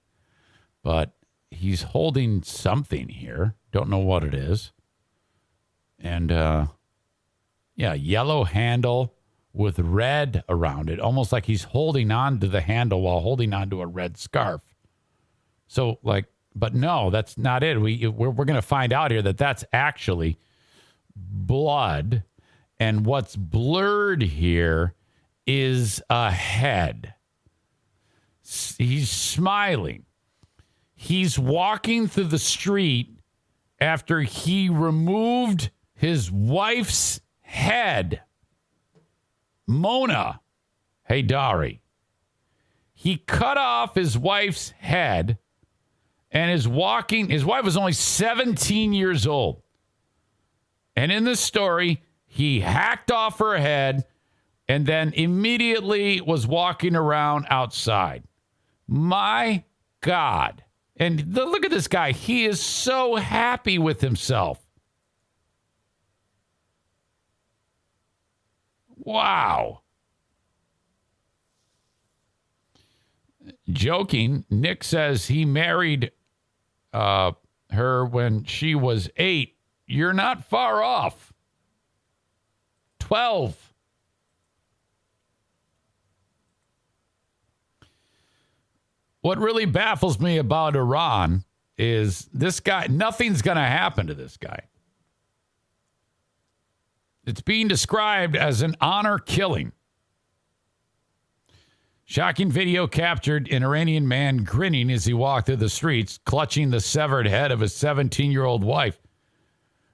But he's holding something here. Don't know what it is. And, yellow handle with red around it. Almost like he's holding on to the handle while holding on to a red scarf. So, but no, that's not it. We're going to find out here that that's actually blood. And what's blurred here is a head. He's smiling. He's walking through the street after he removed his wife's head, Mona Haidari. He cut off his wife's head and is walking. His wife was only 17 years old. And in this story, he hacked off her head and then immediately was walking around outside. My God. And look at this guy. He is so happy with himself. Wow. Joking, Nick says he married her when she was 8. You're not far off. 12. What really baffles me about Iran is this guy, nothing's going to happen to this guy. It's being described as an honor killing. Shocking video captured an Iranian man grinning as he walked through the streets, clutching the severed head of his 17-year-old wife.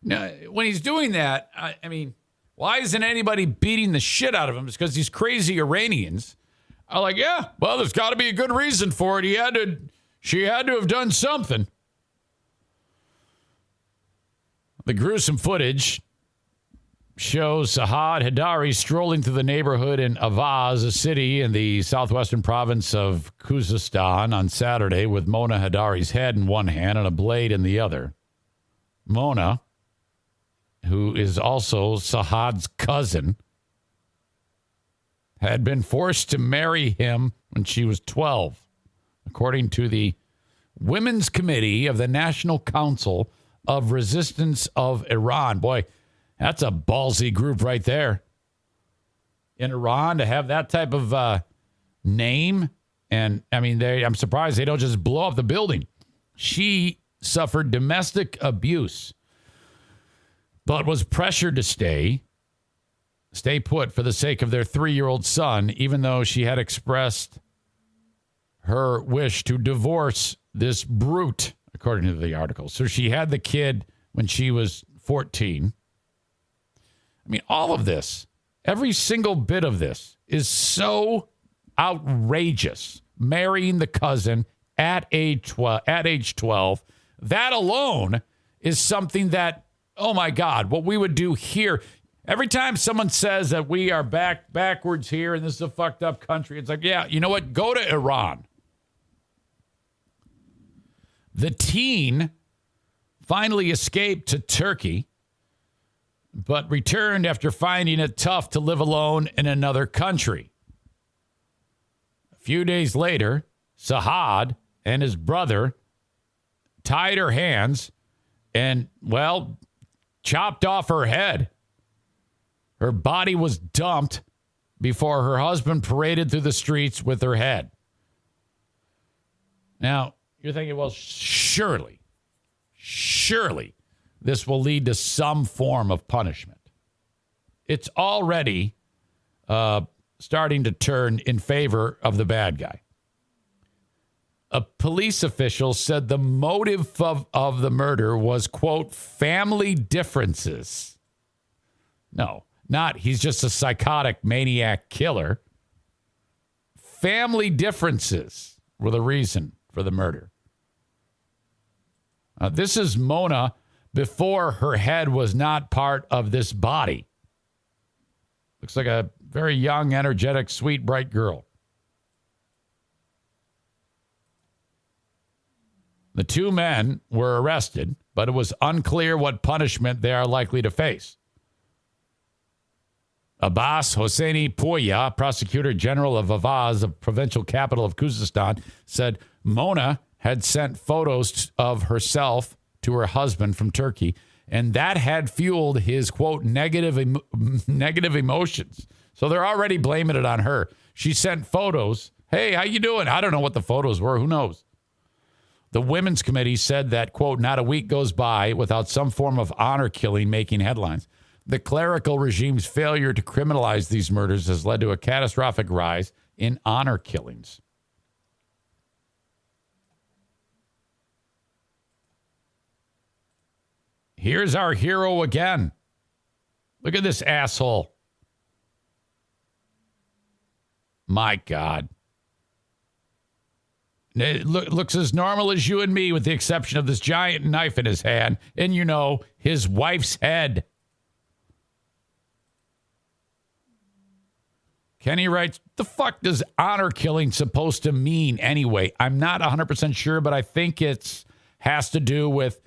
Now, when he's doing that, I mean, why isn't anybody beating the shit out of him? It's because these crazy Iranians I'm like, yeah, well, there's got to be a good reason for it. She had to have done something. The gruesome footage shows Sahad Hadari strolling through the neighborhood in Avaz, a city in the southwestern province of Khuzestan, on Saturday with Mona Hadari's head in one hand and a blade in the other. Mona, who is also Sahad's cousin, had been forced to marry him when she was 12, according to the Women's Committee of the National Council of Resistance of Iran. Boy, that's a ballsy group right there. In Iran, to have that type of name. And, I mean, I'm surprised they don't just blow up the building. She suffered domestic abuse, but was pressured to stay put for the sake of their 3-year-old son, even though she had expressed her wish to divorce this brute, according to the article. So she had the kid when she was 14. I mean, all of this, every single bit of this is so outrageous. Marrying the cousin at age 12, that alone is something that, oh my God, what we would do here. Every time someone says that we are backwards here and this is a fucked up country, it's like, yeah, you know what? Go to Iran. The teen finally escaped to Turkey, but returned after finding it tough to live alone in another country. A few days later, Sahad and his brother tied her hands and, well, chopped off her head. Her body was dumped before her husband paraded through the streets with her head. Now, you're thinking, well, surely this will lead to some form of punishment. It's already starting to turn in favor of the bad guy. A police official said the motive of the murder was, quote, family differences. No, not he's just a psychotic maniac killer. Family differences were the reason for the murder. This is Mona before her head was not part of this body. Looks like a very young, energetic, sweet, bright girl. The two men were arrested, but it was unclear what punishment they are likely to face. Abbas Hosseini Poya, prosecutor general of Avaz, the provincial capital of Khuzestan, said Mona had sent photos of herself to her husband from Turkey, and that had fueled his, quote, negative emotions. So they're already blaming it on her. She sent photos. Hey, how you doing? I don't know what the photos were. Who knows? The Women's Committee said that, quote, not a week goes by without some form of honor killing making headlines. The clerical regime's failure to criminalize these murders has led to a catastrophic rise in honor killings. Here's our hero again. Look at this asshole. My God. It looks as normal as you and me, with the exception of this giant knife in his hand and, you know, his wife's head. Kenny writes, the fuck does honor killing supposed to mean anyway? I'm not 100% sure, but I think it has to do with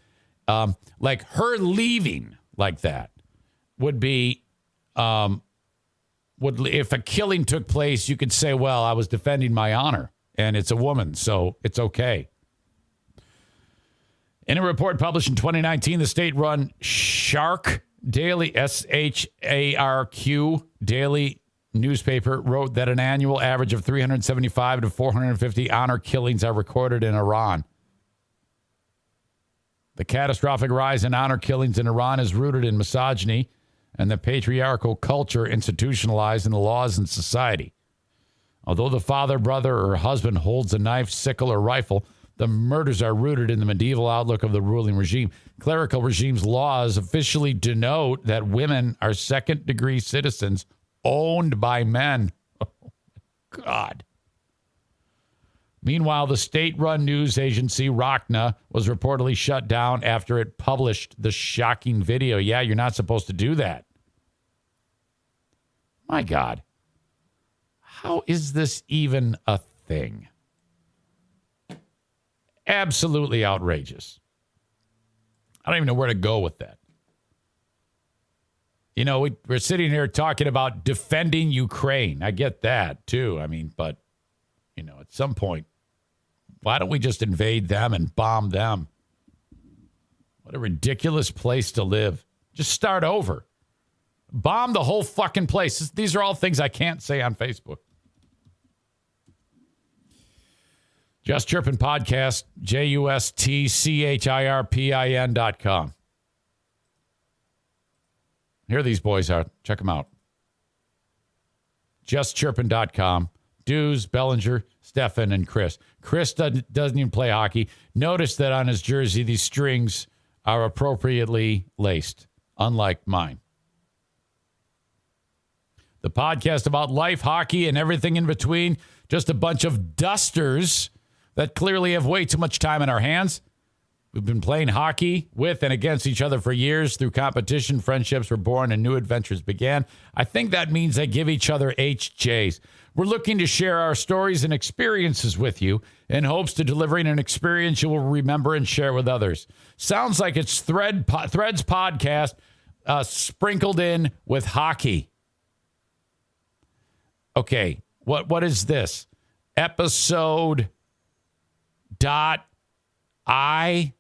like her leaving like that would be, if a killing took place, you could say, well, I was defending my honor, and it's a woman, so it's okay. In a report published in 2019, the state-run Shark Daily, SHARQ Daily newspaper wrote that an annual average of 375 to 450 honor killings are recorded in Iran. The catastrophic rise in honor killings in Iran is rooted in misogyny and the patriarchal culture institutionalized in the laws and society. Although the father, brother, or husband holds a knife, sickle, or rifle, the murders are rooted in the medieval outlook of the ruling regime. Clerical regime's laws officially denote that women are second-degree citizens owned by men. Oh, God. Meanwhile, the state-run news agency Rockna was reportedly shut down after it published the shocking video. Yeah, you're not supposed to do that. My God. How is this even a thing? Absolutely outrageous. I don't even know where to go with that. You know, we're sitting here talking about defending Ukraine. I get that, too. I mean, but, you know, at some point, why don't we just invade them and bomb them? What a ridiculous place to live. Just start over. Bomb the whole fucking place. These are all things I can't say on Facebook. Just Chirpin Podcast, JustChirpin.com. Here these boys are. Check them out. JustChirpin.com. Dews, Bellinger, Stefan, and Chris. Chris doesn't even play hockey. Notice that on his jersey, these strings are appropriately laced, unlike mine. The podcast about life, hockey, and everything in between. Just a bunch of dusters that clearly have way too much time in our hands. We've been playing hockey with and against each other for years. Through competition, friendships were born and new adventures began. I think that means they give each other HJs. We're looking to share our stories and experiences with you in hopes to delivering an experience you will remember and share with others. Sounds like it's Threads podcast sprinkled in with hockey. Okay, what is this? Episode .i.xiv.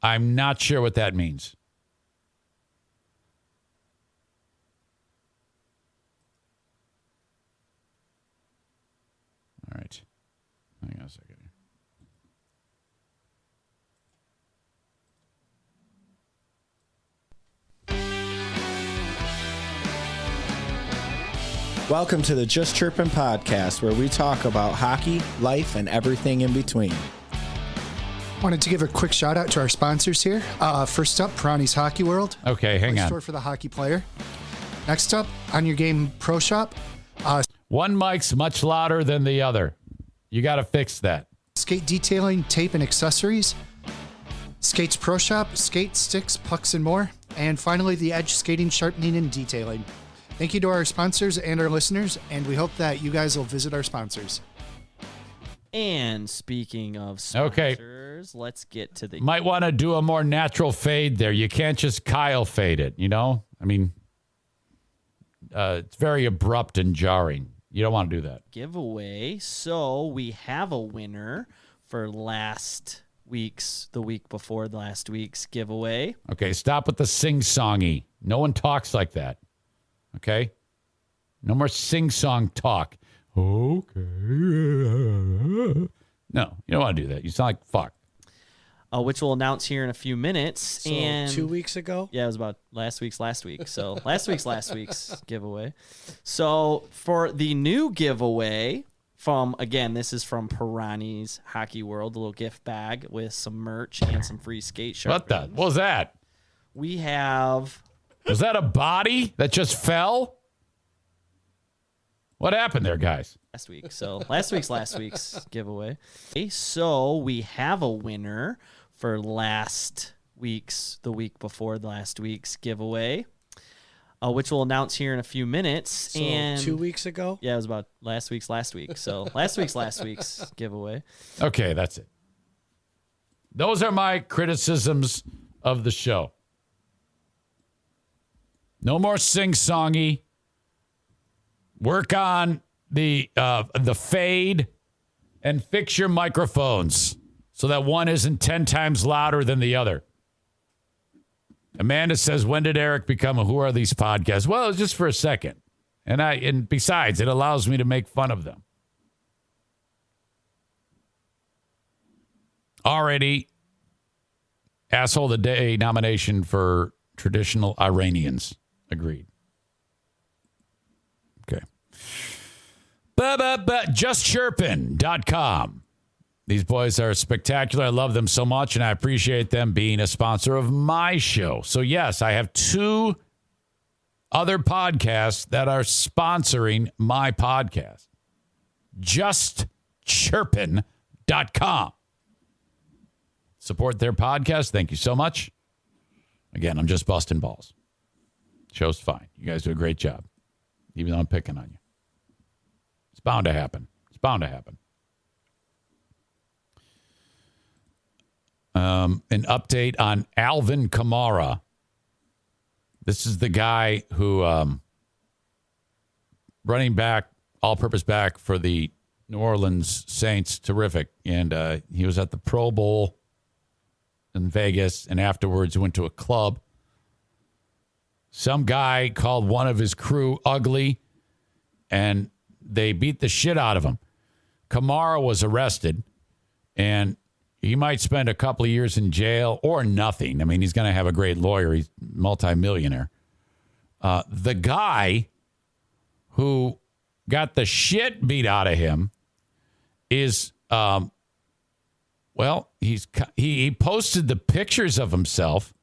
I'm not sure what that means. All right. Hang on a second here. Welcome to the Just Chirpin Podcast, where we talk about hockey, life, and everything in between. Wanted to give a quick shout out to our sponsors here. First up, Perani's Hockey World. Okay, hang on. Store for the hockey player. Next up, On Your Game Pro Shop. One mic's much louder than the other. You got to fix that. Skate detailing, tape, and accessories. Skates Pro Shop, skate, sticks, pucks, and more. And finally, the Edge Skating, Sharpening, and Detailing. Thank you to our sponsors and our listeners, and we hope that you guys will visit our sponsors. And speaking of sponsors, let's get to the... Might want to do a more natural fade there. You can't just Kyle fade it, you know? I mean, it's very abrupt and jarring. You don't want to do that. Giveaway. So we have a winner for the week before last week's giveaway. Okay, stop with the sing-songy. No one talks like that. Okay? No more sing-song talk. Okay. No, you don't want to do that. You sound like fuck. Which we'll announce here in a few minutes. So and 2 weeks ago? Yeah, it was about last week's. So last week's giveaway. So for the new giveaway this is from Perani's Hockey World, a little gift bag with some merch and some free skate sharpeners. What was that? We have... Was that a body that just fell? What happened there, guys? Last week. So last week's giveaway. Okay, so we have a winner for the week before last week's giveaway, which we'll announce here in a few minutes. So and 2 weeks ago? Yeah, it was about last week. So last week's giveaway. Okay, that's it. Those are my criticisms of the show. No more sing-songy. Work on the fade and fix your microphones so that one isn't 10 times louder than the other. Amanda says, when did Eric become a Who Are These Podcasts? Well, it's just for a second. And besides, it allows me to make fun of them. Already, Asshole of the Day nomination for traditional Iranians. Agreed. Okay. JustChirpin.com. These boys are spectacular. I love them so much, and I appreciate them being a sponsor of my show. So, yes, I have two other podcasts that are sponsoring my podcast. JustChirpin.com. Support their podcast. Thank you so much. Again, I'm just busting balls. Show's fine. You guys do a great job, even though I'm picking on you. It's bound to happen. It's bound to happen. An update on Alvin Kamara. This is the guy who running back, all-purpose back for the New Orleans Saints. Terrific. And he was at the Pro Bowl in Vegas, and afterwards went to a club. Some guy called one of his crew ugly, and they beat the shit out of him. Kamara was arrested, and he might spend a couple of years in jail or nothing. I mean, he's going to have a great lawyer. He's multimillionaire. The guy who got the shit beat out of him is, he posted the pictures of himself,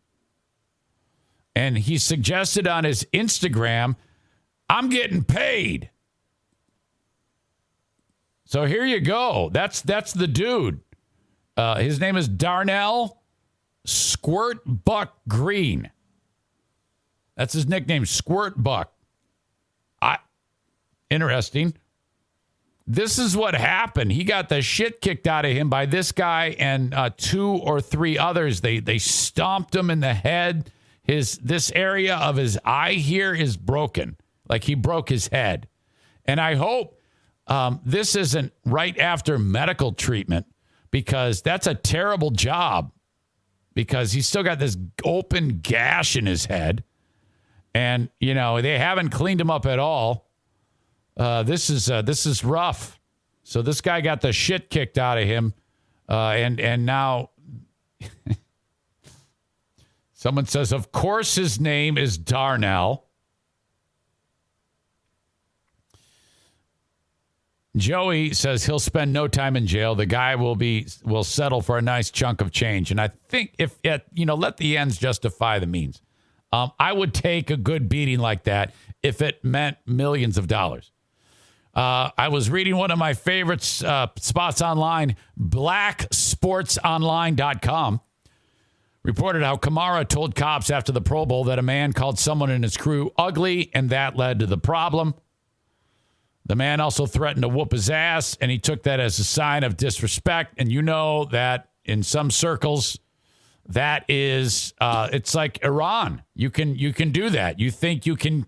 and he suggested on his Instagram, I'm getting paid. So here you go. That's the dude. His name is Darnell Squirt Buck Green. That's his nickname, Squirt Buck. Interesting. This is what happened. He got the shit kicked out of him by this guy and 2 or 3 others. They stomped him in the head. This area of his eye here is broken. Like he broke his head. And I hope this isn't right after medical treatment, because that's a terrible job, because he's still got this open gash in his head. And, they haven't cleaned him up at all. This is rough. So this guy got the shit kicked out of him. And now someone says, of course his name is Darnell. Joey says he'll spend no time in jail. The guy will settle for a nice chunk of change. And I think let the ends justify the means. I would take a good beating like that if it meant millions of dollars. I was reading one of my favorite spots online, blacksportsonline.com, reported how Kamara told cops after the Pro Bowl that a man called someone in his crew ugly, and that led to the problem. The man also threatened to whoop his ass, and he took that as a sign of disrespect. And you know that in some circles, that is, it's like Iran. You can do that. You think you can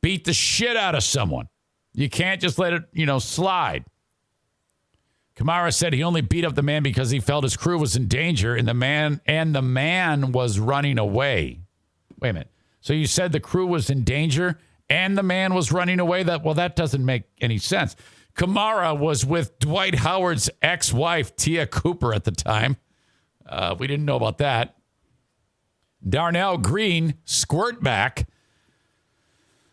beat the shit out of someone. You can't just let it, slide. Kamara said he only beat up the man because he felt his crew was in danger, and the man was running away. Wait a minute. So you said the crew was in danger and the man was running away? That doesn't make any sense. Kamara was with Dwight Howard's ex-wife, Tia Cooper, at the time. We didn't know about that. Darnell Green, Squirtback,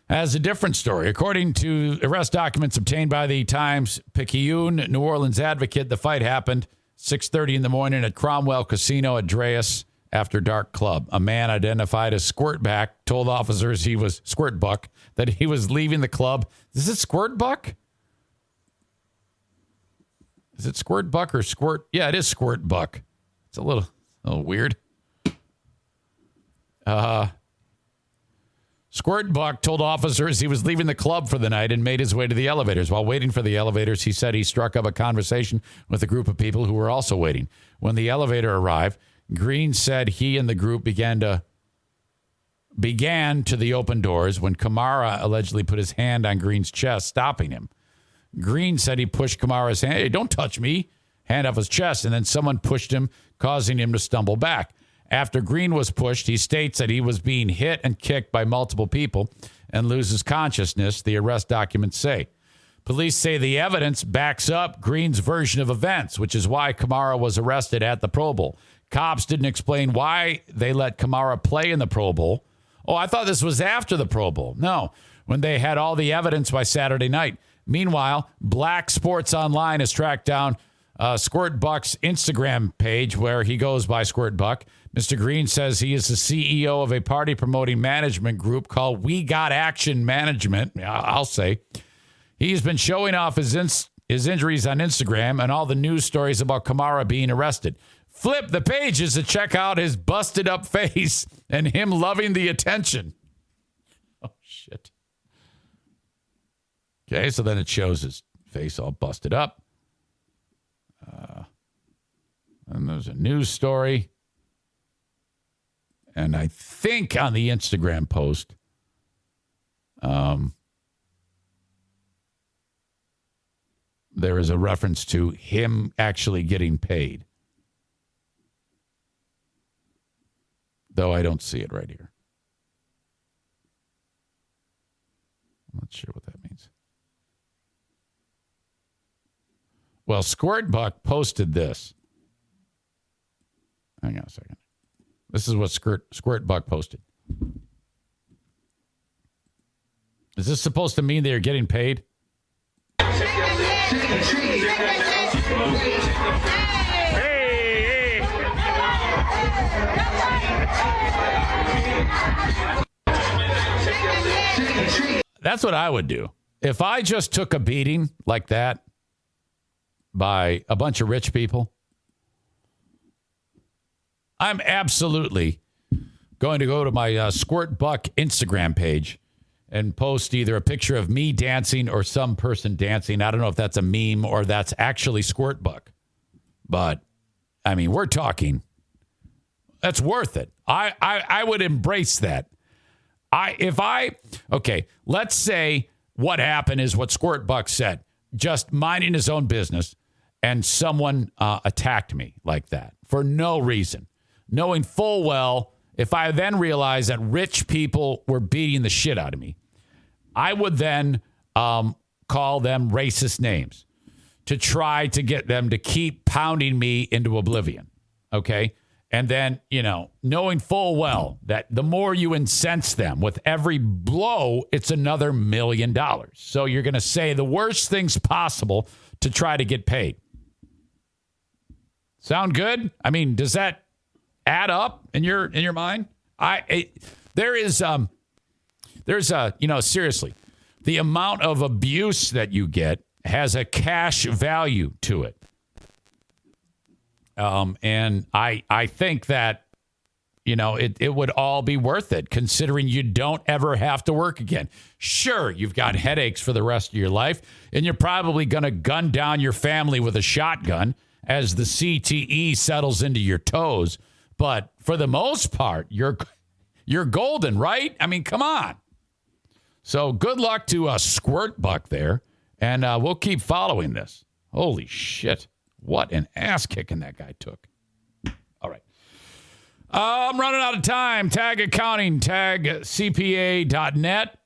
has a different story. According to arrest documents obtained by the Times-Picayune New Orleans Advocate, the fight happened 6:30 in the morning at Cromwell Casino at Dreas After Dark Club. A man identified as Squirtback told officers he was Squirtbuck, that he was leaving the club. Is it Squirtbuck? Is it Squirtbuck or Squirt? Yeah, it is Squirtbuck. It's a little weird. Squirtbuck told officers he was leaving the club for the night and made his way to the elevators. While waiting for the elevators, he said he struck up a conversation with a group of people who were also waiting. When the elevator arrived, Green said he and the group began to the open doors when Kamara allegedly put his hand on Green's chest, stopping him. Green said he pushed Kamara's hand. Hey, don't touch me. Hand off his chest. And then someone pushed him, causing him to stumble back. After Green was pushed, he states that he was being hit and kicked by multiple people and loses consciousness, the arrest documents say. Police say the evidence backs up Green's version of events, which is why Kamara was arrested at the Pro Bowl. Cops didn't explain why they let Kamara play in the Pro Bowl. Oh, I thought this was after the Pro Bowl. No, when they had all the evidence by Saturday night. Meanwhile, Black Sports Online has tracked down Squirt Buck's Instagram page, where he goes by Squirt Buck. Mr. Green says he is the CEO of a party promoting management group called We Got Action Management. I'll say. He's been showing off his injuries on Instagram and all the news stories about Kamara being arrested. Flip the pages to check out his busted up face and him loving the attention. Oh, shit. Okay, so then it shows his face all busted up. And there's a news story. And I think on the Instagram post, there is a reference to him actually getting paid. Though I don't see it right here. I'm not sure what that means. Well, Squirt Buck posted this. Hang on a second. This is what Squirt Buck posted. Is this supposed to mean they are getting paid? That's what I would do. If I just took a beating like that by a bunch of rich people, I'm absolutely going to go to my Squirt Buck Instagram page and post either a picture of me dancing or some person dancing. I don't know if that's a meme or that's actually Squirt Buck. But, I mean, we're talking. That's worth it. I would embrace that. Okay, let's say what happened is what Squirt Buck said. Just minding his own business, and someone attacked me like that for no reason. Knowing full well, if I then realized that rich people were beating the shit out of me, I would then call them racist names to try to get them to keep pounding me into oblivion. Okay? And then, knowing full well that the more you incense them with every blow, it's another $1 million. So you're going to say the worst things possible to try to get paid. Sound good? I mean, does that add up in your mind? Seriously, the amount of abuse that you get has a cash value to it. And I think that, it would all be worth it, considering you don't ever have to work again. Sure, you've got headaches for the rest of your life, and you're probably going to gun down your family with a shotgun as the CTE settles into your toes. But for the most part, you're golden, right? I mean, come on. So good luck to Squirt Buck there, and we'll keep following this. Holy shit. What an ass kicking that guy took. All right. I'm running out of time. Tag accounting, tag CPA.net.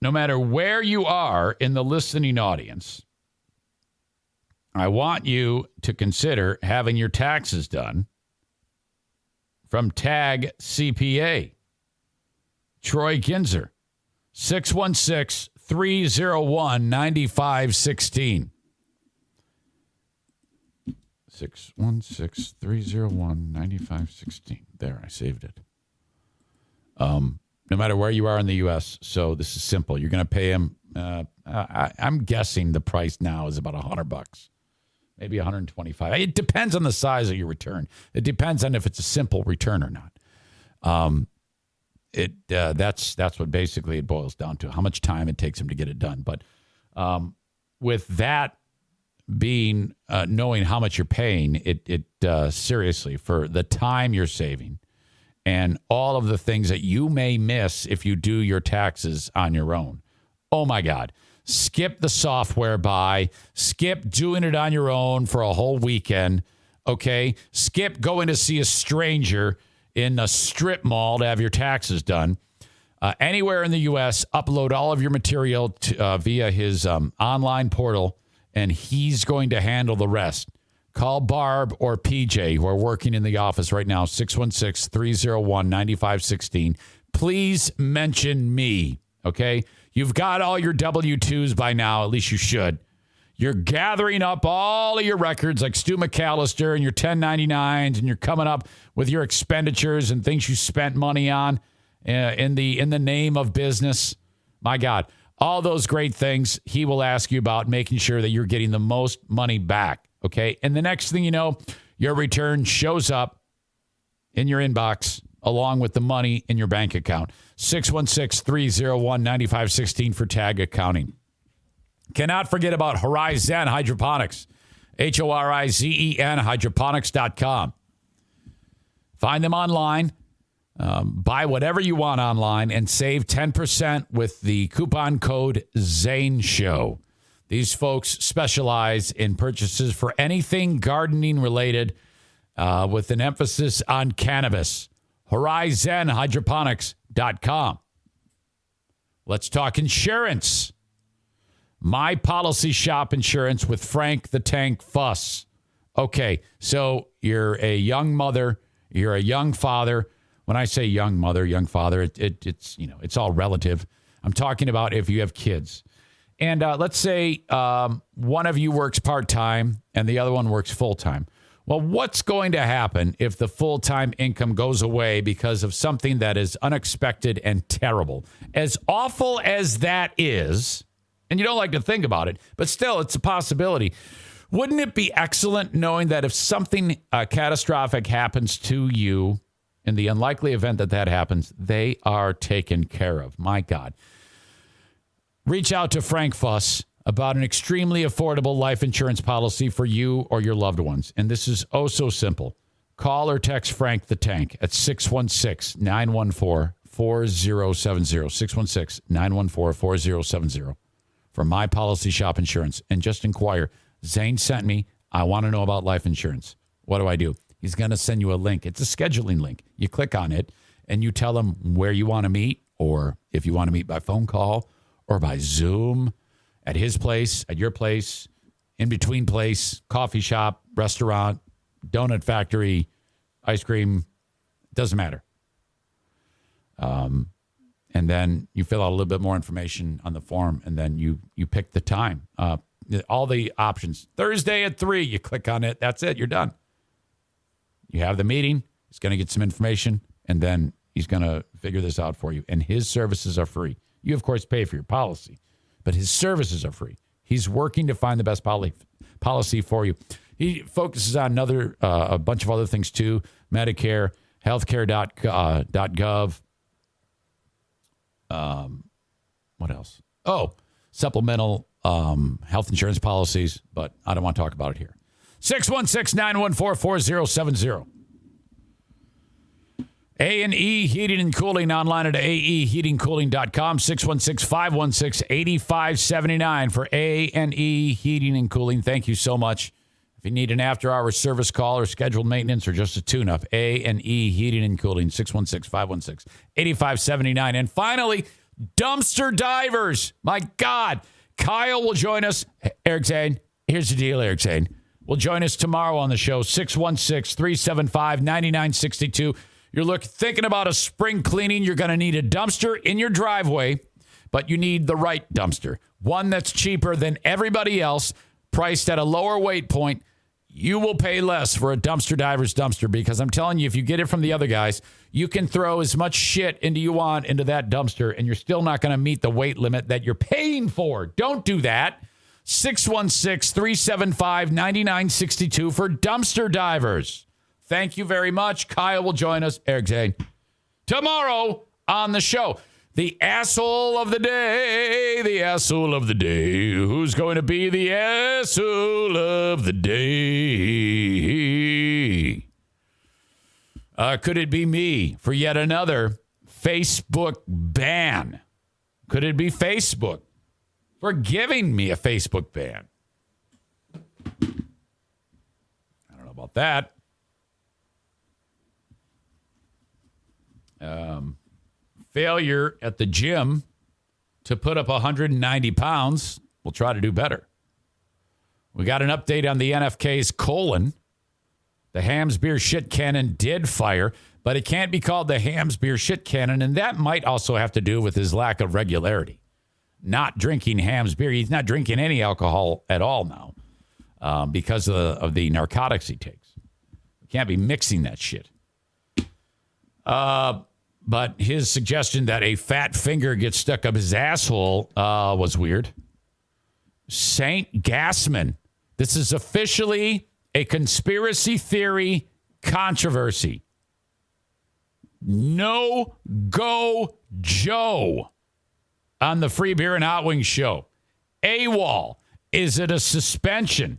No matter where you are in the listening audience, I want you to consider having your taxes done from Tag CPA. Troy Ginzer, 616-301-9516. 616-301-9516. There, I saved it. No matter where you are in the U.S., so this is simple. You're going to pay him, I'm guessing the price now is about $100. Maybe $125. It depends on the size of your return. It depends on if it's a simple return or not. That's what basically it boils down to, how much time it takes him to get it done. But with that being, knowing how much you're paying, it seriously, for the time you're saving and all of the things that you may miss if you do your taxes on your own. Oh, my God. Skip the software buy. Skip doing it on your own for a whole weekend. Okay? Skip going to see a stranger in a strip mall to have your taxes done. Anywhere in the U.S., upload all of your material via his online portal, and he's going to handle the rest. Call Barb or PJ, who are working in the office right now, 616-301-9516. Please mention me, okay? You've got all your W-2s by now. At least you should. You're gathering up all of your records like Stu McAllister and your 1099s, and you're coming up with your expenditures and things you spent money on in the name of business. My God, all those great things he will ask you about, making sure that you're getting the most money back, okay? And the next thing you know, your return shows up in your inbox along with the money in your bank account. 616-301-9516 for Tag Accounting. Cannot forget about Horizon Hydroponics. Horizen, hydroponics.com. Find them online. Buy whatever you want online and save 10% with the coupon code Zane Show. These folks specialize in purchases for anything gardening related with an emphasis on cannabis. HorizonHydroponics.com. Let's talk insurance. My Policy Shop Insurance with Frank the Tank Fuss. Okay, so you're a young mother, you're a young father. When I say young mother, young father, it's it's all relative. I'm talking about if you have kids. And let's say one of you works part-time and the other one works full-time. Well, what's going to happen if the full-time income goes away because of something that is unexpected and terrible? As awful as that is, and you don't like to think about it, but still, it's a possibility. Wouldn't it be excellent knowing that if something catastrophic happens to you, in the unlikely event that that happens, they are taken care of? My God. Reach out to Frank Fuss about an extremely affordable life insurance policy for you or your loved ones. And this is oh so simple. Call or text Frank the Tank at 616-914-4070. 616-914-4070 for My Policy Shop Insurance. And just inquire, Zane sent me, I want to know about life insurance. What do I do? He's going to send you a link. It's a scheduling link. You click on it and you tell him where you want to meet, or if you want to meet by phone call or by Zoom, at his place, at your place, in between place, coffee shop, restaurant, donut factory, ice cream, doesn't matter. And then you fill out a little bit more information on the form, and then you pick the time. All the options. Thursday at 3, you click on it. That's it. You're done. You have the meeting. He's going to get some information, and then he's going to figure this out for you. And his services are free. You, of course, pay for your policy, but his services are free. He's working to find the best policy for you. He focuses on a bunch of other things, too. Medicare, healthcare.gov. What else? Oh, supplemental health insurance policies, but I don't want to talk about it here. 616-914-4070. A&E Heating and Cooling online at aeheatingcooling.com. 616-516-8579 for A&E Heating and Cooling. Thank you so much. If you need an after-hours service call or scheduled maintenance or just a tune-up, A&E Heating and Cooling, 616-516-8579. And finally, dumpster divers. My God. Kyle will join us. Eric Zane, here's the deal, Eric Zane. Will join us tomorrow on the show, 616-375-9962. You're thinking about a spring cleaning. You're going to need a dumpster in your driveway, but you need the right dumpster. One that's cheaper than everybody else, priced at a lower weight point. You will pay less for a dumpster diver's dumpster, because I'm telling you, if you get it from the other guys, you can throw as much shit you want into that dumpster, and you're still not going to meet the weight limit that you're paying for. Don't do that. 616-375-9962 for dumpster divers. Thank you very much. Kyle will join us, Eric Zane, tomorrow on the show. The asshole of the day, the asshole of the day. Who's going to be the asshole of the day? Could it be me for yet another Facebook ban? Could it be Facebook for giving me a Facebook ban? I don't know about that. Failure at the gym to put up 190 pounds. We'll try to do better. We got an update on the NFK's colon. The Hams Beer Shit Cannon did fire, but it can't be called the Hams Beer Shit Cannon, and that might also have to do with his lack of regularity. not drinking Ham's beer. He's not drinking any alcohol at all now because of the narcotics he takes. You can't be mixing that shit. But his suggestion that a fat finger gets stuck up his asshole was weird. Saint Gassman. This is officially a conspiracy theory controversy. No go Joe on the Free Beer and Hot Wings show. AWOL. Is it a suspension?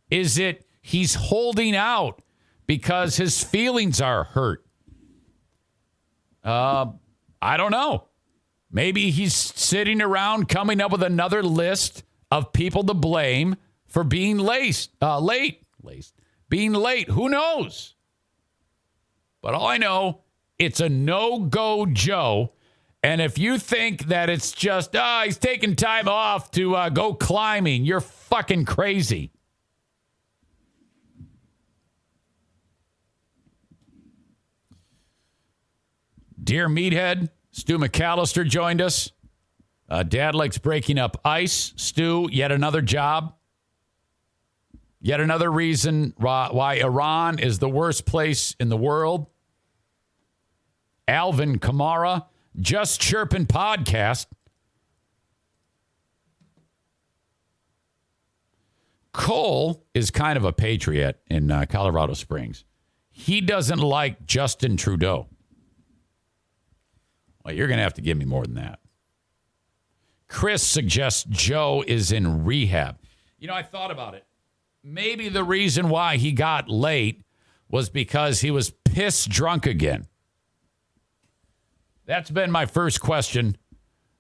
Is it he's holding out because his feelings are hurt? I don't know. Maybe he's sitting around coming up with another list of people to blame for being late. Being late. Who knows? But all I know, it's a no-go Joe. And if you think that it's just, he's taking time off to go climbing, you're fucking crazy. Dear Meathead, Stu McAllister joined us. Dad likes breaking up ice. Stu, yet another job. Yet another reason why Iran is the worst place in the world. Alvin, Kamara, Just Chirpin' Podcast. Cole is kind of a patriot in Colorado Springs. He doesn't like Justin Trudeau. Well, you're going to have to give me more than that. Chris suggests Joe is in rehab. You know, I thought about it. Maybe the reason why he got late was because he was piss drunk again. That's been my first question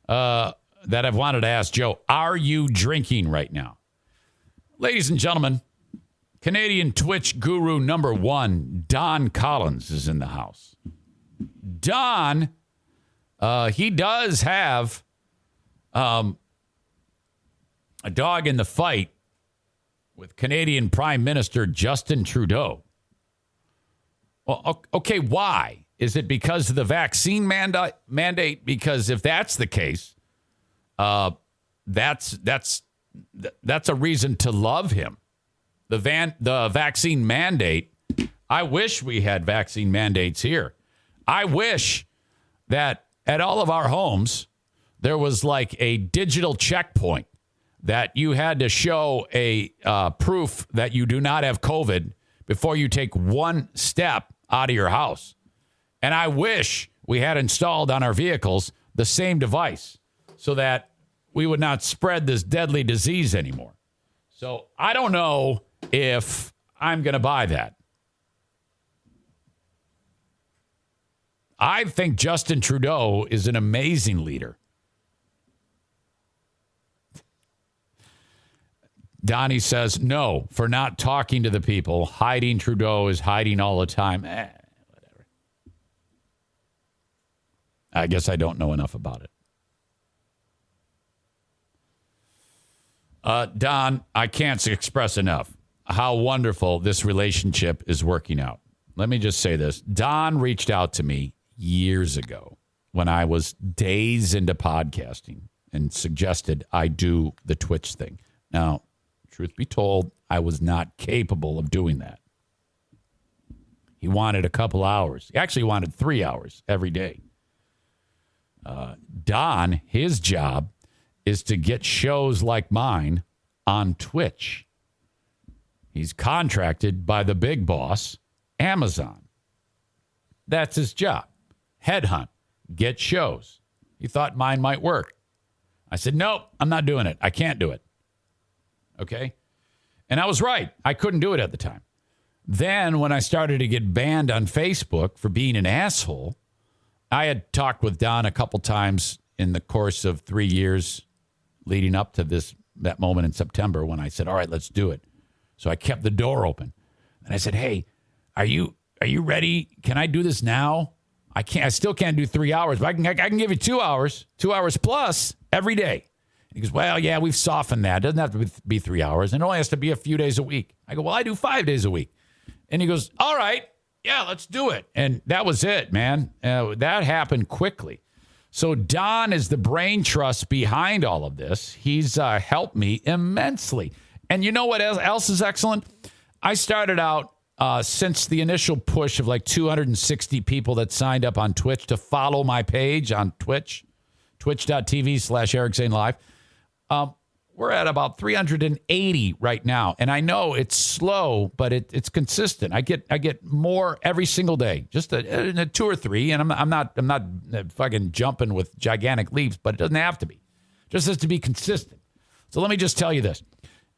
that I've wanted to ask Joe. Are you drinking right now? Ladies and gentlemen, Canadian Twitch guru number 1, Don Collins, is in the house. Don, he does have a dog in the fight with Canadian Prime Minister Justin Trudeau. Well, okay, why? Is it because of the vaccine mandate? Because if that's the case, that's a reason to love him. The vaccine mandate. I wish we had vaccine mandates here. I wish that at all of our homes there was like a digital checkpoint that you had to show a proof that you do not have COVID before you take one step out of your house. And I wish we had installed on our vehicles the same device so that we would not spread this deadly disease anymore. So I don't know if I'm going to buy that. I think Justin Trudeau is an amazing leader. Donnie says, no, for not talking to the people. Hiding Trudeau is hiding all the time. Whatever. I guess I don't know enough about it. Don, I can't express enough how wonderful this relationship is working out. Let me just say this. Don reached out to me years ago when I was days into podcasting and suggested I do the Twitch thing. Now, truth be told, I was not capable of doing that. He wanted a couple hours. He actually wanted 3 hours every day. Don, his job is to get shows like mine on Twitch. He's contracted by the big boss, Amazon. That's his job. Headhunt. Get shows. He thought mine might work. I said, nope, I'm not doing it. I can't do it. Okay? And I was right. I couldn't do it at the time. Then when I started to get banned on Facebook for being an asshole, I had talked with Don a couple times in the course of 3 years leading up to that moment in September when I said, all right, let's do it. So I kept the door open. And I said, hey, are you ready? Can I do this now? I still can't do 3 hours, but I can give you 2 hours, 2 hours plus every day. He goes, well, yeah, we've softened that. It doesn't have to be 3 hours. It only has to be a few days a week. I go, well, I do 5 days a week. And he goes, all right, yeah, let's do it. And that was it, man. That happened quickly. So Don is the brain trust behind all of this. He's helped me immensely. And you know what else is excellent? I started out since the initial push of like 260 people that signed up on Twitch to follow my page on Twitch, twitch.tv/Eric Zane Live. We're at about 380 right now. And I know it's slow, but it's consistent. I get more every single day, just a 2 or 3. And I'm not fucking jumping with gigantic leaps, but it doesn't have to be. It just has to be consistent. So let me just tell you this.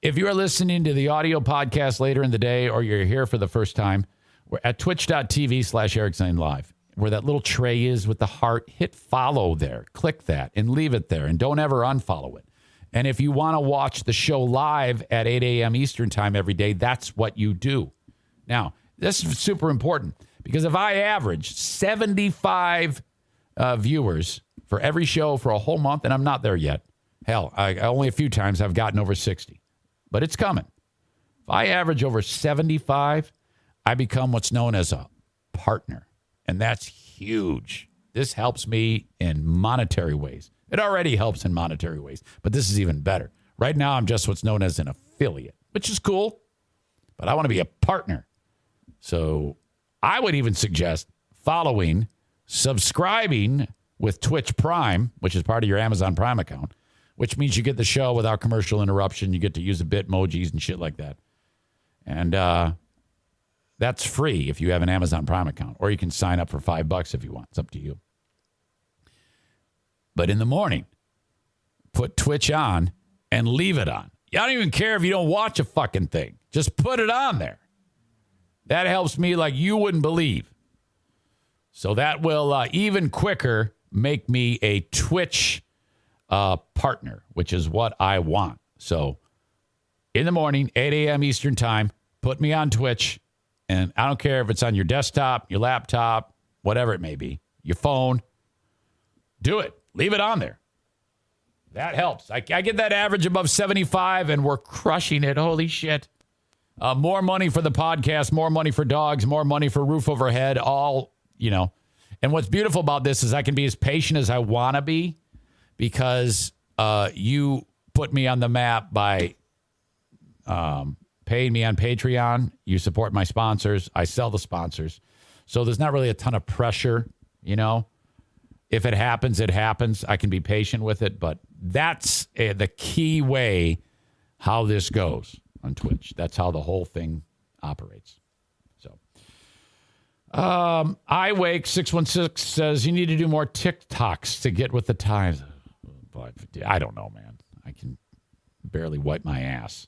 If you're listening to the audio podcast later in the day, or you're here for the first time, we're at twitch.tv/Eric Zane Live, where that little tray is with the heart. Hit follow there. Click that and leave it there. And don't ever unfollow it. And if you want to watch the show live at 8 a.m. Eastern time every day, that's what you do. Now, this is super important, because if I average 75 viewers for every show for a whole month, and I'm not there yet. Hell, I only a few times I've gotten over 60. But it's coming. If I average over 75, I become what's known as a partner. And that's huge. This helps me in monetary ways. It already helps in monetary ways, but this is even better. Right now, I'm just what's known as an affiliate, which is cool, but I want to be a partner. So I would even suggest following, subscribing with Twitch Prime, which is part of your Amazon Prime account, which means you get the show without commercial interruption. You get to use the Bitmojis and shit like that. And that's free if you have an Amazon Prime account, or you can sign up for $5 if you want. It's up to you. But in the morning, put Twitch on and leave it on. I don't even care if you don't watch a fucking thing. Just put it on there. That helps me like you wouldn't believe. So that will even quicker make me a Twitch partner, which is what I want. So in the morning, 8 a.m. Eastern time, put me on Twitch. And I don't care if it's on your desktop, your laptop, whatever it may be, your phone. Do it. Leave it on there. That helps. I get that average above 75, and we're crushing it. Holy shit. More money for the podcast, more money for dogs, more money for roof overhead, all, you know. And what's beautiful about this is I can be as patient as I want to be, because you put me on the map by paying me on Patreon. You support my sponsors. I sell the sponsors. So there's not really a ton of pressure, you know. If it happens, it happens. I can be patient with it, but that's the key way how this goes on Twitch. That's how the whole thing operates. So, iWake616 says you need to do more TikToks to get with the times. But I don't know, man. I can barely wipe my ass.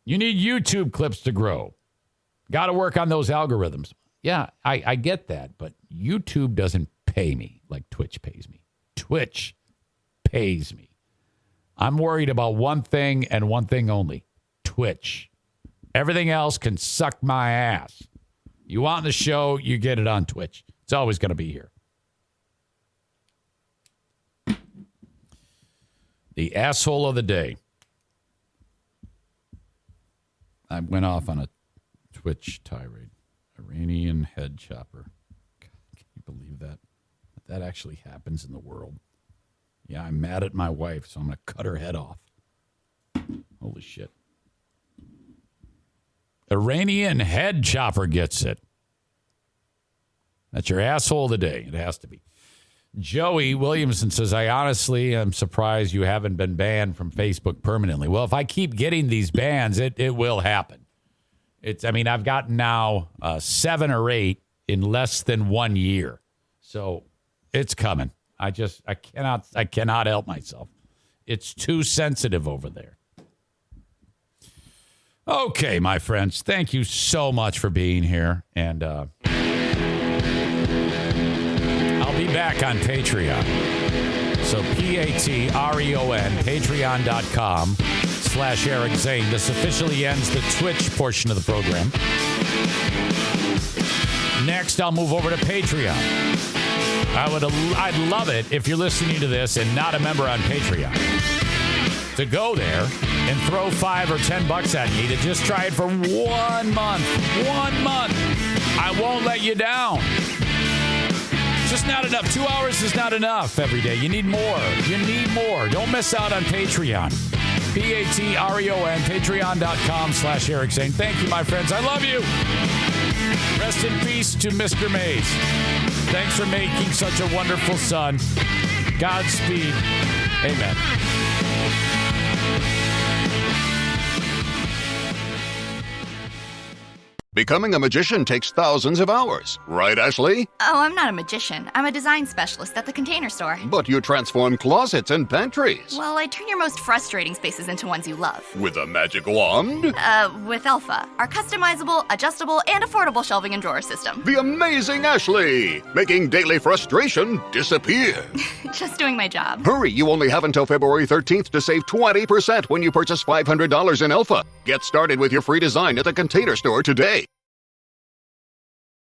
You need YouTube clips to grow. Got to work on those algorithms. Yeah, I get that, but YouTube doesn't pay me like Twitch pays me. Twitch pays me. I'm worried about one thing and one thing only, Twitch. Everything else can suck my ass. You want the show, you get it on Twitch. It's always going to be here. The asshole of the day. I went off on a Twitch tirade. Iranian head chopper. God, can you believe that? That actually happens in the world. Yeah, I'm mad at my wife, so I'm going to cut her head off. Holy shit. Iranian head chopper gets it. That's your asshole of the day. It has to be. Joey Williamson says, I honestly am surprised you haven't been banned from Facebook permanently. Well, if I keep getting these bans, it will happen. I've gotten now 7 or 8 in less than 1 year. So it's coming. I cannot help myself. It's too sensitive over there. Okay, my friends, thank you so much for being here. And I'll be back on Patreon. So Patreon, patreon.com/Eric Zane. This officially ends the Twitch portion of the program. Next, I'll move over to Patreon. I'd love it if you're listening to this and not a member on Patreon to go there and throw $5 or $10 at me to just try it for 1 month. 1 month. I won't let you down. It's just not enough. 2 hours is not enough every day. You need more. You need more. Don't miss out on Patreon. Patreon, patreon.com/Eric Zane. Thank you, my friends. I love you. Rest in peace to Mr. Mays. Thanks for making such a wonderful son. Godspeed. Amen. Becoming a magician takes thousands of hours. Right, Ashley? Oh, I'm not a magician. I'm a design specialist at the Container Store. But you transform closets and pantries. Well, I turn your most frustrating spaces into ones you love. With a magic wand? With Alpha, our customizable, adjustable, and affordable shelving and drawer system. The amazing Ashley! Making daily frustration disappear. Just doing my job. Hurry, you only have until February 13th to save 20% when you purchase $500 in Alpha. Get started with your free design at the Container Store today.